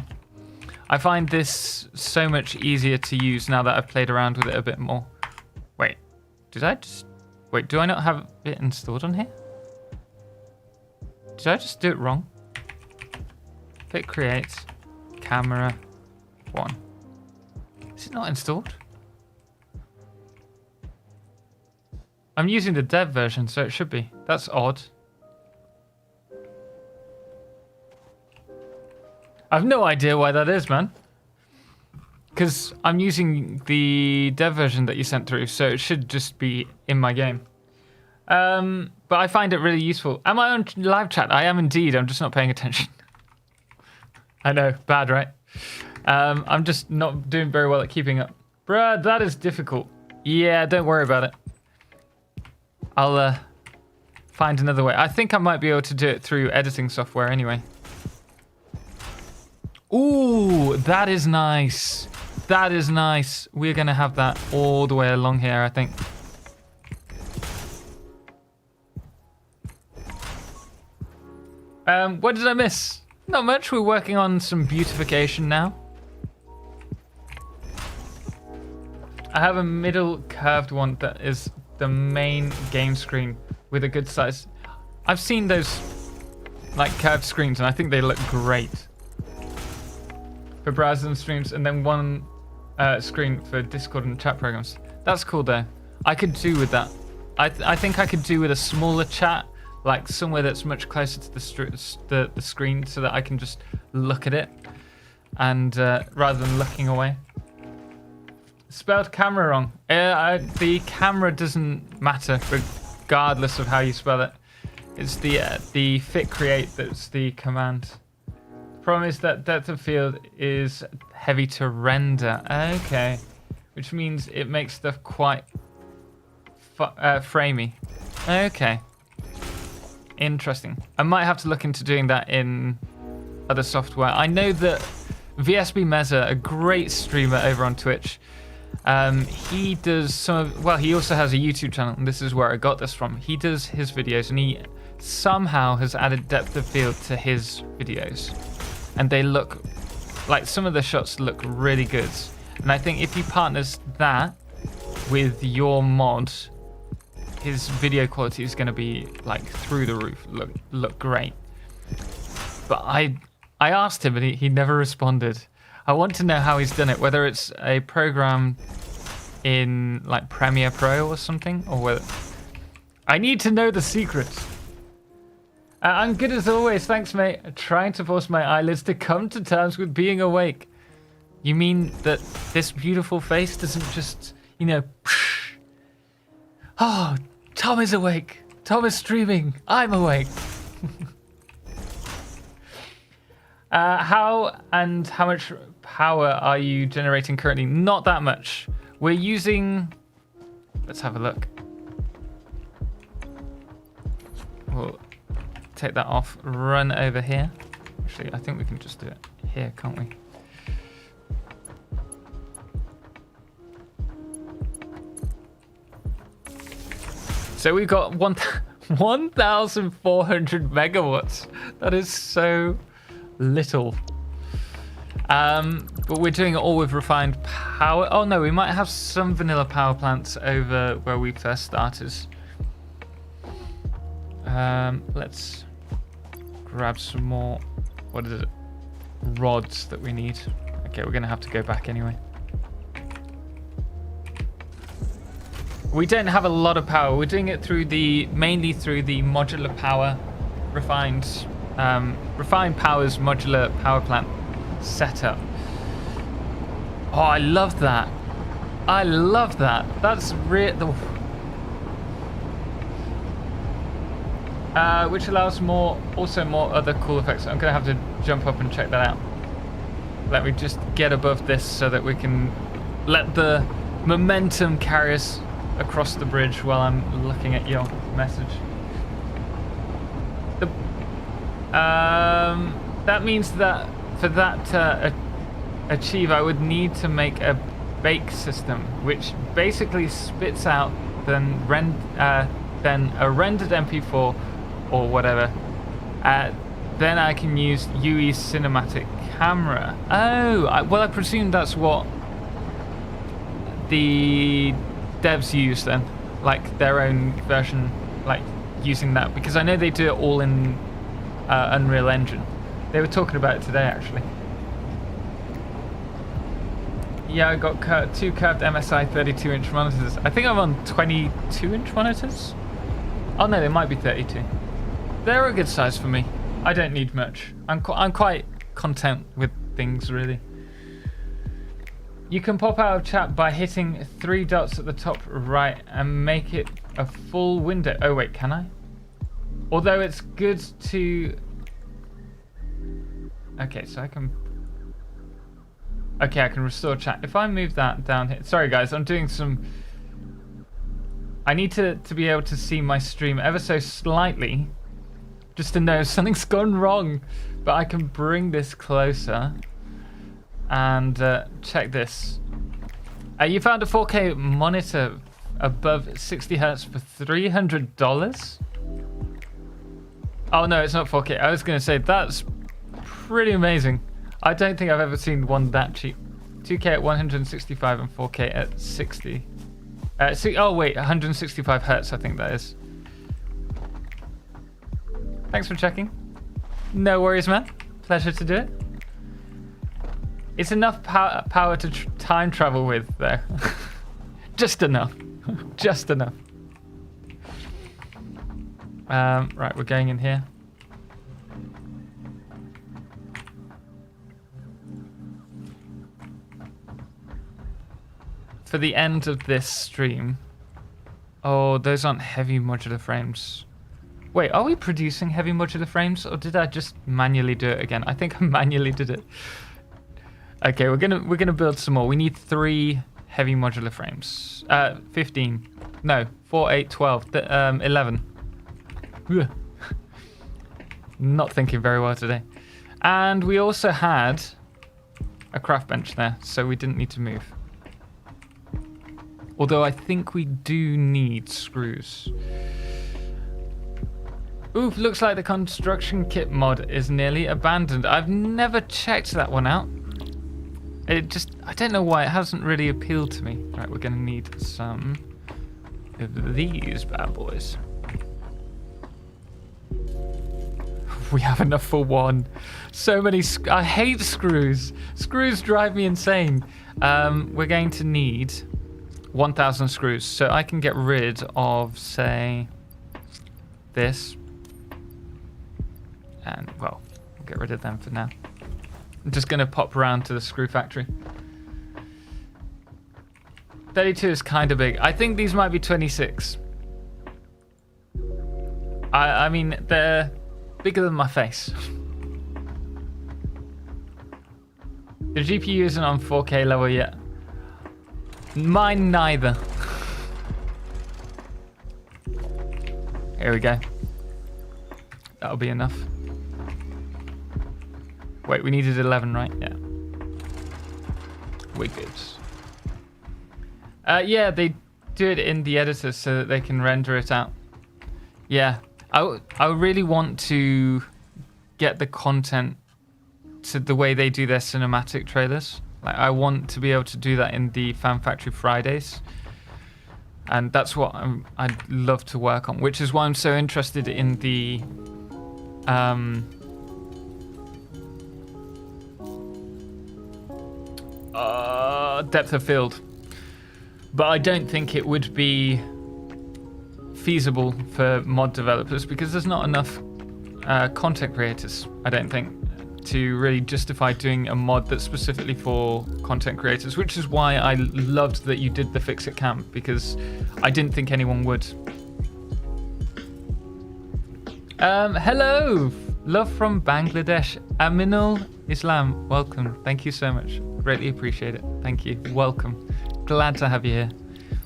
S1: I find this so much easier to use now that I've played around with it a bit more. Wait, do I not have it installed on here? Did I just do it wrong? Fit create camera 1. Is it not installed? I'm using the dev version, so it should be. That's odd. I've no idea why that is, man. Because I'm using the dev version that you sent through, so it should just be in my game. But I find it really useful. Am I on live chat? I am indeed. I'm just not paying attention. I know, bad, right? I'm just not doing very well at keeping up. Bruh, that is difficult. Yeah, don't worry about it. I'll find another way. I think I might be able to do it through editing software anyway. Ooh, that is nice. That is nice. We're going to have that all the way along here, I think. What did I miss? Not much. We're working on some beautification now. I have a middle curved one that is the main game screen with a good size. I've seen those like curved screens and I think they look great for browsers and streams, and then one screen for Discord and chat programs. That's cool though. I could do with that. I think I could do with a smaller chat, like somewhere that's much closer to the screen, so that I can just look at it, and rather than looking away. Spelled camera wrong. The camera doesn't matter regardless of how you spell it. It's the fit create that's the command. The problem is that depth of field is heavy to render. Okay, which means it makes stuff quite framey. Okay. Interesting. I might have to look into doing that in other software. I know that VSB Meza, a great streamer over on Twitch, he does some of, well, he also has a YouTube channel, and this is where I got this from. He does his videos, and he somehow has added depth of field to his videos. And they look, like some of the shots look really good. And I think if you partners that with your mod, his video quality is going to be like through the roof, look great. But I asked him and he never responded. I want to know how he's done it, whether it's a program in like Premiere Pro or something, or whether... I need to know the secret. I'm good as always, thanks mate. Trying to force my eyelids to come to terms with being awake. You mean that this beautiful face doesn't just, you know... Oh, Tom is awake. Tom is streaming. I'm awake. How much power are you generating currently? Not that much. We're using... Let's have a look. We'll take that off. Run over here. Actually, I think we can just do it here, can't we? So we've got 1,400 megawatts. That is so little. But we're doing it all with refined power. Oh no, we might have some vanilla power plants over where we first started. Let's grab some more, what is it? Rods that we need. Okay, we're gonna have to go back anyway. We don't have a lot of power. We're doing it through mainly through the modular power, refined powers modular power plant setup. Oh, I love that. I love that. That's real. Which allows also more other cool effects. I'm gonna have to jump up and check that out. Let me just get above this so that we can let the momentum carry us across the bridge while I'm looking at your message. That means that for that to achieve, I would need to make a bake system, which basically spits out then a rendered MP4 or whatever. Then I can use UE cinematic camera. Oh, well, I presume that's what the devs use then, like their own version, like using that, because I know they do it all in Unreal Engine. They were talking about it today actually. Yeah, I got two curved MSI 32-inch monitors. I think I'm on 22-inch monitors. Oh no, they might be 32. They're a good size for me. I don't need much. I'm quite content with things really. You can pop out of chat by hitting 3 dots at the top right and make it a full window. Oh wait, can I? Although it's good to... Okay, so I can... Okay, I can restore chat. If I move that down here... Sorry guys, I'm doing some... I need to be able to see my stream ever so slightly, just to know if something's gone wrong. But I can bring this closer and check this. You found a 4K monitor above 60 Hertz for $300? Oh no, it's not 4K. I was going to say, that's pretty amazing. I don't think I've ever seen one that cheap. 2K at 165 and 4K at 60. Oh wait, 165 Hertz, I think that is. Thanks for checking. No worries, man. Pleasure to do it. It's enough power to time travel with there. Just enough. Just enough. Right, we're going in here. For the end of this stream. Oh, those aren't heavy modular frames. Wait, are we producing heavy modular frames, or did I just manually do it again? I think I manually did it. Okay, we're gonna build some more. We need 3 heavy modular frames. 15. No, 4, 8, 12, 11. Ugh. Not thinking very well today. And we also had a craft bench there, so we didn't need to move. Although I think we do need screws. Oof, looks like the construction kit mod is nearly abandoned. I've never checked that one out. I don't know why, it hasn't really appealed to me. Right, we're gonna need some these bad boys. We have enough for one. So many. I hate screws. Screws drive me insane. We're going to need 1,000 screws. So I can get rid of, say, this. And, well, we'll get rid of them for now. I'm just going to pop around to the screw factory. 32 is kind of big. I think these might be 26. I mean, they're bigger than my face. The GPU isn't on 4K level yet. Mine neither. Here we go. That'll be enough. Wait, we needed 11, right? Yeah. We're good. Yeah, they do it in the editor so that they can render it out. Yeah. I really want to get the content to the way they do their cinematic trailers. Like, I want to be able to do that in the Fan Factory Fridays. And that's what I'd love to work on, which is why I'm so interested in the depth of field. But I don't think it would be feasible for mod developers because there's not enough content creators, I don't think, to really justify doing a mod that's specifically for content creators, which is why I loved that you did the Fix It Camp, because I didn't think anyone would. Hello, love from Bangladesh, Aminul Islam, welcome, thank you so much, greatly appreciate it, thank you, welcome, glad to have you here.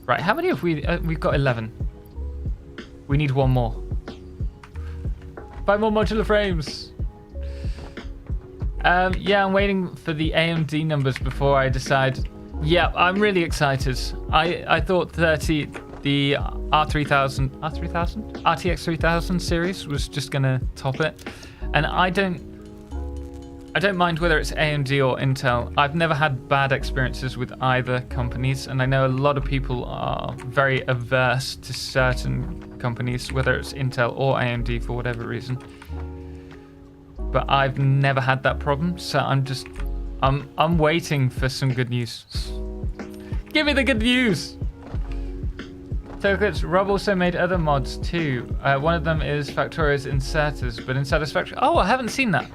S1: Right, how many have we've got 11. We need one more. 5 more modular frames. Yeah, I'm waiting for the AMD numbers before I decide. Yeah, I'm really excited. I thought the RTX 3000 series was just gonna top it, and I don't mind whether it's AMD or Intel. I've never had bad experiences with either companies, and I know a lot of people are very averse to certain companies, whether it's Intel or AMD for whatever reason. But I've never had that problem, so I'm waiting for some good news. Give me the good news! TotalXclipse, Rob also made other mods too. One of them is Factoria's inserters, but in Satisfactory. Oh, I haven't seen that.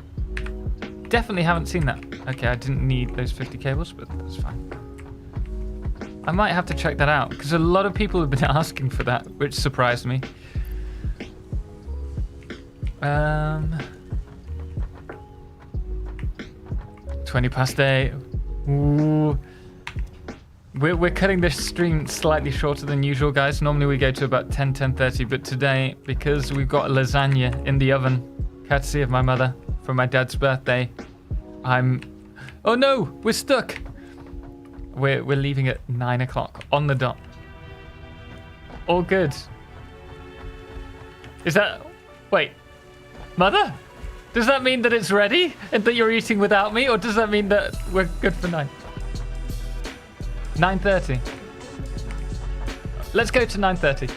S1: Definitely haven't seen that. Okay, I didn't need those 50 cables, but that's fine. I might have to check that out, because a lot of people have been asking for that, which surprised me. 20 past 8. Ooh. We're cutting this stream slightly shorter than usual, guys. Normally we go to about 10:30, but today, because we've got lasagna in the oven, courtesy of my mother, for my dad's birthday, oh no, we're stuck. We're leaving at 9 o'clock on the dot. All good. Is that... Wait. Mother? Does that mean that it's ready and that you're eating without me? Or does that mean that we're good for 9? 9:30. Let's go to 9:30.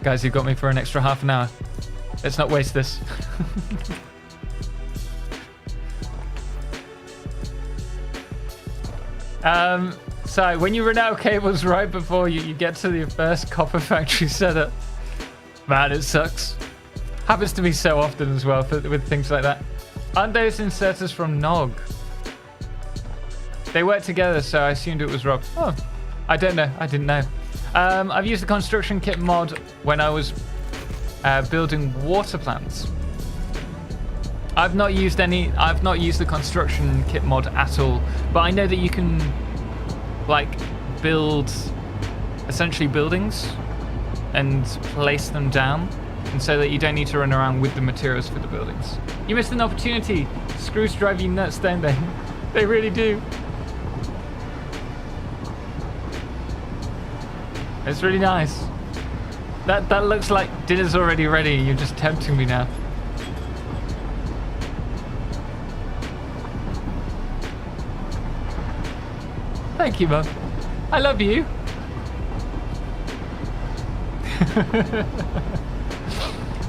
S1: Guys, you've got me for an extra half an hour. Let's not waste this. So when you run out of cables right before you get to the first copper factory setup, man, it sucks. Happens to me so often as well with things like that. Aren't those inserters from Nog? They work together, so I assumed it was Rob. Oh, I don't know. I didn't know. I've used the construction kit mod when I was building water plants. I've not used the construction kit mod at all, but I know that you can like build essentially buildings and place them down, and so that you don't need to run around with the materials for the buildings. You missed an opportunity. Screws drive you nuts, don't they? They really do. It's really nice. That looks like dinner's already ready. You're just tempting me now. Thank you, Mum. I love you.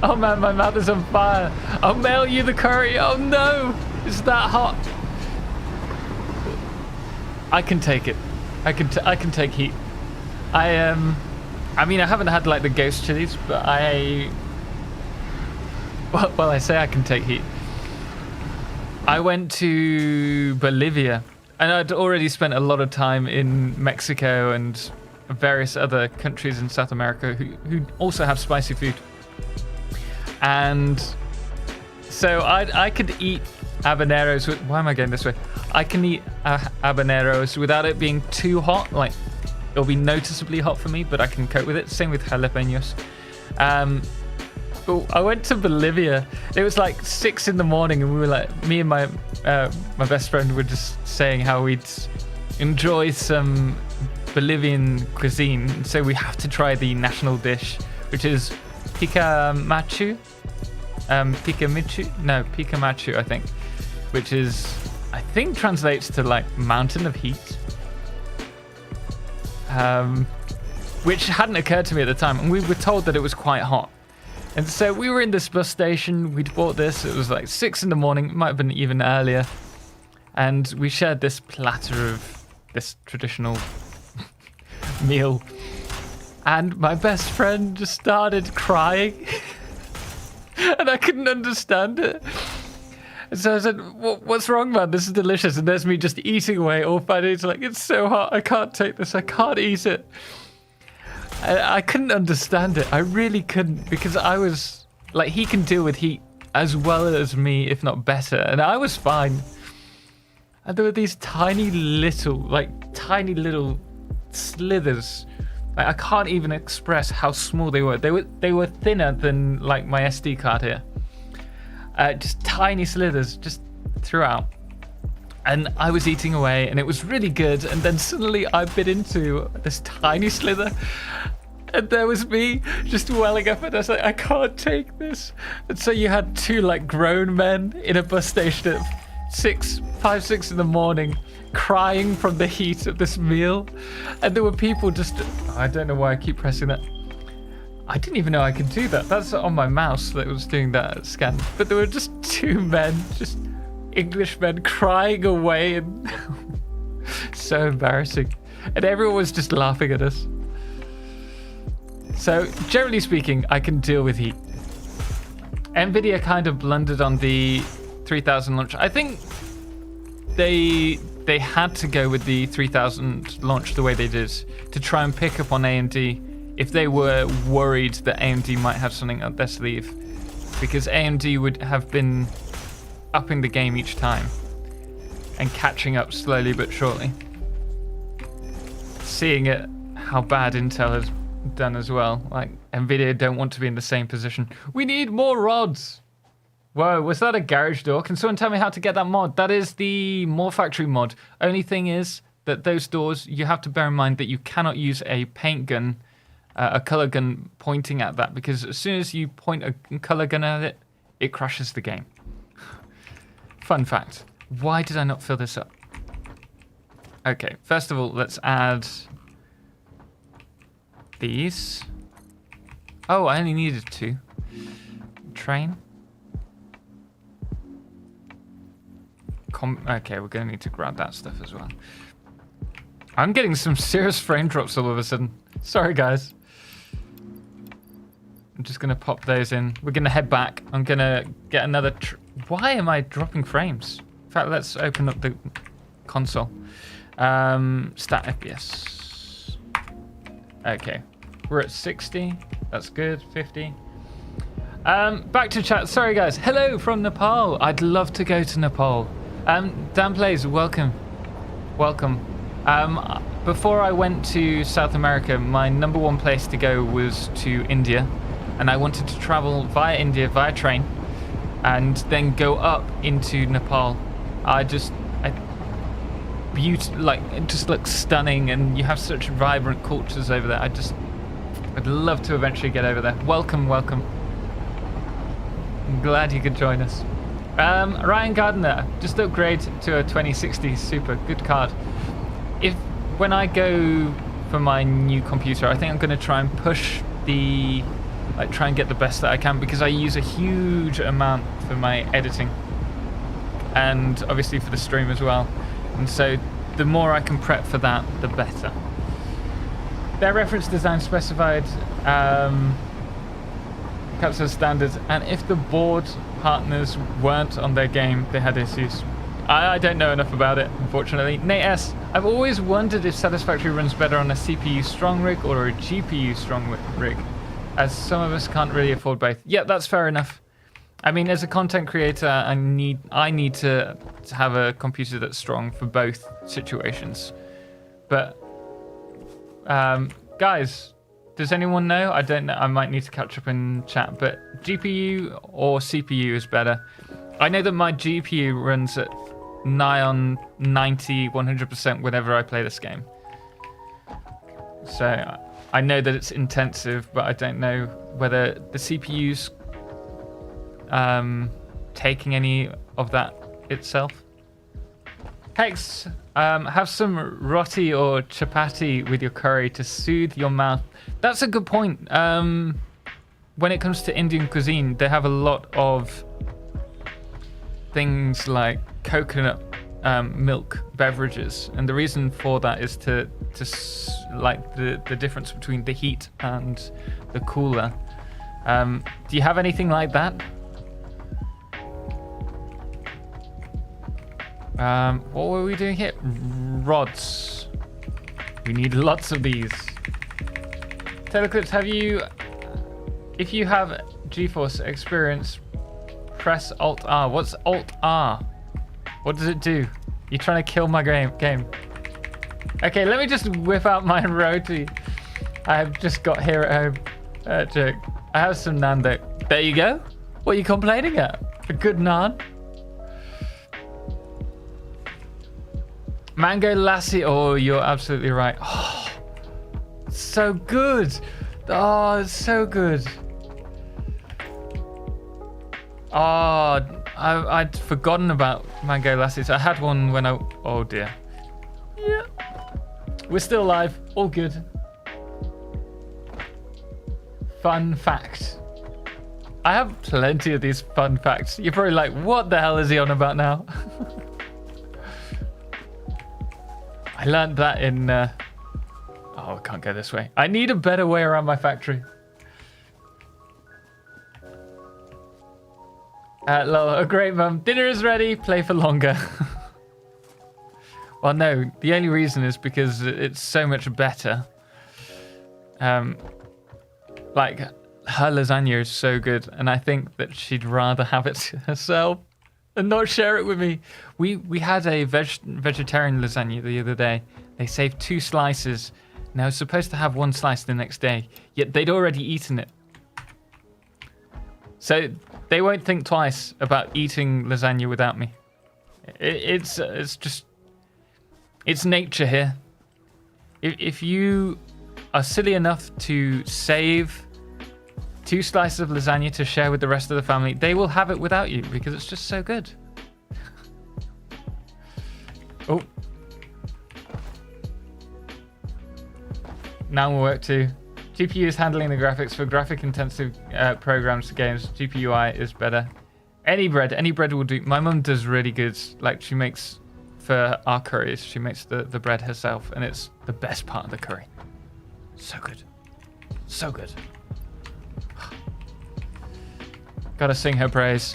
S1: Oh man, my mouth is on fire. I'll mail you the curry. Oh no, it's that hot. I can take it. I can take heat. I mean, I haven't had like the ghost chilies, but well, I say I can take heat. I went to Bolivia, and I'd already spent a lot of time in Mexico and various other countries in South America who also have spicy food. And so I could eat habaneros with, why am I going this way? I can eat habaneros without it being too hot. Like, it'll be noticeably hot for me, but I can cope with it. Same with jalapenos. I went to Bolivia. It was like 6 in the morning, and we were like, me and my best friend were just saying how we'd enjoy some Bolivian cuisine. So we have to try the national dish, which is picamachu, I think, which is, I think, translates to like mountain of heat, which hadn't occurred to me at the time, and we were told that it was quite hot. And so we were in this bus station, we'd bought this, it was like 6 in the morning, it might have been even earlier, and we shared this platter of this traditional meal, and my best friend just started crying and I couldn't understand it. And so I said, what's wrong, man? This is delicious. And there's me just eating away all 5 days. Like, it's so hot. I can't take this. I can't eat it. I couldn't understand it. I really couldn't, because I was like, he can deal with heat as well as me, if not better. And I was fine. And there were these tiny little slithers. Like, I can't even express how small they were. They were thinner than like my SD card here. Just tiny slithers just throughout. And I was eating away, and it was really good. And then suddenly I bit into this tiny slither, and there was me just welling up, and I was like, I can't take this. And so you had 2 like grown men in a bus station at 5, 6 in the morning, crying from the heat of this meal. And there were people just, I don't know why I keep pressing that. I didn't even know I could do that. That's on my mouse that was doing that scan. But there were just 2 men, just English men, crying away, and so embarrassing. And everyone was just laughing at us. So generally speaking, I can deal with heat. Nvidia kind of blundered on the 3000 launch. I think they had to go with the 3000 launch the way they did to try and pick up on AMD if they were worried that AMD might have something up their sleeve, because AMD would have been upping the game each time and catching up slowly but surely. Seeing it, how bad Intel has done as well. Like, Nvidia don't want to be in the same position. We need more rods. Whoa, was that a garage door? Can someone tell me how to get that mod? That is the Moar factory mod. Only thing is that those doors, you have to bear in mind that you cannot use a paint gun, a color gun pointing at that, because as soon as you point a color gun at it, it crashes the game. Fun fact. Why did I not fill this up? Okay, first of all, let's add these. Oh, I only needed 2. Train. Okay, we're going to need to grab that stuff as well. I'm getting some serious frame drops all of a sudden. Sorry, guys. I'm just going to pop those in. We're going to head back. I'm going to get another... Why am I dropping frames? In fact, let's open up the console. Stat FPS. Okay. We're at 60. That's good. 50. Back to chat. Sorry, guys. Hello from Nepal. I'd love to go to Nepal. Dan Plays, welcome. Welcome. Before I went to South America, my #1 place to go was to India. And I wanted to travel via India, via train, and then go up into Nepal. It just looks stunning, and you have such vibrant cultures over there. I'd love to eventually get over there. Welcome, welcome. I'm glad you could join us. Ryan Gardner, just upgrade to a 2060 Super. Good card. When I go for my new computer, I think I'm going to try and push the try and get the best that I can, because I use a huge amount for my editing and obviously for the stream as well. And so the more I can prep for that, the better. Their reference design specified capture standards, and if the board partners weren't on their game, they had issues. I don't know enough about it, unfortunately. Nate S, I've always wondered if Satisfactory runs better on a CPU strong rig or a GPU strong rig, as some of us can't really afford both. Yeah, that's fair enough. I mean, as a content creator, I need to have a computer that's strong for both situations. But guys, does anyone know? I don't know. I might need to catch up in chat, but GPU or CPU is better. I know that my GPU runs at nigh on 90, 100% whenever I play this game. So I know that it's intensive, but I don't know whether the CPU's taking any of that itself. Hex, have some roti or chapati with your curry to soothe your mouth. That's a good point. When it comes to Indian cuisine, they have a lot of things like coconut milk beverages, and the reason for that is to like the difference between the heat and the cooler. Do you have anything like that? What were we doing here? Rods. We need lots of these. TotalXclipse, have you... If you have GeForce experience, press Alt-R. What's Alt-R? What does it do? You're trying to kill my game. Okay, let me just whip out my roti. I have just got here at home. Joke. I have some naan though. There you go. What are you complaining at? A good naan? Mango lassi. Oh, you're absolutely right. Oh, so good. Oh, it's so good. Oh, I'd forgotten about mango lassis. I had one when I... Oh, dear. Yeah. We're still alive. All good. Fun fact. I have plenty of these fun facts. You're probably like, what the hell is he on about now? I learned that in... Oh, I can't go this way. I need a better way around my factory. Lol, a great mum. Dinner is ready. Play for longer. Well, no. The only reason is because it's so much better. Like, her lasagna is so good, and I think that she'd rather have it herself and not share it with me. We had a vegetarian lasagna the other day. They saved 2 slices, and I was supposed to have 1 slice the next day, yet they'd already eaten it. So they won't think twice about eating lasagna without me. It's just, it's nature here. If you are silly enough to save 2 slices of lasagna to share with the rest of the family, they will have it without you because it's just so good. Oh. Now we'll work too. GPU is handling the graphics for graphic intensive programs, games. GPUI is better. Any bread will do. My mum does really good, like she makes for our curries, she makes the bread herself, and it's the best part of the curry. So good. So good. Gotta sing her praise.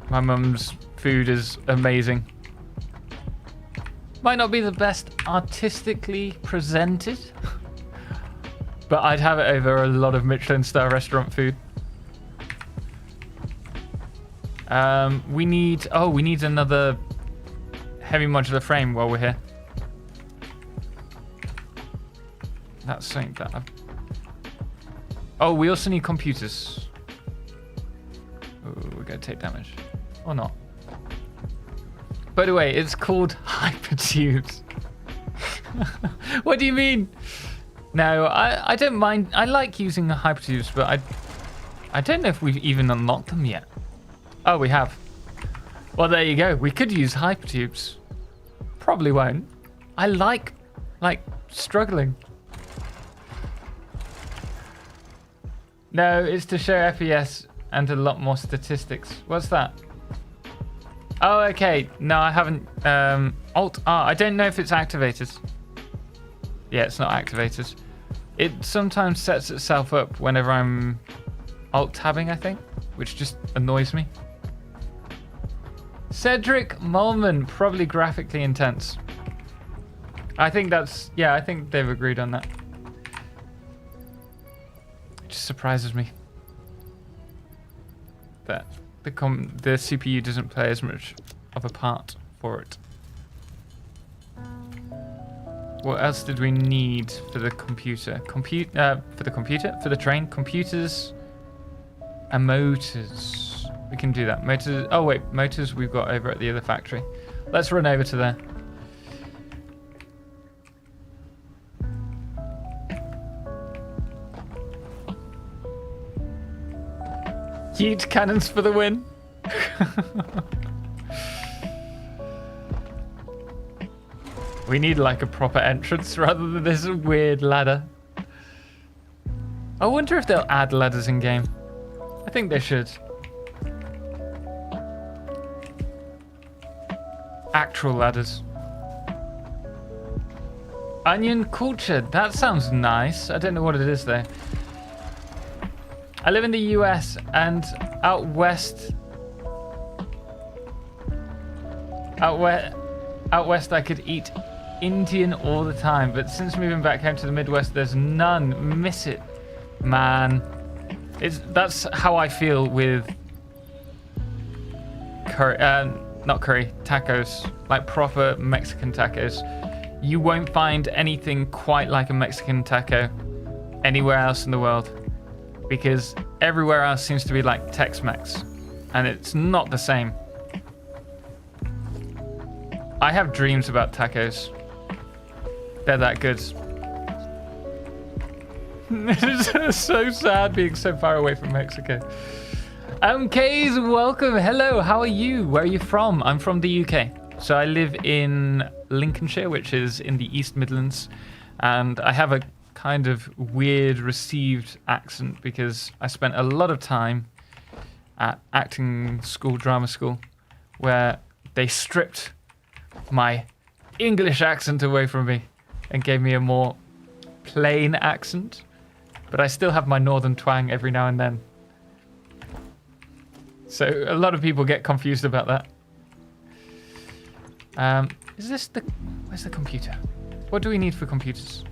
S1: My mum's food is amazing. Might not be the best artistically presented, but I'd have it over a lot of Michelin star restaurant food. We need another heavy modular frame while we're here. That's something that I've... Oh, we also need computers. Oh, we're gonna take damage. Or not. By the way, it's called hypertubes. What do you mean? No, I don't mind. I like using the hypertubes, but I don't know if we've even unlocked them yet. Oh, we have. Well, there you go. We could use hypertubes. Probably won't. I like struggling. No, it's to show FPS and a lot more statistics. What's that? Oh, okay. No, I haven't. Alt R. I don't know if it's activated. Yeah, it's not activated. It sometimes sets itself up whenever I'm alt tabbing, I think, which just annoys me. Cedric Mulman, probably graphically intense. I think that's, yeah, I think they've agreed on that. It just surprises me that the CPU doesn't play as much of a part for it. What else did we need for the computer? For the train, computers and motors. We can do that. Motors. Oh wait, motors we've got over at the other factory. Let's run over to there. Huge cannons for the win. We need like a proper entrance rather than this weird ladder. I wonder if they'll add ladders in game. I think they should. Actual ladders. Onion culture. That sounds nice. I don't know what it is though. I live in the US and out west I could eat Indian all the time, but since moving back home to the Midwest, there's none. Miss it, man. That's how I feel with curry, not curry, tacos, like proper Mexican tacos. You won't find anything quite like a Mexican taco anywhere else in the world, because everywhere else seems to be like Tex-Mex, and it's not the same. I have dreams about tacos. They're that good. It's so sad being so far away from Mexico. Kays, welcome. Hello, how are you? Where are you from? I'm from the UK. So I live in Lincolnshire, which is in the East Midlands. And I have a kind of weird received accent because I spent a lot of time at acting school, drama school, where they stripped my English accent away from me and gave me a more plain accent, but I still have my northern twang every now and then. So a lot of people get confused about that. Is this the... Where's the computer? What do we need for computers?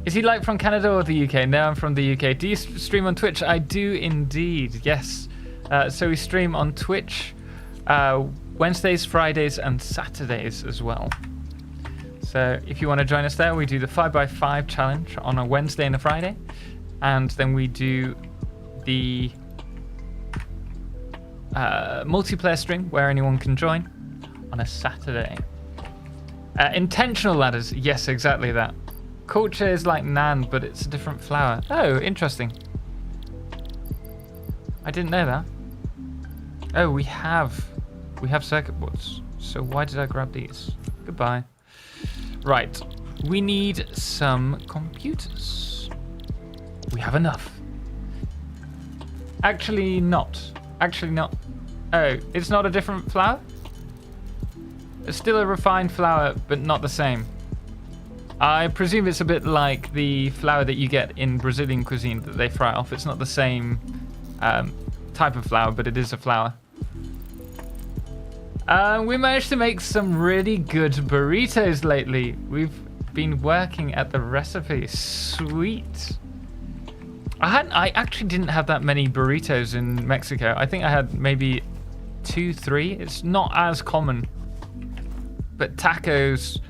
S1: Is he like from Canada or the UK? No, I'm from the UK. Do you stream on Twitch? I do indeed, yes. So we stream on Twitch Wednesdays, Fridays, and Saturdays as well. So if you want to join us there, we do the 5x5 challenge on a Wednesday and a Friday. And then we do the multiplayer stream where anyone can join on a Saturday. Intentional ladders. Yes, exactly that. Culture is like naan, but it's a different flour. Oh, interesting. I didn't know that. Oh, we have circuit boards. So why did I grab these? Goodbye. Right, we need some computers. We have enough. Actually not. Actually not. Oh, it's not a different flour? It's still a refined flour, but not the same. I presume it's a bit like the flour that you get in Brazilian cuisine that they fry off. It's not the same type of flour, but it is a flour. We managed to make some really good burritos lately. We've been working at the recipe. Sweet. I actually didn't have that many burritos in Mexico. I think I had maybe 2, 3. It's not as common. But tacos.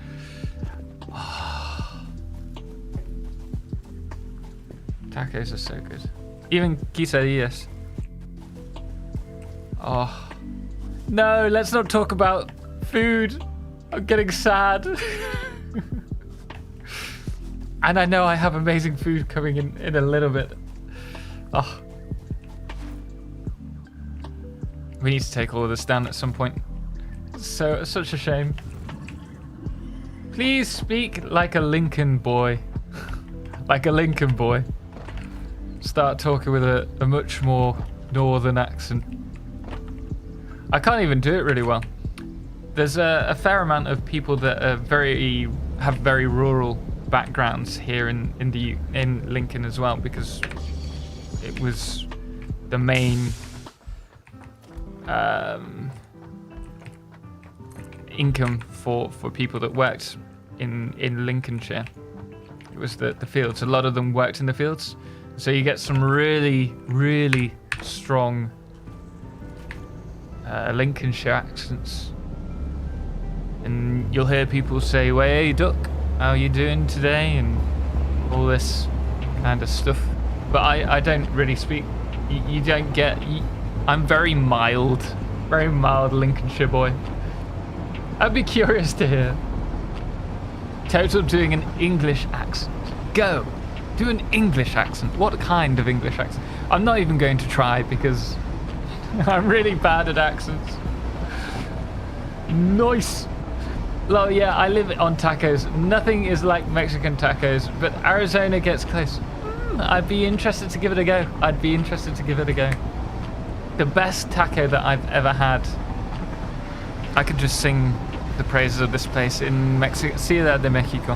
S1: Tacos are so good. Even quesadillas. Oh. No, let's not talk about food. I'm getting sad. And I know I have amazing food coming in a little bit. Oh. We need to take all of this down at some point. So, such a shame. Please speak like a Lincoln boy. like a Lincoln boy. Start talking with a much more northern accent. I can't even do it really well. There's a fair amount of people that are have very rural backgrounds here in Lincoln as well, because it was the main income for people that worked in Lincolnshire. It was the fields. A lot of them worked in the fields, so you get some really, really strong Lincolnshire accents, and you'll hear people say, "Well, hey duck, how you doing today?" and all this kind of stuff. But I don't really speak. You don't get. I'm very mild Lincolnshire boy. I'd be curious to hear Total doing an English accent. Go, do an English accent. What kind of English accent? I'm not even going to try because I'm really bad at accents. Nice. Well, yeah, I live on tacos. Nothing is like Mexican tacos, but Arizona gets close. I'd be interested to give it a go. The best taco that I've ever had. I could just sing the praises of this place in Mexico, Ciudad de Mexico.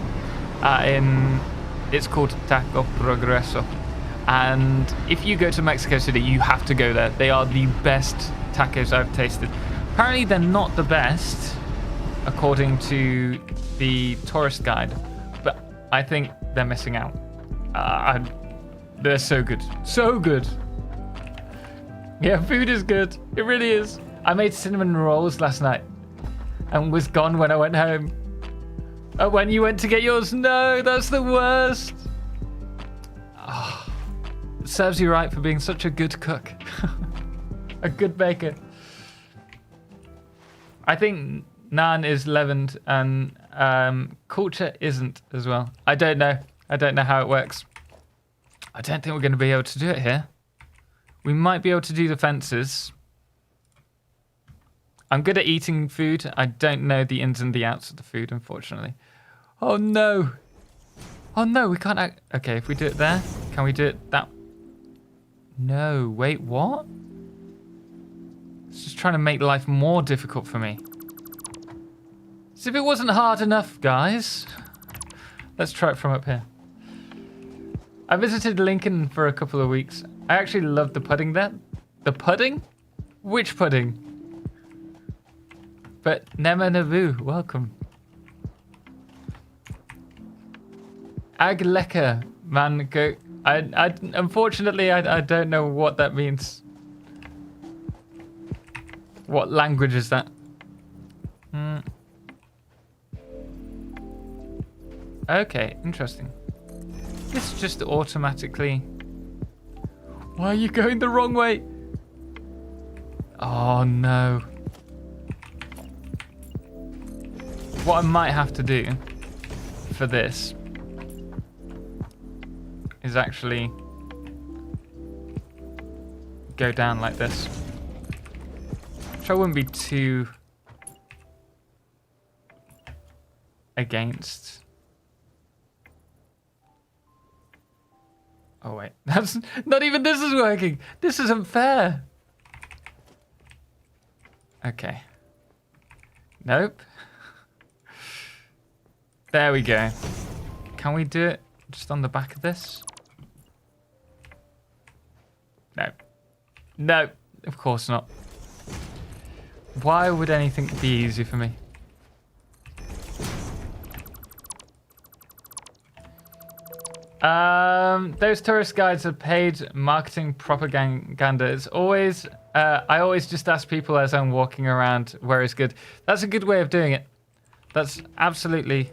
S1: It's called Taco Progreso. And if you go to Mexico City, you have to go there. They are the best tacos I've tasted. Apparently they're not the best, according to the tourist guide, but I think they're missing out. They're so good. So good. Yeah, food is good. It really is. I made cinnamon rolls last night and was gone when I went home. When you went to get yours? No, that's the worst. It serves you right for being such a good cook. A good baker. I think naan is leavened and culture isn't as well. I don't know how it works. I don't think we're going to be able to do it here. We might be able to do the fences. I'm good at eating food. I don't know the ins and the outs of the food, unfortunately. Oh no. Oh no, we can't act. Okay, if we do it there, can we do it that? No, wait, what? It's just trying to make life more difficult for me. As if it wasn't hard enough, guys. Let's try it from up here. I visited Lincoln for a couple of weeks. I actually loved the pudding there. The pudding? Which pudding? But Nema Nabu, welcome. Ag lekker, man. Go. Unfortunately, I don't know what that means. What language is that? Okay, interesting. This just automatically... Why are you going the wrong way? Oh no. What I might have to do for this is actually go down like this. Which I wouldn't be too against. Oh wait, that's not even this is working. This isn't fair. Okay. Nope. There we go. Can we do it just on the back of this? No. No, of course not. Why would anything be easy for me? Those tourist guides are paid marketing propaganda. It's always, I always just ask people as I'm walking around where is good. That's a good way of doing it. That's absolutely.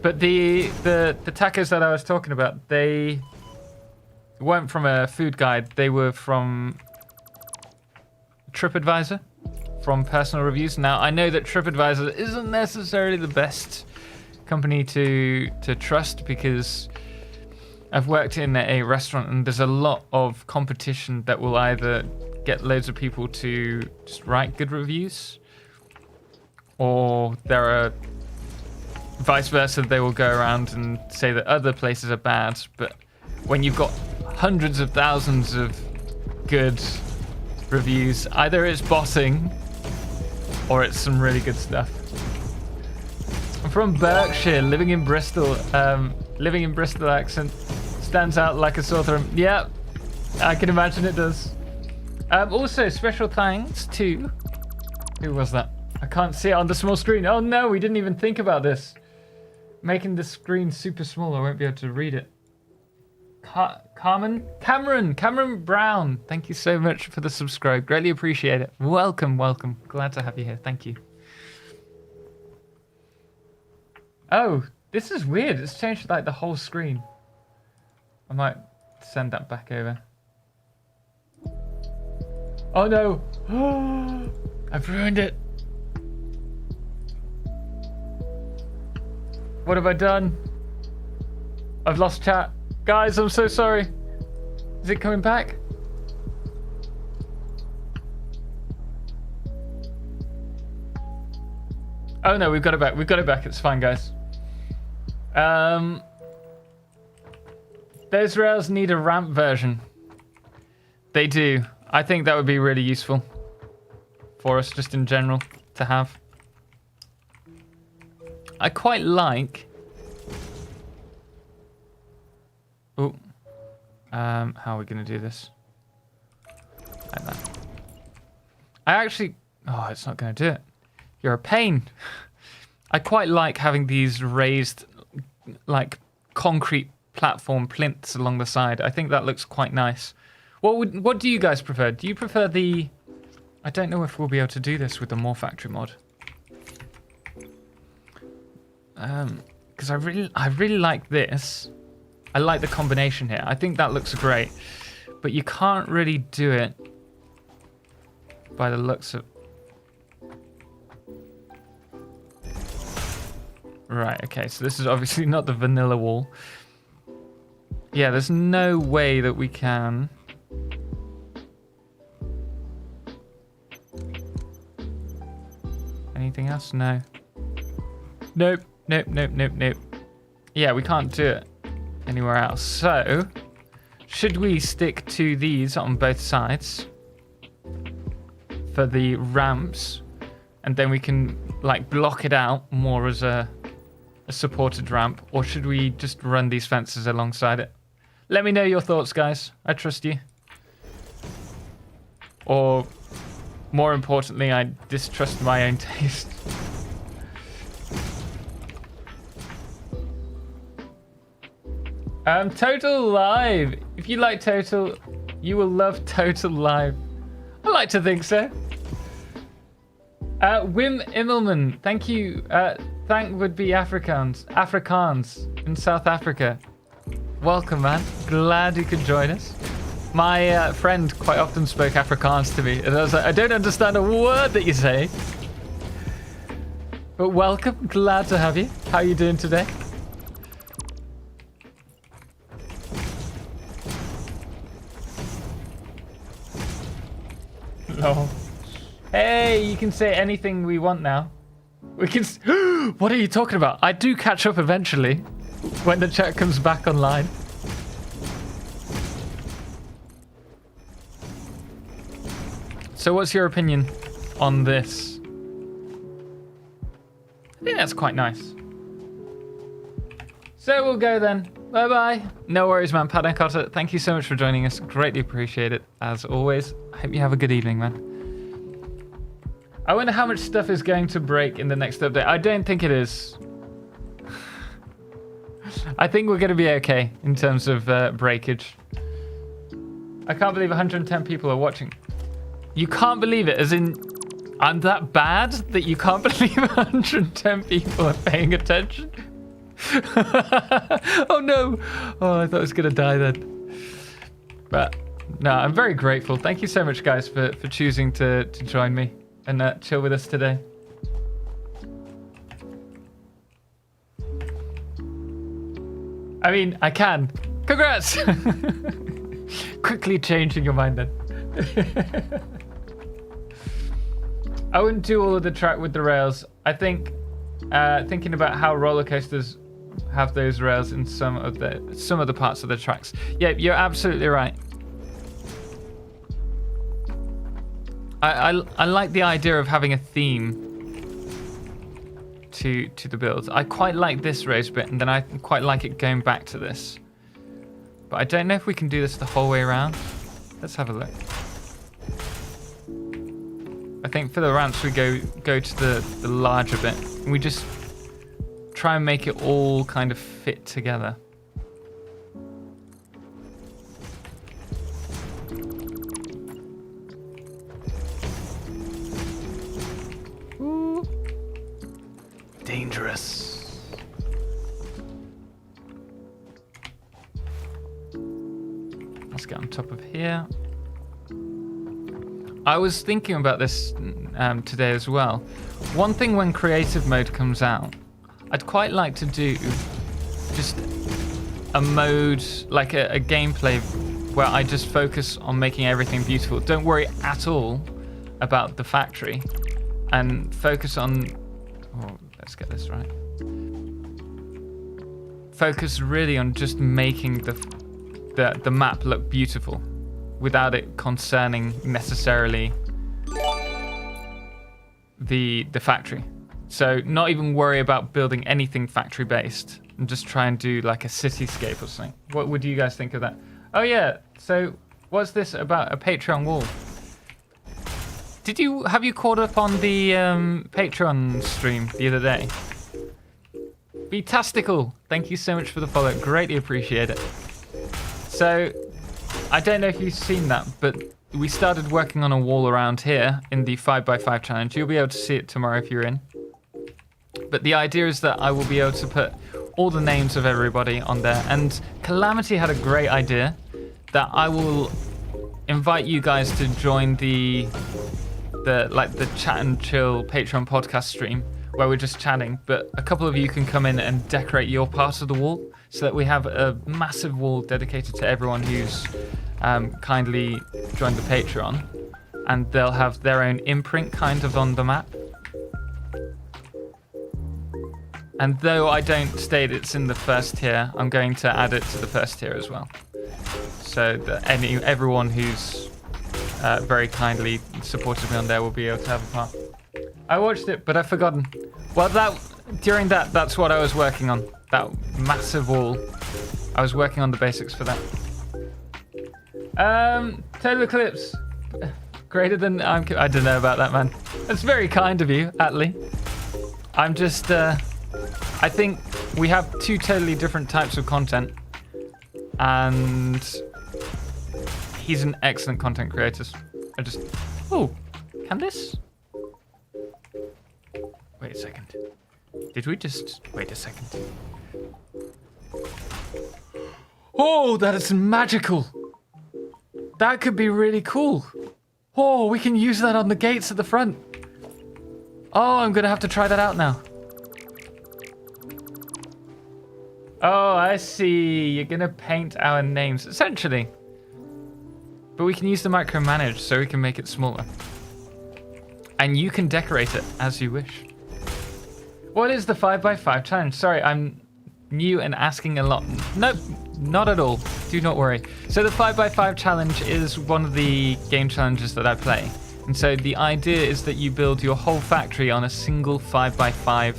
S1: But the tacos that I was talking about, they weren't from a food guide. They were from TripAdvisor, from personal reviews. Now, I know that TripAdvisor isn't necessarily the best company to trust because I've worked in a restaurant and there's a lot of competition that will either get loads of people to just write good reviews, or there are vice versa, they will go around and say that other places are bad. But when you've got hundreds of thousands of good reviews, either it's botting or it's some really good stuff. I'm from Berkshire, living in Bristol. Living in Bristol accent stands out like a sore thumb. Yeah, I can imagine it does. Also, special thanks to... Who was that? I can't see it on the small screen. Oh no, we didn't even think about this. Making the screen super small, I won't be able to read it. Cameron Brown. Thank you so much for the subscribe. Greatly appreciate it. Welcome. Glad to have you here. Thank you. Oh, this is weird. It's changed like the whole screen. I might send that back over. Oh no. I've ruined it. What have I done? I've lost chat. Guys, I'm so sorry. Is it coming back? Oh no, we've got it back. We've got it back. It's fine, guys. Those rails need a ramp version. They do. I think that would be really useful for us, just in general, to have. I quite like... Oh. How are we going to do this? Like that. I actually... Oh, it's not going to do it. You're a pain. I quite like having these raised, like, concrete platform plinths along the side. I think that looks quite nice. What do you guys prefer? Do you prefer the... I don't know if we'll be able to do this with the Moar Factory mod. Because I really like this. I like the combination here. I think that looks great. But you can't really do it by the looks of... Right, okay, so this is obviously not the vanilla wall. Yeah, there's no way that we can... Anything else? No. Nope. Yeah, we can't do it anywhere else. So, should we stick to these on both sides for the ramps, and then we can like block it out more as a supported ramp, or should we just run these fences alongside it? Let me know your thoughts, guys. I trust you. Or, more importantly, I distrust my own taste. Total Live. If you like Total, you will love Total Live. I like to think so. Wim Immelman, thank you. Thank would be Afrikaans in South Africa. Welcome, man. Glad you could join us. My friend quite often spoke Afrikaans to me, and I was like, I don't understand a word that you say. But welcome. Glad to have you. How are you doing today? No. Hey, you can say anything we want now. We can... What are you talking about? I do catch up eventually when the chat comes back online. So what's your opinion on this? I think that's quite nice. So we'll go then. Bye-bye. No worries, man. Padden Cotter, thank you so much for joining us. Greatly appreciate it, as always. I hope you have a good evening, man. I wonder how much stuff is going to break in the next update. I don't think it is. I think we're going to be okay in terms of breakage. I can't believe 110 people are watching. You can't believe it, as in, I'm that bad that you can't believe 110 people are paying attention? Oh no! Oh, I thought I was going to die then. But, no, I'm very grateful. Thank you so much, guys, for choosing to join me and chill with us today. I mean, I can. Congrats! Quickly changing your mind then. I wouldn't do all of the track with the rails. I think thinking about how roller coasters have those rails in some of the parts of the tracks. Yeah, you're absolutely right. I like the idea of having a theme to the build. I quite like this race bit, and then I quite like it going back to this. But I don't know if we can do this the whole way around. Let's have a look. I think for the ramps we go to the larger bit, and we just try and make it all kind of fit together. Ooh. Dangerous. Let's get on top of here. I was thinking about this today as well. One thing when creative mode comes out, I'd quite like to do just a mode, like a gameplay where I just focus on making everything beautiful. Don't worry at all about the factory and focus on, oh, let's get this right. Focus really on just making the map look beautiful without it concerning necessarily the factory. So not even worry about building anything factory based and just try and do like a cityscape or something. What would you guys think of that? Oh yeah, so what's this about a Patreon wall? Have you caught up on the Patreon stream the other day? Be-tastical, thank you so much for the follow, greatly appreciate it. So I don't know if you've seen that, but we started working on a wall around here in the 5x5 challenge. You'll be able to see it tomorrow if you're in. But the idea is that I will be able to put all the names of everybody on there. And Calamity had a great idea that I will invite you guys to join the chat and chill Patreon podcast stream where we're just chatting. But a couple of you can come in and decorate your part of the wall so that we have a massive wall dedicated to everyone who's kindly joined the Patreon. And they'll have their own imprint kind of on the map. And though I don't state it's in the first tier, I'm going to add it to the first tier as well. So that everyone who's very kindly supported me on there will be able to have a part. I watched it, but I've forgotten. Well, that's what I was working on. That massive wall. I was working on the basics for that. TotalXclipse. Greater than I don't know about that, man. That's very kind of you, Atlee. I'm just I think we have two totally different types of content, and he's an excellent content creator. Oh, can this? Wait a second. Did we just wait a second? Oh, that is magical. That could be really cool. Oh, we can use that on the gates at the front. Oh, I'm gonna have to try that out now. Oh, I see. You're gonna paint our names, essentially. But we can use the micromanage so we can make it smaller. And you can decorate it as you wish. What is the 5x5 challenge? Sorry, I'm new and asking a lot. Nope, not at all. Do not worry. So the 5x5 challenge is one of the game challenges that I play. And so the idea is that you build your whole factory on a single 5x5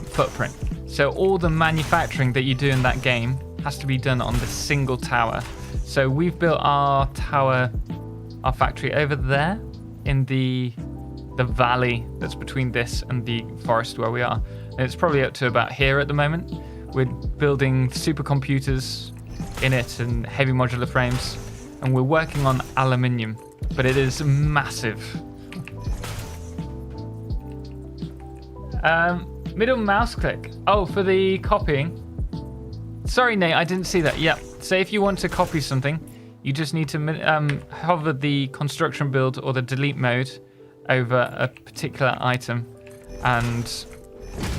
S1: footprint. So all the manufacturing that you do in that game has to be done on this single tower. So we've built our tower, our factory over there in the valley that's between this and the forest where we are. And it's probably up to about here at the moment. We're building supercomputers in it and heavy modular frames. And we're working on aluminium, but it is massive. Middle mouse click. Oh, for the copying. Sorry, Nate, I didn't see that. Yeah. So if you want to copy something, you just need to hover the construction build or the delete mode over a particular item and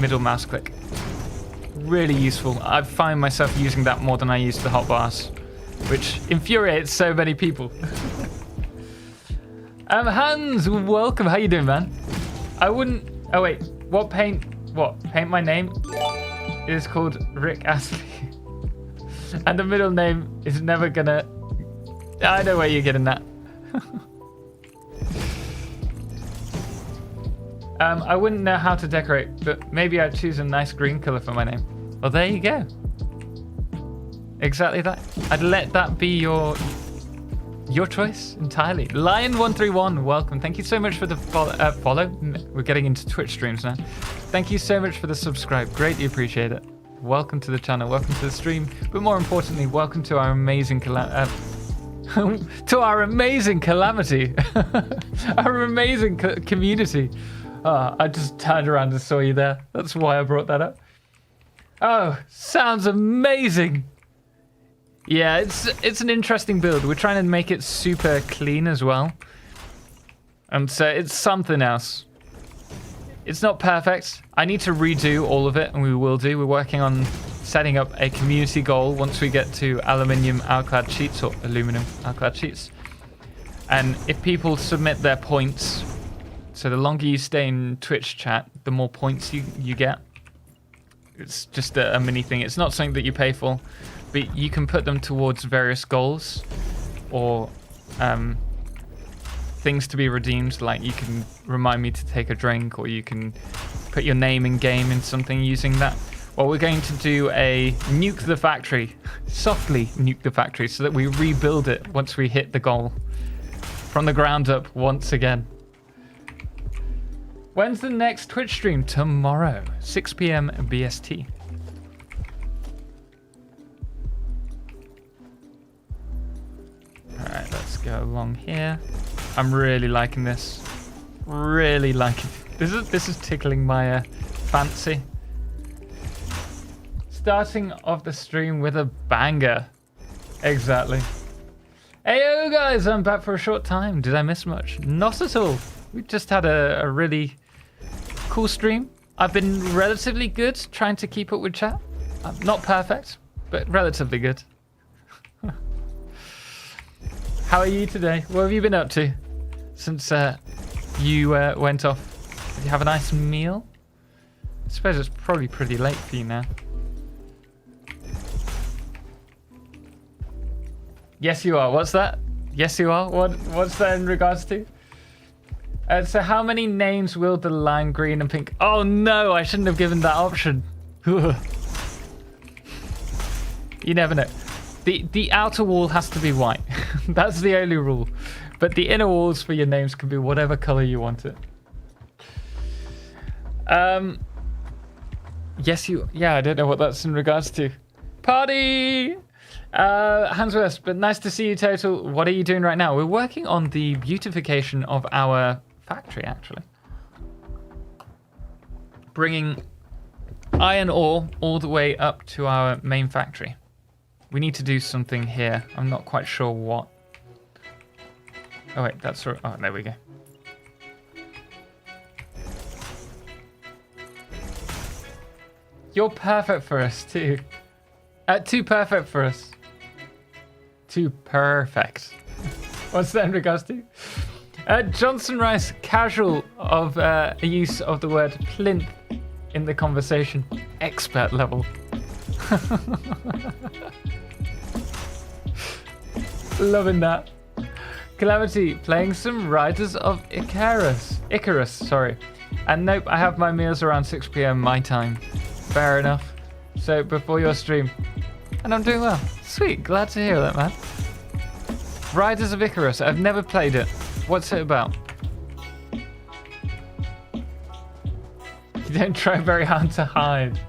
S1: middle mouse click. Really useful. I find myself using that more than I use the hotbars, which infuriates so many people. Hans, welcome. How you doing, man? I wouldn't... Oh, wait. What paint? What? Paint my name? It is called Rick Astley. And the middle name is never gonna... I know where you're getting that. I wouldn't know how to decorate, but maybe I'd choose a nice green color for my name. Well, there you go. Exactly that. I'd let that be your choice entirely. Lion131, welcome. Thank you so much for the follow. We're getting into Twitch streams now. Thank you so much for the subscribe. Greatly appreciate it. Welcome to the channel. Welcome to the stream. But more importantly, welcome to our amazing to our amazing calamity. Our amazing community. I just turned around and saw you there. That's why I brought that up. Oh, sounds amazing. Yeah, it's an interesting build. We're trying to make it super clean as well. And so it's something else. It's not perfect. I need to redo all of it, and we will do. We're working on setting up a community goal once we get to aluminium alclad sheets or aluminum alclad sheets. And if people submit their points, so the longer you stay in Twitch chat, the more points you get. It's just a mini thing. It's not something that you pay for, but you can put them towards various goals or things to be redeemed. Like you can remind me to take a drink, or you can put your name in game in something using that. Well, we're going to do a nuke the factory, softly nuke the factory, so that we rebuild it once we hit the goal from the ground up once again. When's the next Twitch stream? Tomorrow, 6 p.m. BST. Alright, let's go along here. I'm really liking this. Really liking it. This is tickling my fancy. Starting off the stream with a banger. Exactly. Heyo guys, I'm back for a short time. Did I miss much? Not at all. We just had a really cool stream. I've been relatively good trying to keep up with chat. Not perfect, but relatively good. How are you today? What have you been up to since you went off? Did you have a nice meal? I suppose it's probably pretty late for you now. Yes, you are. What's that? Yes, you are. What's that in regards to? So how many names will the lime green and pink? Oh no, I shouldn't have given that option. You never know. The outer wall has to be white. That's the only rule. But the inner walls for your names can be whatever color you want it. Yes, yeah, I don't know what that's in regards to. Party! Hansworth, but nice to see you, Total. What are you doing right now? We're working on the beautification of our factory, actually. Bringing iron ore all the way up to our main factory. We need to do something here. I'm not quite sure what. Oh wait, that's right. Oh, there we go. You're perfect for us too. Too perfect for us. Too perfect. What's that in regards to? Johnson Rice, casual of use of the word plinth in the conversation. Expert level. Loving that. Calamity, playing some Riders of Icarus, sorry. And nope, I have my meals around 6 p.m. my time. Fair enough. So before your stream. And I'm doing well. Sweet, glad to hear that, man. Riders of Icarus, I've never played it. What's it about? You don't try very hard to hide.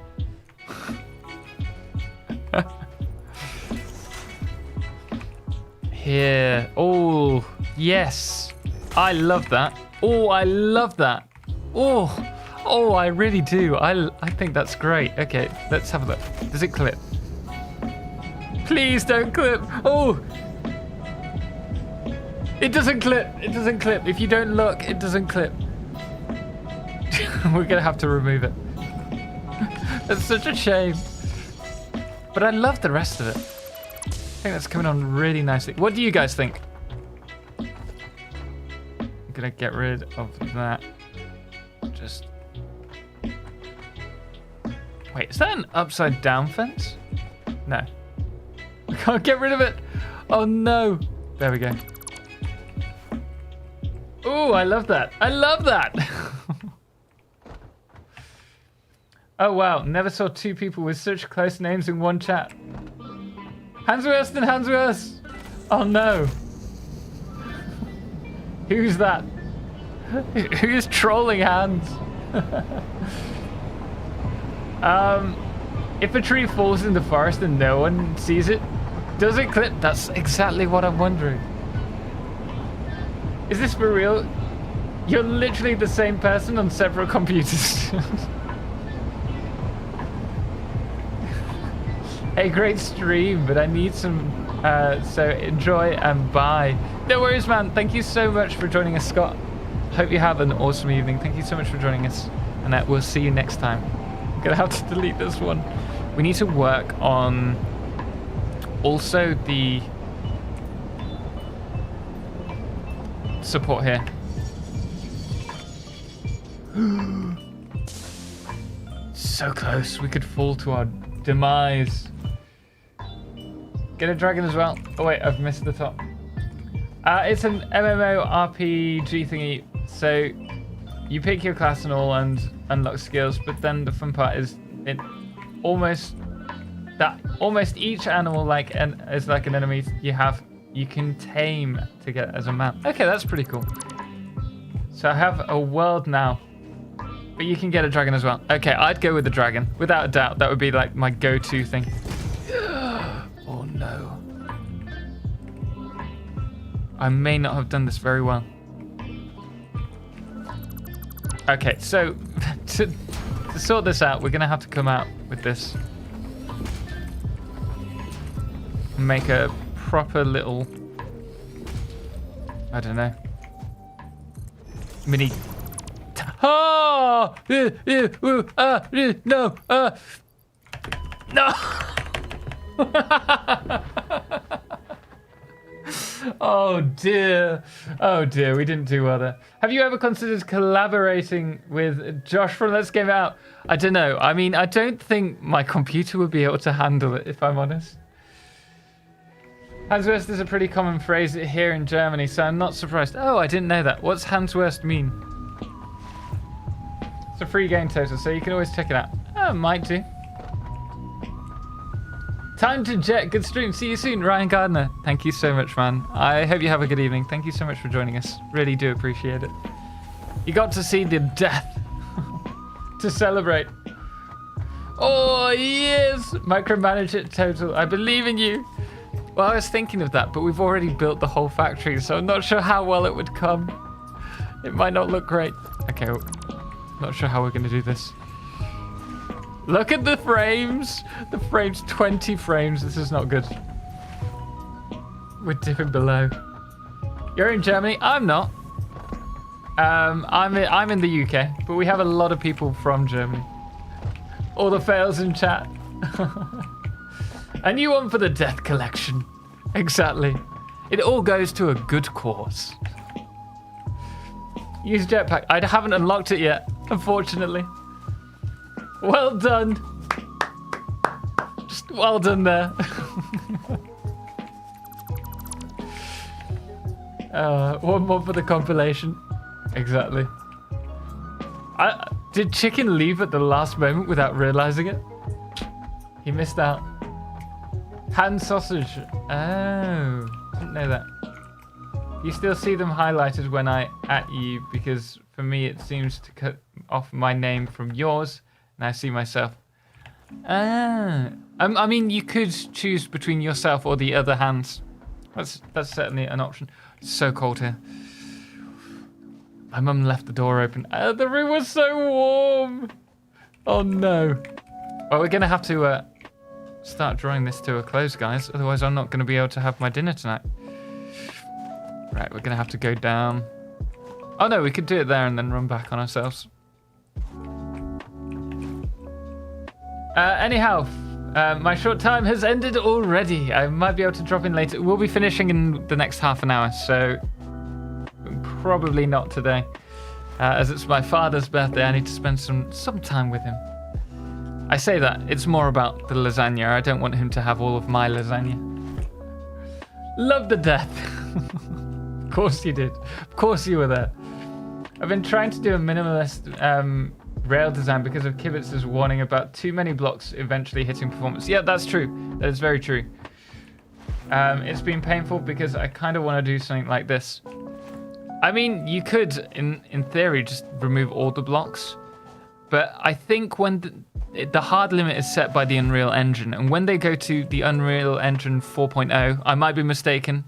S1: Here. Oh, yes. I love that. Oh, I love that. Oh, I really do. I think that's great. Okay, let's have a look. Does it clip? Please don't clip. Oh. It doesn't clip. It doesn't clip. If you don't look, it doesn't clip. We're going to have to remove it. That's such a shame. But I love the rest of it. I think that's coming on really nicely. What do you guys think? I'm going to get rid of that. Just Wait, is that an upside down fence? No. I can't get rid of it. Oh no. There we go. Oh, I love that. I love that. Oh wow, never saw two people with such close names in one chat. Hansworst and Hansworst. Oh no. Who's that? Who's trolling Hans? If a tree falls in the forest and no one sees it, does it clip? That's exactly what I'm wondering. Is this for real? You're literally the same person on several computers. Hey, great stream, but I need some, so enjoy and bye. No worries, man. Thank you so much for joining us, Scott. Hope you have an awesome evening. Thank you so much for joining us, and we'll see you next time. I'm gonna have to delete this one. We need to work on also the support here. So close. We could fall to our demise. Get a dragon as well. Oh wait, I've missed the top. It's an MMO RPG thingy. So you pick your class and all and unlock skills, but then the fun part is almost each animal is like an enemy you can tame to get as a mount. Okay, that's pretty cool. So I have a world now, but you can get a dragon as well. Okay, I'd go with the dragon without a doubt. That would be like my go-to thing. Oh no. I may not have done this very well. Okay, so to sort this out, we're gonna have to come out with this. Make a proper little, I don't know, mini. Oh! No! No! Oh dear. Oh dear, we didn't do well there. Have you ever considered collaborating with Josh from Let's Game It Out? I don't know. I mean, I don't think my computer would be able to handle it, if I'm honest. Hansworst is a pretty common phrase here in Germany, so I'm not surprised. Oh, I didn't know that. What's Hansworst mean? It's a free game total, so you can always check it out. Oh, might do. Time to jet. Good stream. See you soon, Ryan Gardner. Thank you so much, man. I hope you have a good evening. Thank you so much for joining us. Really do appreciate it. You got to see the death to celebrate. Oh, yes. Micromanage it, Total. I believe in you. Well, I was thinking of that, but we've already built the whole factory, so I'm not sure how well it would come. It might not look great. Okay, not sure how we're going to do this. Look at the frames. The frames, 20 frames. This is not good. We're dipping below. You're in Germany. I'm not. I'm in the UK, but we have a lot of people from Germany. All the fails in chat. A new one for the Death Collection. Exactly. It all goes to a good cause. Use jetpack. I haven't unlocked it yet, unfortunately. Well done. Just well done there. One more for the compilation. Exactly. Did Chicken leave at the last moment without realizing it? He missed out. Hand sausage. Oh, didn't know that. You still see them highlighted when I at you, because for me it seems to cut off my name from yours, and I see myself. I mean, you could choose between yourself or the other hands. That's certainly an option. It's so cold here. My mum left the door open. The room was so warm. Oh no. Well, we're gonna have to start drawing this to a close, guys. Otherwise, I'm not gonna be able to have my dinner tonight. Right, we're gonna have to go down. Oh no, we could do it there and then run back on ourselves. Anyhow, my short time has ended already. I might be able to drop in later. We'll be finishing in the next half an hour, so probably not today. As it's my father's birthday, I need to spend some time with him. I say that, it's more about the lasagna. I don't want him to have all of my lasagna. Love the death. Of course you did. Of course you were there. I've been trying to do a minimalist rail design because of Kibitz's warning about too many blocks eventually hitting performance. Yeah, that's true. That is very true. It's been painful because I kind of want to do something like this. I mean, you could, in theory, just remove all the blocks. But I think when the hard limit is set by the Unreal Engine, and when they go to the Unreal Engine 4.0, I might be mistaken,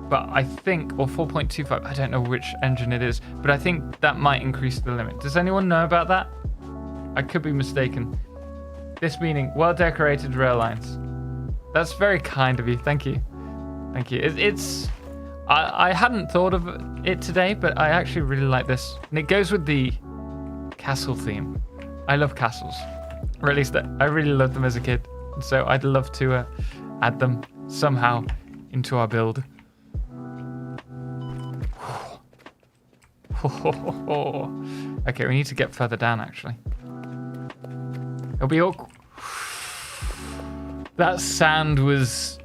S1: but I think, or 4.25, I don't know which engine it is, but I think that might increase the limit. Does anyone know about that? I could be mistaken. This meaning well-decorated rail lines. That's very kind of you. Thank you. Thank you. I hadn't thought of it today, but I actually really like this. And it goes with the castle theme. I love castles. Or at least I really loved them as a kid. So I'd love to add them somehow into our build. Okay, we need to get further down, actually. It'll be awkward. That sand was...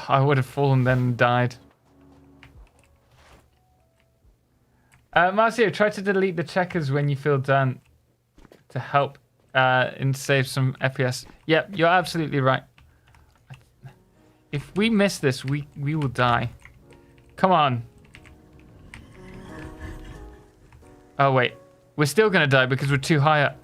S1: I would have fallen then and died. Marcio, try to delete the checkers when you feel done to help and save some FPS. Yep, you're absolutely right. If we miss this, we will die. Come on. Oh, wait. We're still going to die because we're too high up.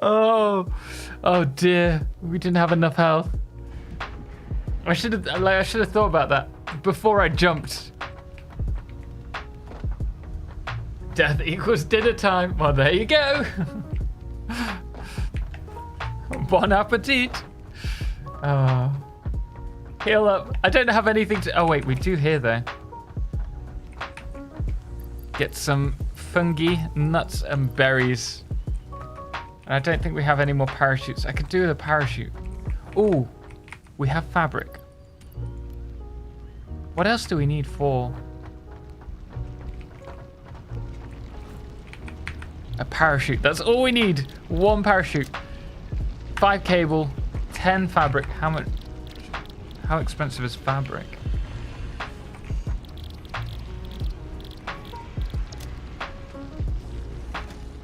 S1: Oh dear. We didn't have enough health. I should have thought about that before I jumped. Death equals dinner time. Well, there you go. Bon appetit. Heal up. I don't have anything to... Oh, wait. We do here, though. Get some fungi, nuts, and berries. And I don't think we have any more parachutes. I could do with a parachute. Ooh. We have fabric. What else do we need for... a parachute? That's all we need. One parachute. 5 cable. 10 fabric. How much? How expensive is fabric?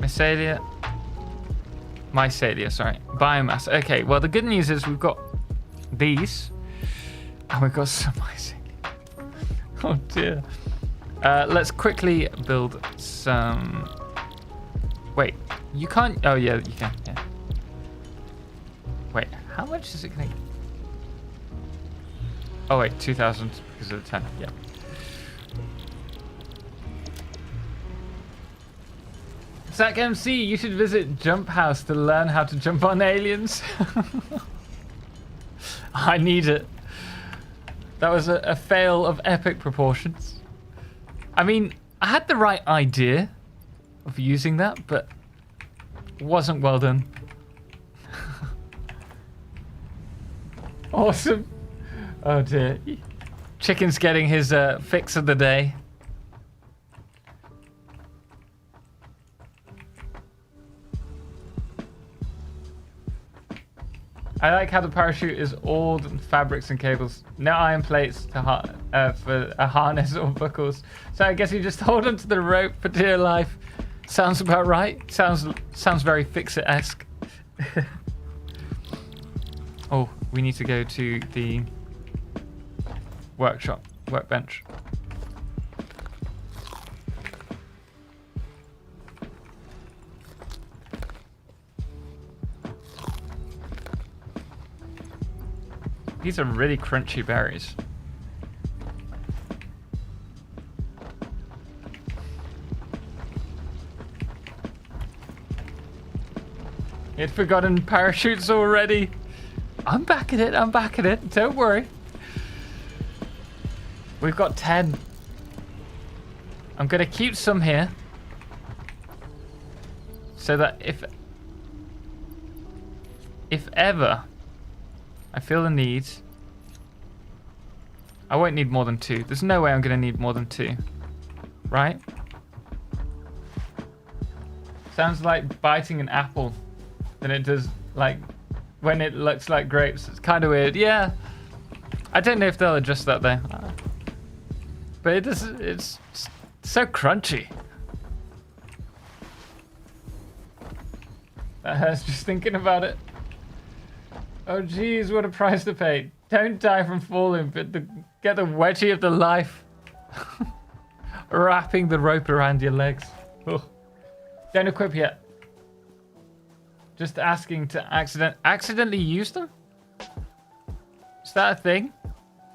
S1: Mycelia, sorry. Biomass. Okay, well, the good news is we've got these. And we've got some mycelia. Oh, dear. Let's quickly build some... Wait, you can't... Oh, yeah, you can. Yeah. Wait, how much is it going to... Oh, wait, 2,000 because of the 10. Yeah. Zach MC, you should visit Jump House to learn how to jump on aliens. I need it. That was a fail of epic proportions. I mean, I had the right idea of using that, but it wasn't well done. Awesome. Oh dear. Chicken's getting his fix of the day. I like how the parachute is all fabrics and cables. No iron plates to for a harness or buckles. So I guess you just hold onto the rope for dear life. Sounds about right. Sounds very Fix-It-esque. Oh, we need to go to the workbench. These are really crunchy berries. You'd forgotten parachutes already. I'm back at it. Don't worry. We've got 10. I'm going to keep some here. So that if ever I feel the need I won't need more than 2. There's no way I'm going to need more than 2. Right? Sounds like biting an apple than it does like when it looks like grapes. It's kind of weird. Yeah. I don't know if they'll adjust that though. But it's so crunchy. That hurts just thinking about it. Oh geez, what a price to pay. Don't die from falling, but get the wedgie of the life. Wrapping the rope around your legs. Oh. Don't equip yet. Just asking to accidentally use them? Is that a thing?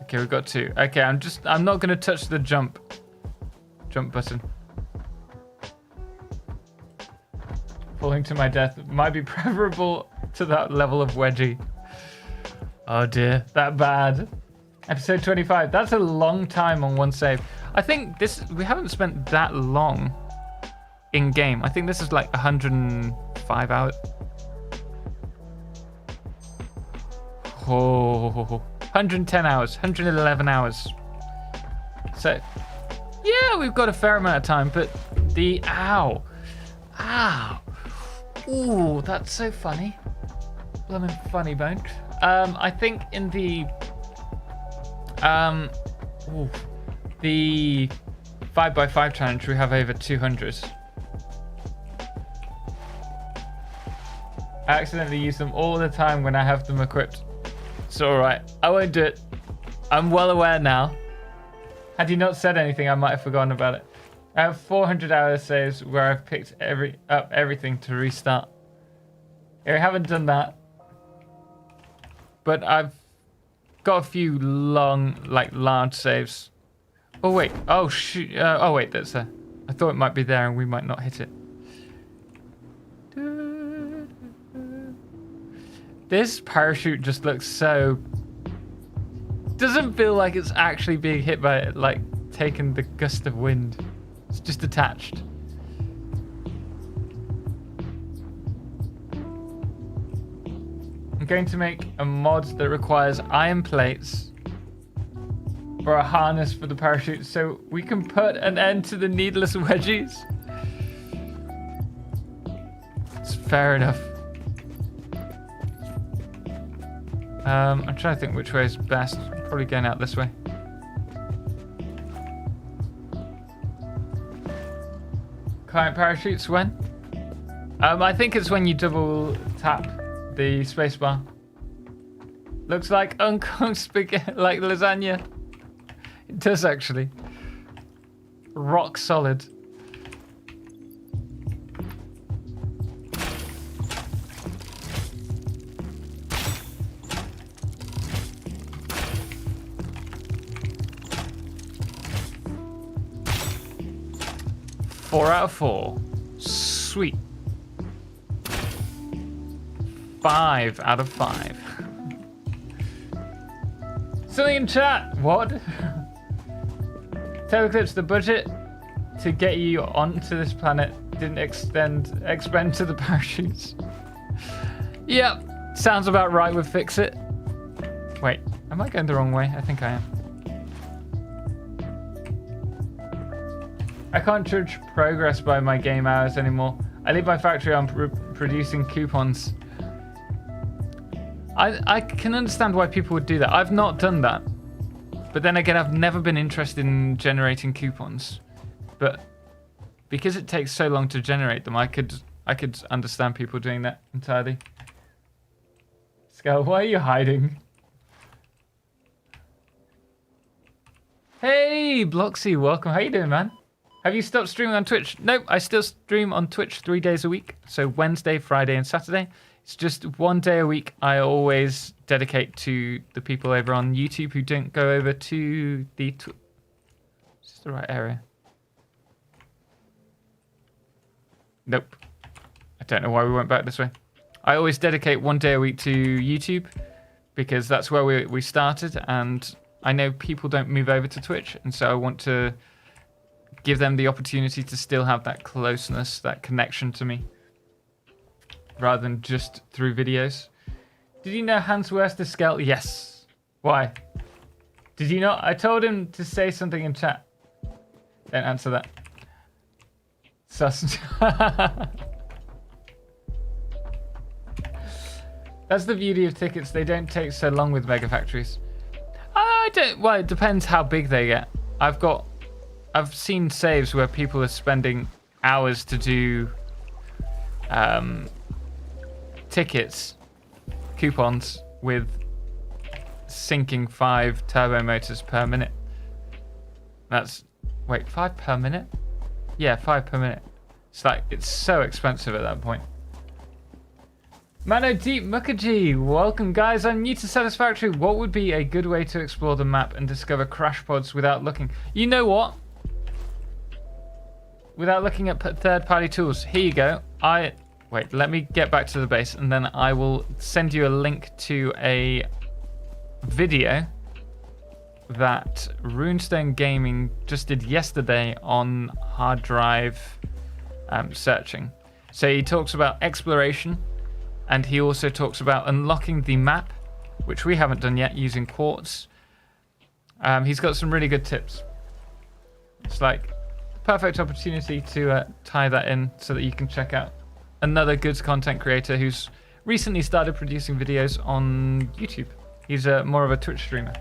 S1: Okay, we've got 2. Okay, I'm not gonna touch the jump button. Falling to my death might be preferable to that level of wedgie. Oh dear, that bad. Episode 25. That's a long time on one save. I think we haven't spent that long in game. I think this is like 105 hours. Oh, 110 hours, 111 hours. So, yeah, we've got a fair amount of time, but ow. Ooh, that's so funny. Blooming funny bone. I think in the 5x5 challenge we have over 200. I accidentally use them all the time when I have them equipped. It's alright. I won't do it. I'm well aware now. Had you not said anything, I might have forgotten about it. I have 400 hours saves where I've picked up everything to restart. Yeah, I haven't done that. But I've got a few large saves. Oh wait. Oh shoot. Oh wait, that's there. I thought it might be there and we might not hit it. This parachute just looks so... Doesn't feel like it's actually being hit by it, like taking the gust of wind. It's just attached. I'm going to make a mod that requires iron plates for a harness for the parachute so we can put an end to the needless wedgies. It's fair enough. I'm trying to think which way is best. Probably going out this way. Client parachutes when? I think it's when you double tap the spacebar. Looks like uncooked spaghetti, like lasagna. It does actually. Rock solid. Four out of 4. Sweet. 5 out of 5. Something in chat. What? TotalXclipse, the budget to get you onto this planet didn't expend to the parachutes. Yep, sounds about right with Fix It. Wait, am I going the wrong way? I think I am. I can't judge progress by my game hours anymore. I leave my factory on producing coupons. I can understand why people would do that. I've not done that. But then again, I've never been interested in generating coupons. But because it takes so long to generate them, I could understand people doing that entirely. Skull, why are you hiding? Hey, Bloxy, welcome. How you doing, man? Have you stopped streaming on Twitch? Nope, I still stream on Twitch 3 days a week. So Wednesday, Friday, and Saturday. It's just 1 day a week I always dedicate to the people over on YouTube who don't go over to the... Is this the right area? Nope. I don't know why we went back this way. I always dedicate 1 day a week to YouTube because that's where we started, and I know people don't move over to Twitch, and so I want to give them the opportunity to still have that closeness, that connection to me, rather than just through videos. Did you know Hans Wurster Skelt? Yes. Why? Did you not? I told him to say something in chat. Don't answer that. Sus. That's the beauty of tickets. They don't take so long with mega factories. I don't. Well, it depends how big they get. I've seen saves where people are spending hours to do tickets, coupons with sinking 5 turbo motors per minute. That's wait, 5 per minute? Yeah, 5 per minute. It's so expensive at that point. Mano Deep Mukherjee, welcome guys. I'm new to Satisfactory. What would be a good way to explore the map and discover crash pods without looking? You know what? Without looking at third-party tools. Here you go. Wait, let me get back to the base and then I will send you a link to a video that Runestone Gaming just did yesterday on hard drive searching. So he talks about exploration and he also talks about unlocking the map, which we haven't done yet using quartz. He's got some really good tips. It's like perfect opportunity to tie that in so that you can check out another good content creator who's recently started producing videos on YouTube. He's more of a Twitch streamer.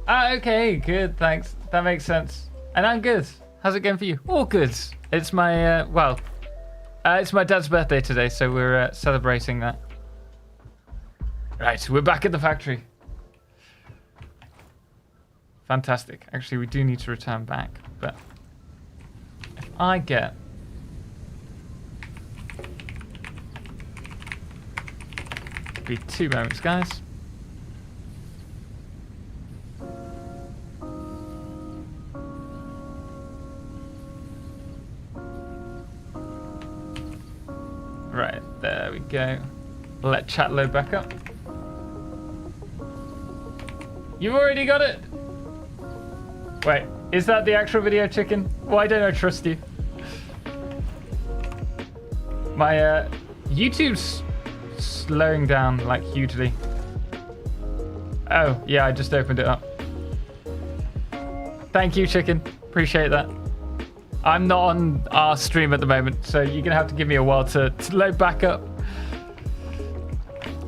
S1: Okay, good, thanks. That makes sense. And I'm good. How's it going for you? All good. It's my, it's my dad's birthday today, so we're celebrating that. Right, we're back at the factory. Fantastic. Actually, we do need to return back, but if I get... Be 2 moments, guys. Right, there we go. Let chat load back up. You've already got it! Wait, is that the actual video, chicken? Why don't I trust you? My YouTube's slowing down like hugely. Oh, yeah, I just opened it up. Thank you, chicken. Appreciate that. I'm not on our stream at the moment, so you're gonna have to give me a while to load back up.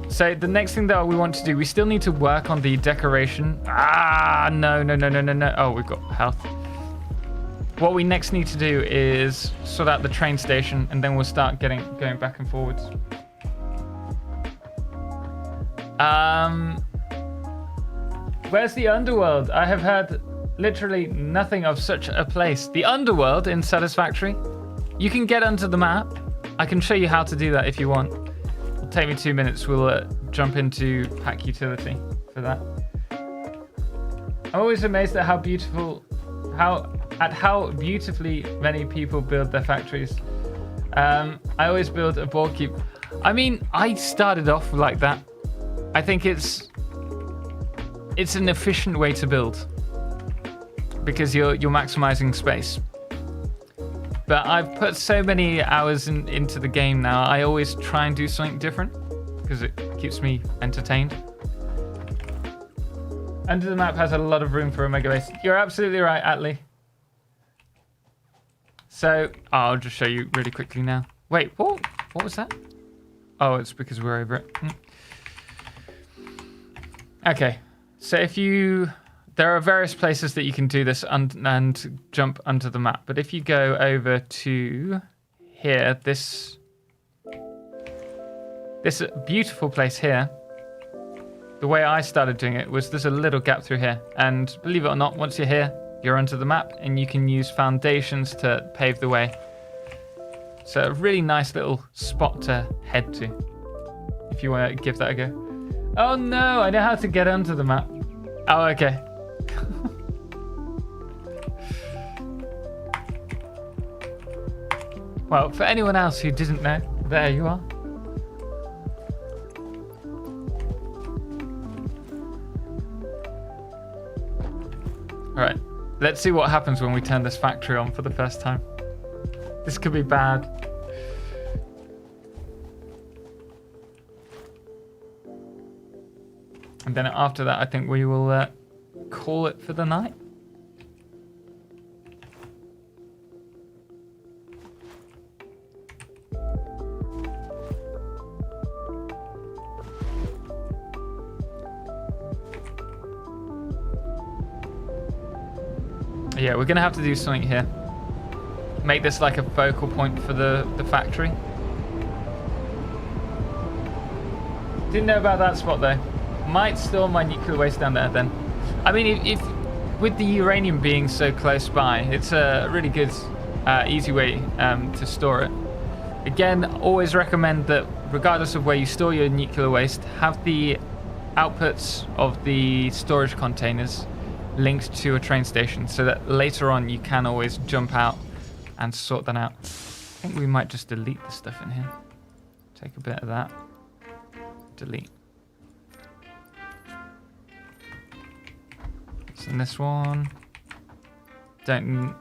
S1: So the next thing that we want to do, we still need to work on the decoration. No. Oh, we've got health. What we next need to do is sort out the train station, and then we'll start going back and forwards. Where's the underworld? I have heard literally nothing of such a place. The underworld in Satisfactory. You can get onto the map. I can show you how to do that if you want. It'll take me 2 minutes. We'll jump into pack utility for that. I'm always amazed at how beautifully many people build their factories. I always build a ball cube. I mean, I started off like that. I think it's an efficient way to build because you're maximizing space. But I've put so many hours into the game now. I always try and do something different because it keeps me entertained. Under the map has a lot of room for a mega base. You're absolutely right, Atlee. So I'll just show you really quickly now. Wait, what was that? Oh, it's because we're over it. Okay, so there are various places that you can do this and jump onto the map. But if you go over to here, this beautiful place here, the way I started doing it was there's a little gap through here. And believe it or not, once you're here, you're onto the map and you can use foundations to pave the way. So a really nice little spot to head to if you want to give that a go. Oh no, I know how to get onto the map. Oh, okay. Well, for anyone else who didn't know, there you are. Alright, let's see what happens when we turn this factory on for the first time. This could be bad. And then after that, I think we will call it for the night. Yeah, we're gonna have to do something here. Make this like a focal point for the factory. Didn't know about that spot though. Might store my nuclear waste down there then. I mean, if with the uranium being so close by, it's a really good, easy way to store it. Again, always recommend that regardless of where you store your nuclear waste, have the outputs of the storage containers linked to a train station so that later on you can always jump out and sort that out. I think we might just delete the stuff in here. Take a bit of that. Delete. What's in this one? Don't.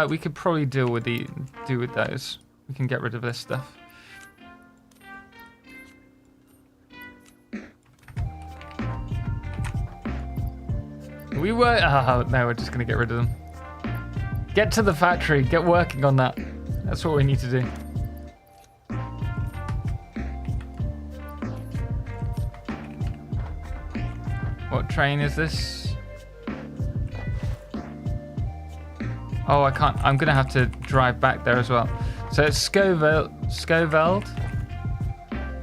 S1: We could probably do with those. We can get rid of this stuff. We were. Oh no, we're just gonna get rid of them. Get to the factory. Get working on that. That's what we need to do. What train is this? Oh, I can't. I'm gonna have to drive back there as well. So it's Scoveld.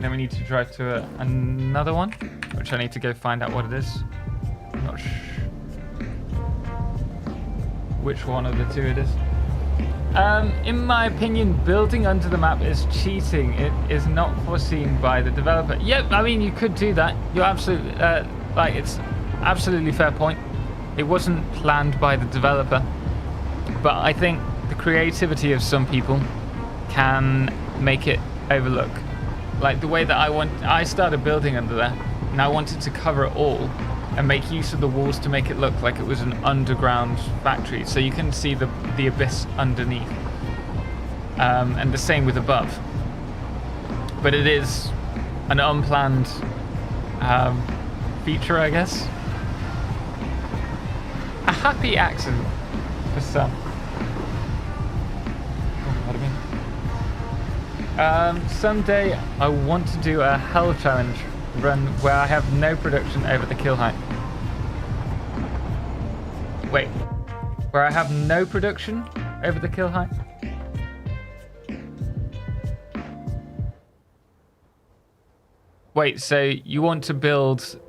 S1: Then we need to drive to another one, which I need to go find out what it is. I'm not sure which one of the two it is. In my opinion, building under the map is cheating. It is not foreseen by the developer. Yep, I mean, you could do that. You're absolutely, it's absolutely fair point. It wasn't planned by the developer. But I think the creativity of some people can make it overlook. Like the way that I started building under there, and I wanted to cover it all and make use of the walls to make it look like it was an underground factory, so you can see the abyss underneath. And the same with above. But it is an unplanned feature, I guess. A happy accident for some. Someday I want to do a hell challenge run where I have no production over the kill height. Wait, where I have no production over the kill height? Wait, so you want to build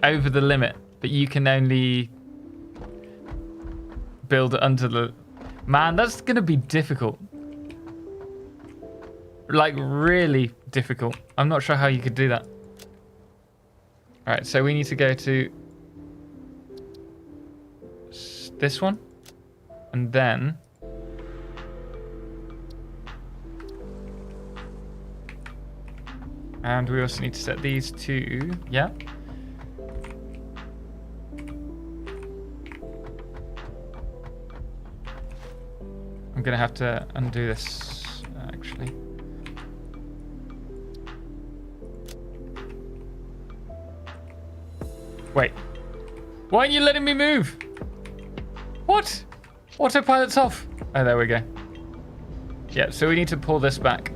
S1: over the limit, but you can only build under the... Man, that's going to be difficult. Like, really difficult. I'm not sure how you could do that. Alright, so we need to go to this one. And then... And we also need to set these to... Yeah. I'm going to have to undo this, actually. Wait. Why aren't you letting me move? What? Autopilot's off. Oh, there we go. Yeah, so we need to pull this back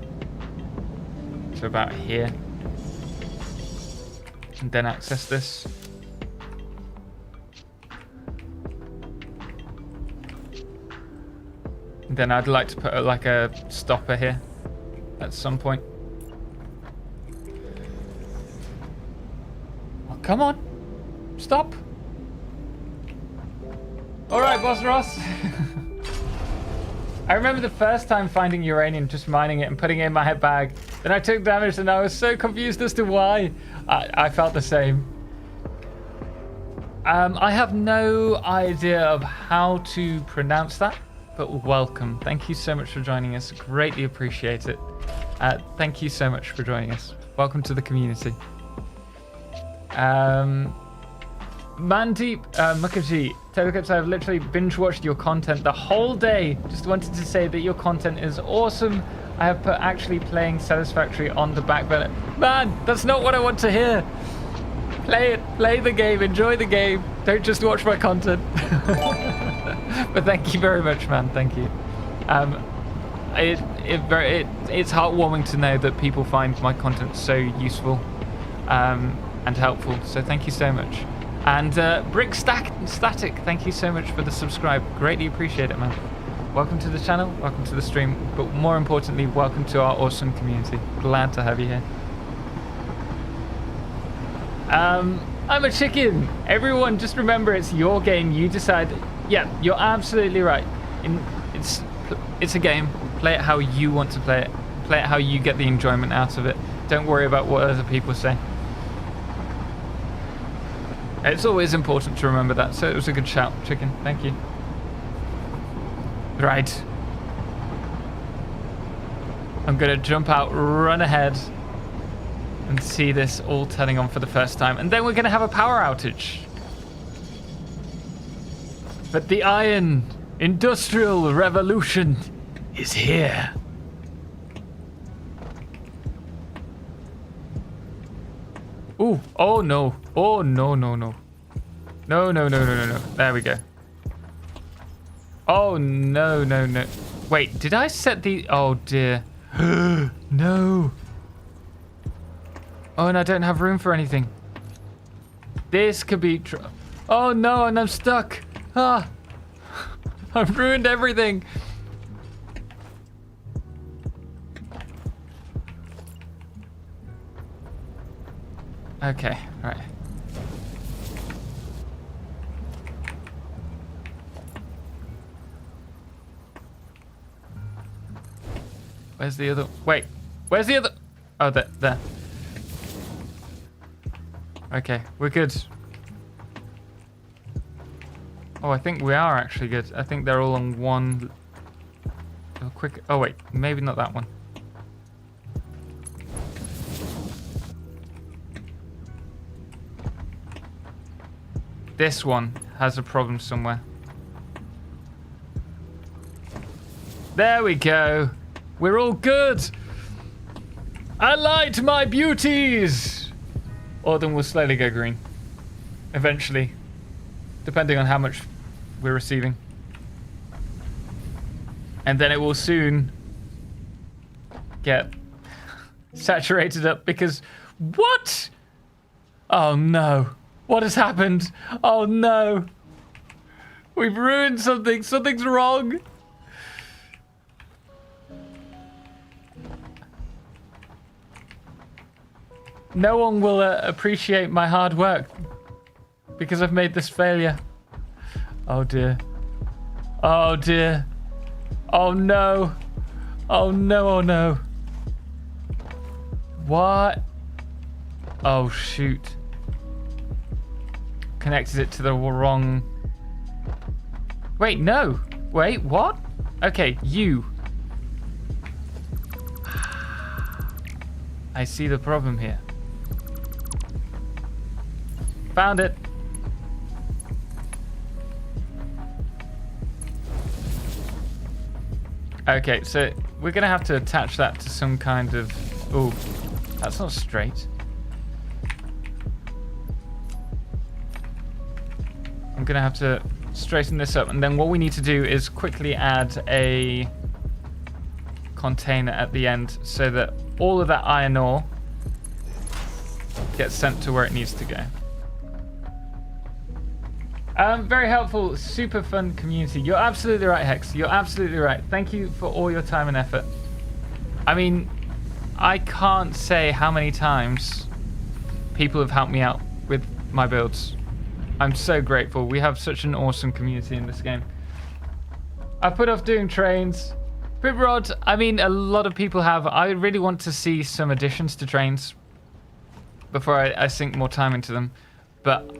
S1: to about here. And then access this. And then I'd like to put like a stopper here at some point. Oh, come on. Stop. All right, Boss Ross. I remember the first time finding uranium, just mining it and putting it in my head bag. Then I took damage and I was so confused as to why. I felt the same. I have no idea of how to pronounce that, but welcome. Thank you so much for joining us. Greatly appreciate it. Thank you so much for joining us. Welcome to the community. Mandeep Mukherjee, TotalXclipse, I've literally binge-watched your content the whole day. Just wanted to say that your content is awesome. I have put actually playing Satisfactory on the back burner. Man, that's not what I want to hear. Play it. Play the game. Enjoy the game. Don't just watch my content. But thank you very much, man. Thank you. It's heartwarming to know that people find my content so useful and helpful. So thank you so much. And Static, thank you so much for the subscribe. Greatly appreciate it, man. Welcome to the channel. Welcome to the stream. But more importantly, welcome to our awesome community. Glad to have you here. I'm a chicken. Everyone, just remember, it's your game. You decide. Yeah, you're absolutely right. It's a game. Play it how you want to play it. Play it how you get the enjoyment out of it. Don't worry about what other people say. It's always important to remember that. So it was a good shout, chicken. Thank you. Right. I'm gonna jump out, run ahead, and see this all turning on for the first time. And then we're gonna have a power outage. But the iron industrial revolution is here. Ooh, oh no. Oh no, no, no. No, no, no, no, no, no. There we go. Oh no, no, no. Wait, did I set the... Oh dear. No. Oh, and I don't have room for anything. This could be... Oh no, and I'm stuck. Ah. I've ruined everything. Okay, right. Where's the other? Wait, where's the other? Oh, there. Okay, we're good. Oh, I think we are actually good. I think they're all on one. Oh, quick. Oh wait, maybe not that one. This one has a problem somewhere. There we go. We're all good. I light my beauties. Or then we'll slowly go green. Eventually. Depending on how much we're receiving. And then it will soon get saturated up because... What? Oh no. What has happened? Oh no. We've ruined something. Something's wrong. No one will appreciate my hard work because I've made this failure. Oh dear. Oh dear. Oh no. Oh no, oh no. What? Oh shoot. Connected it to the wrong... Wait, no. Wait, what? Okay, you. I see the problem here. Found it. Okay, so we're gonna have to attach that to some kind of... Oh, that's not straight. I'm gonna have to straighten this up, and then what we need to do is quickly add a container at the end so that all of that iron ore gets sent to where it needs to go. Very helpful, super fun community. You're absolutely right, Hex. You're absolutely right. Thank you for all your time and effort. I mean, I can't say how many times people have helped me out with my builds. I'm so grateful. We have such an awesome community in this game. I put off doing trains. Piprod, I mean, a lot of people have. I really want to see some additions to trains before I sink more time into them. But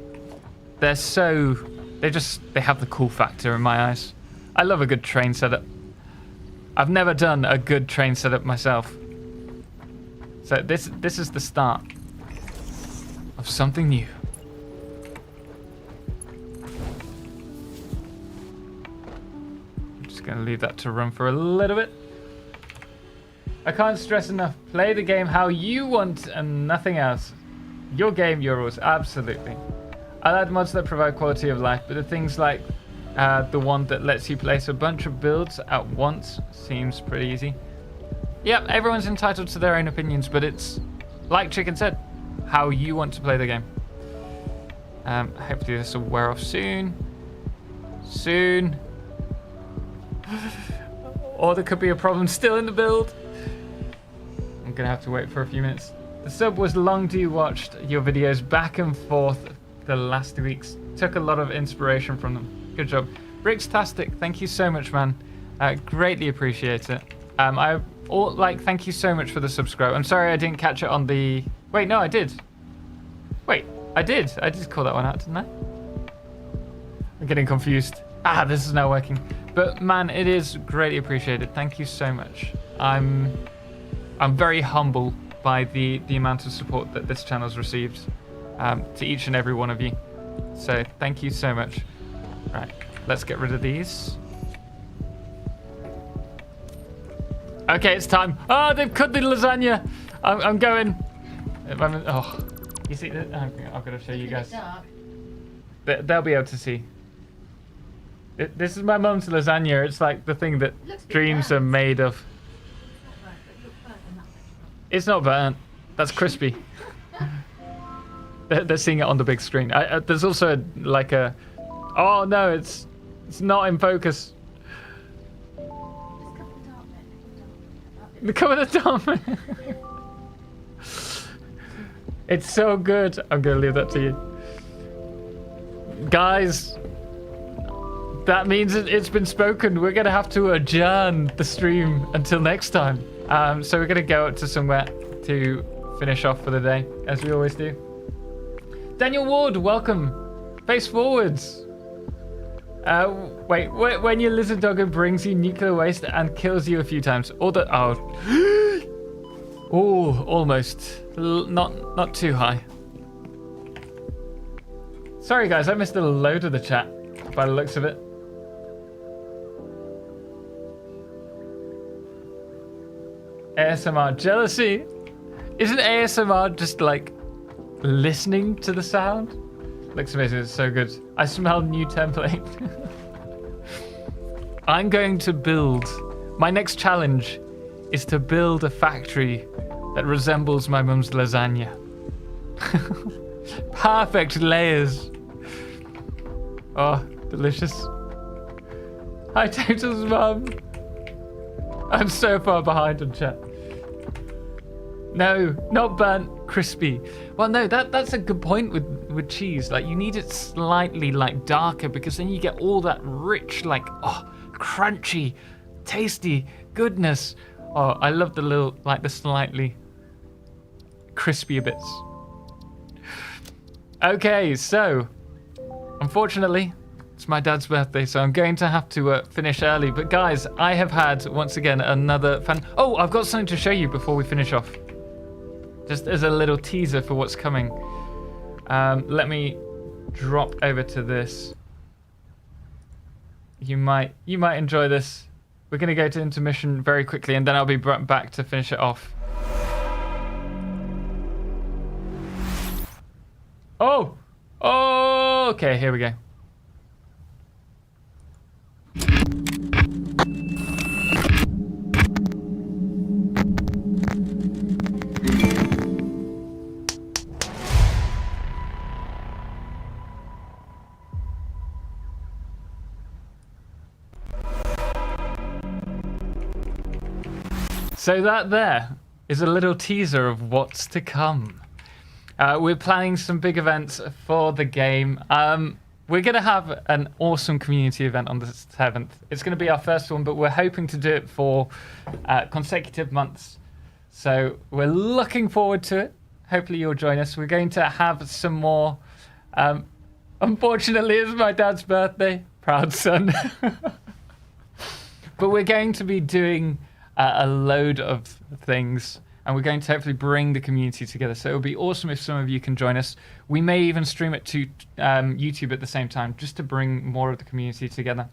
S1: they're so... They have the cool factor in my eyes. I love a good train setup. I've never done a good train setup myself. So this is the start of something new. I'm just going to leave that to run for a little bit. I can't stress enough. Play the game how you want and nothing else. Your game, your rules. Absolutely. I'll add mods that provide quality of life, but the things like the one that lets you place a bunch of builds at once seems pretty easy. Yep, everyone's entitled to their own opinions, but it's, like Chicken said, how you want to play the game. Hopefully this will wear off soon. Soon. Or there could be a problem still in the build. I'm gonna have to wait for a few minutes. The sub was long due. Watched your videos back and forth the last 2 weeks. Took a lot of inspiration from them. Good job. Brickstastic, thank you so much, man. Greatly appreciate it. Thank you so much for the subscribe. I'm sorry I didn't catch it on the... Wait, no, I did. Wait, I did. I did call that one out, didn't I? I'm getting confused. This is now working. But man, it is greatly appreciated. Thank you so much. I'm very humble by the amount of support that this channel's received to each and every one of you. So thank you so much. Right, let's get rid of these. Okay, it's time. Oh, they've cut the lasagna. I'm going. Oh, you see that? I've got to show you guys. They'll be able to see. This is my mum's lasagna. It's like the thing that dreams are made of. It's not burnt. That's crispy. They're seeing it on the big screen. There's also like a... Oh no, it's not in focus. Cover the top. It's so good. I'm gonna leave that to you. Guys, that means it's been spoken. We're gonna have to adjourn the stream until next time. So we're gonna go to somewhere to finish off for the day, as we always do. Daniel Ward, welcome. Face forwards. Wait, when your lizard dogger brings you nuclear waste and kills you a few times. Oh, almost. Not too high. Sorry guys, I missed a load of the chat by the looks of it. ASMR jealousy. Isn't ASMR just like listening to the sound? Looks amazing, it's so good. I smell new template. I'm going to build, my next challenge is to build a factory that resembles my mum's lasagna. Perfect layers. Oh, delicious. Hi, Total's mum. I'm so far behind on chat. No, not burnt, crispy. Well, no, that's a good point with cheese. Like, you need it slightly like darker because then you get all that rich, like, crunchy, tasty goodness. Oh, I love the little, like the slightly crispier bits. Okay, so unfortunately, it's my dad's birthday, so I'm going to have to finish early. But guys, I have had once again another fun. Oh, I've got something to show you before we finish off. Just as a little teaser for what's coming. Let me drop over to this. You might enjoy this. We're going to go to intermission very quickly, and then I'll be back to finish it off. Oh, okay, here we go. So that there is a little teaser of what's to come. We're planning some big events for the game. We're going to have an awesome community event on the 7th. It's going to be our first one, but we're hoping to do it for consecutive months. So we're looking forward to it. Hopefully you'll join us. We're going to have some more. Unfortunately, it's my dad's birthday. Proud son. But we're going to be doing a load of things, and we're going to hopefully bring the community together. So it would be awesome if some of you can join us. We may even stream it to YouTube at the same time, just to bring more of the community together.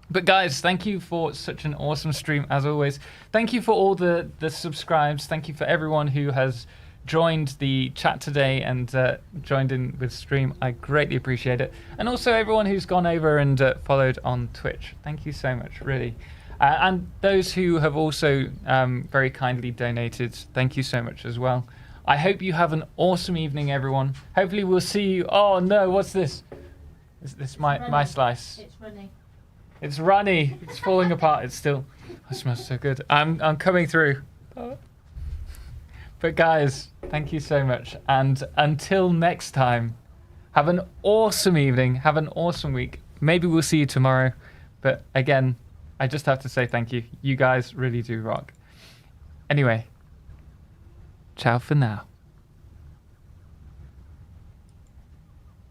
S1: But guys, thank you for such an awesome stream, as always. Thank you for all the subscribes. Thank you for everyone who has joined the chat today and joined in with stream. I greatly appreciate it. And also everyone who's gone over and followed on Twitch. Thank you so much, really. And those who have also very kindly donated, thank you so much as well. I hope you have an awesome evening, everyone. Hopefully we'll see you. Oh no, what's this? Is this my slice?
S3: It's runny.
S1: It's runny. It's falling apart. It's still. It smells so good. I'm coming through. But guys, thank you so much. And until next time, have an awesome evening. Have an awesome week. Maybe we'll see you tomorrow. But again, I just have to say thank you. You guys really do rock. Anyway, ciao for now.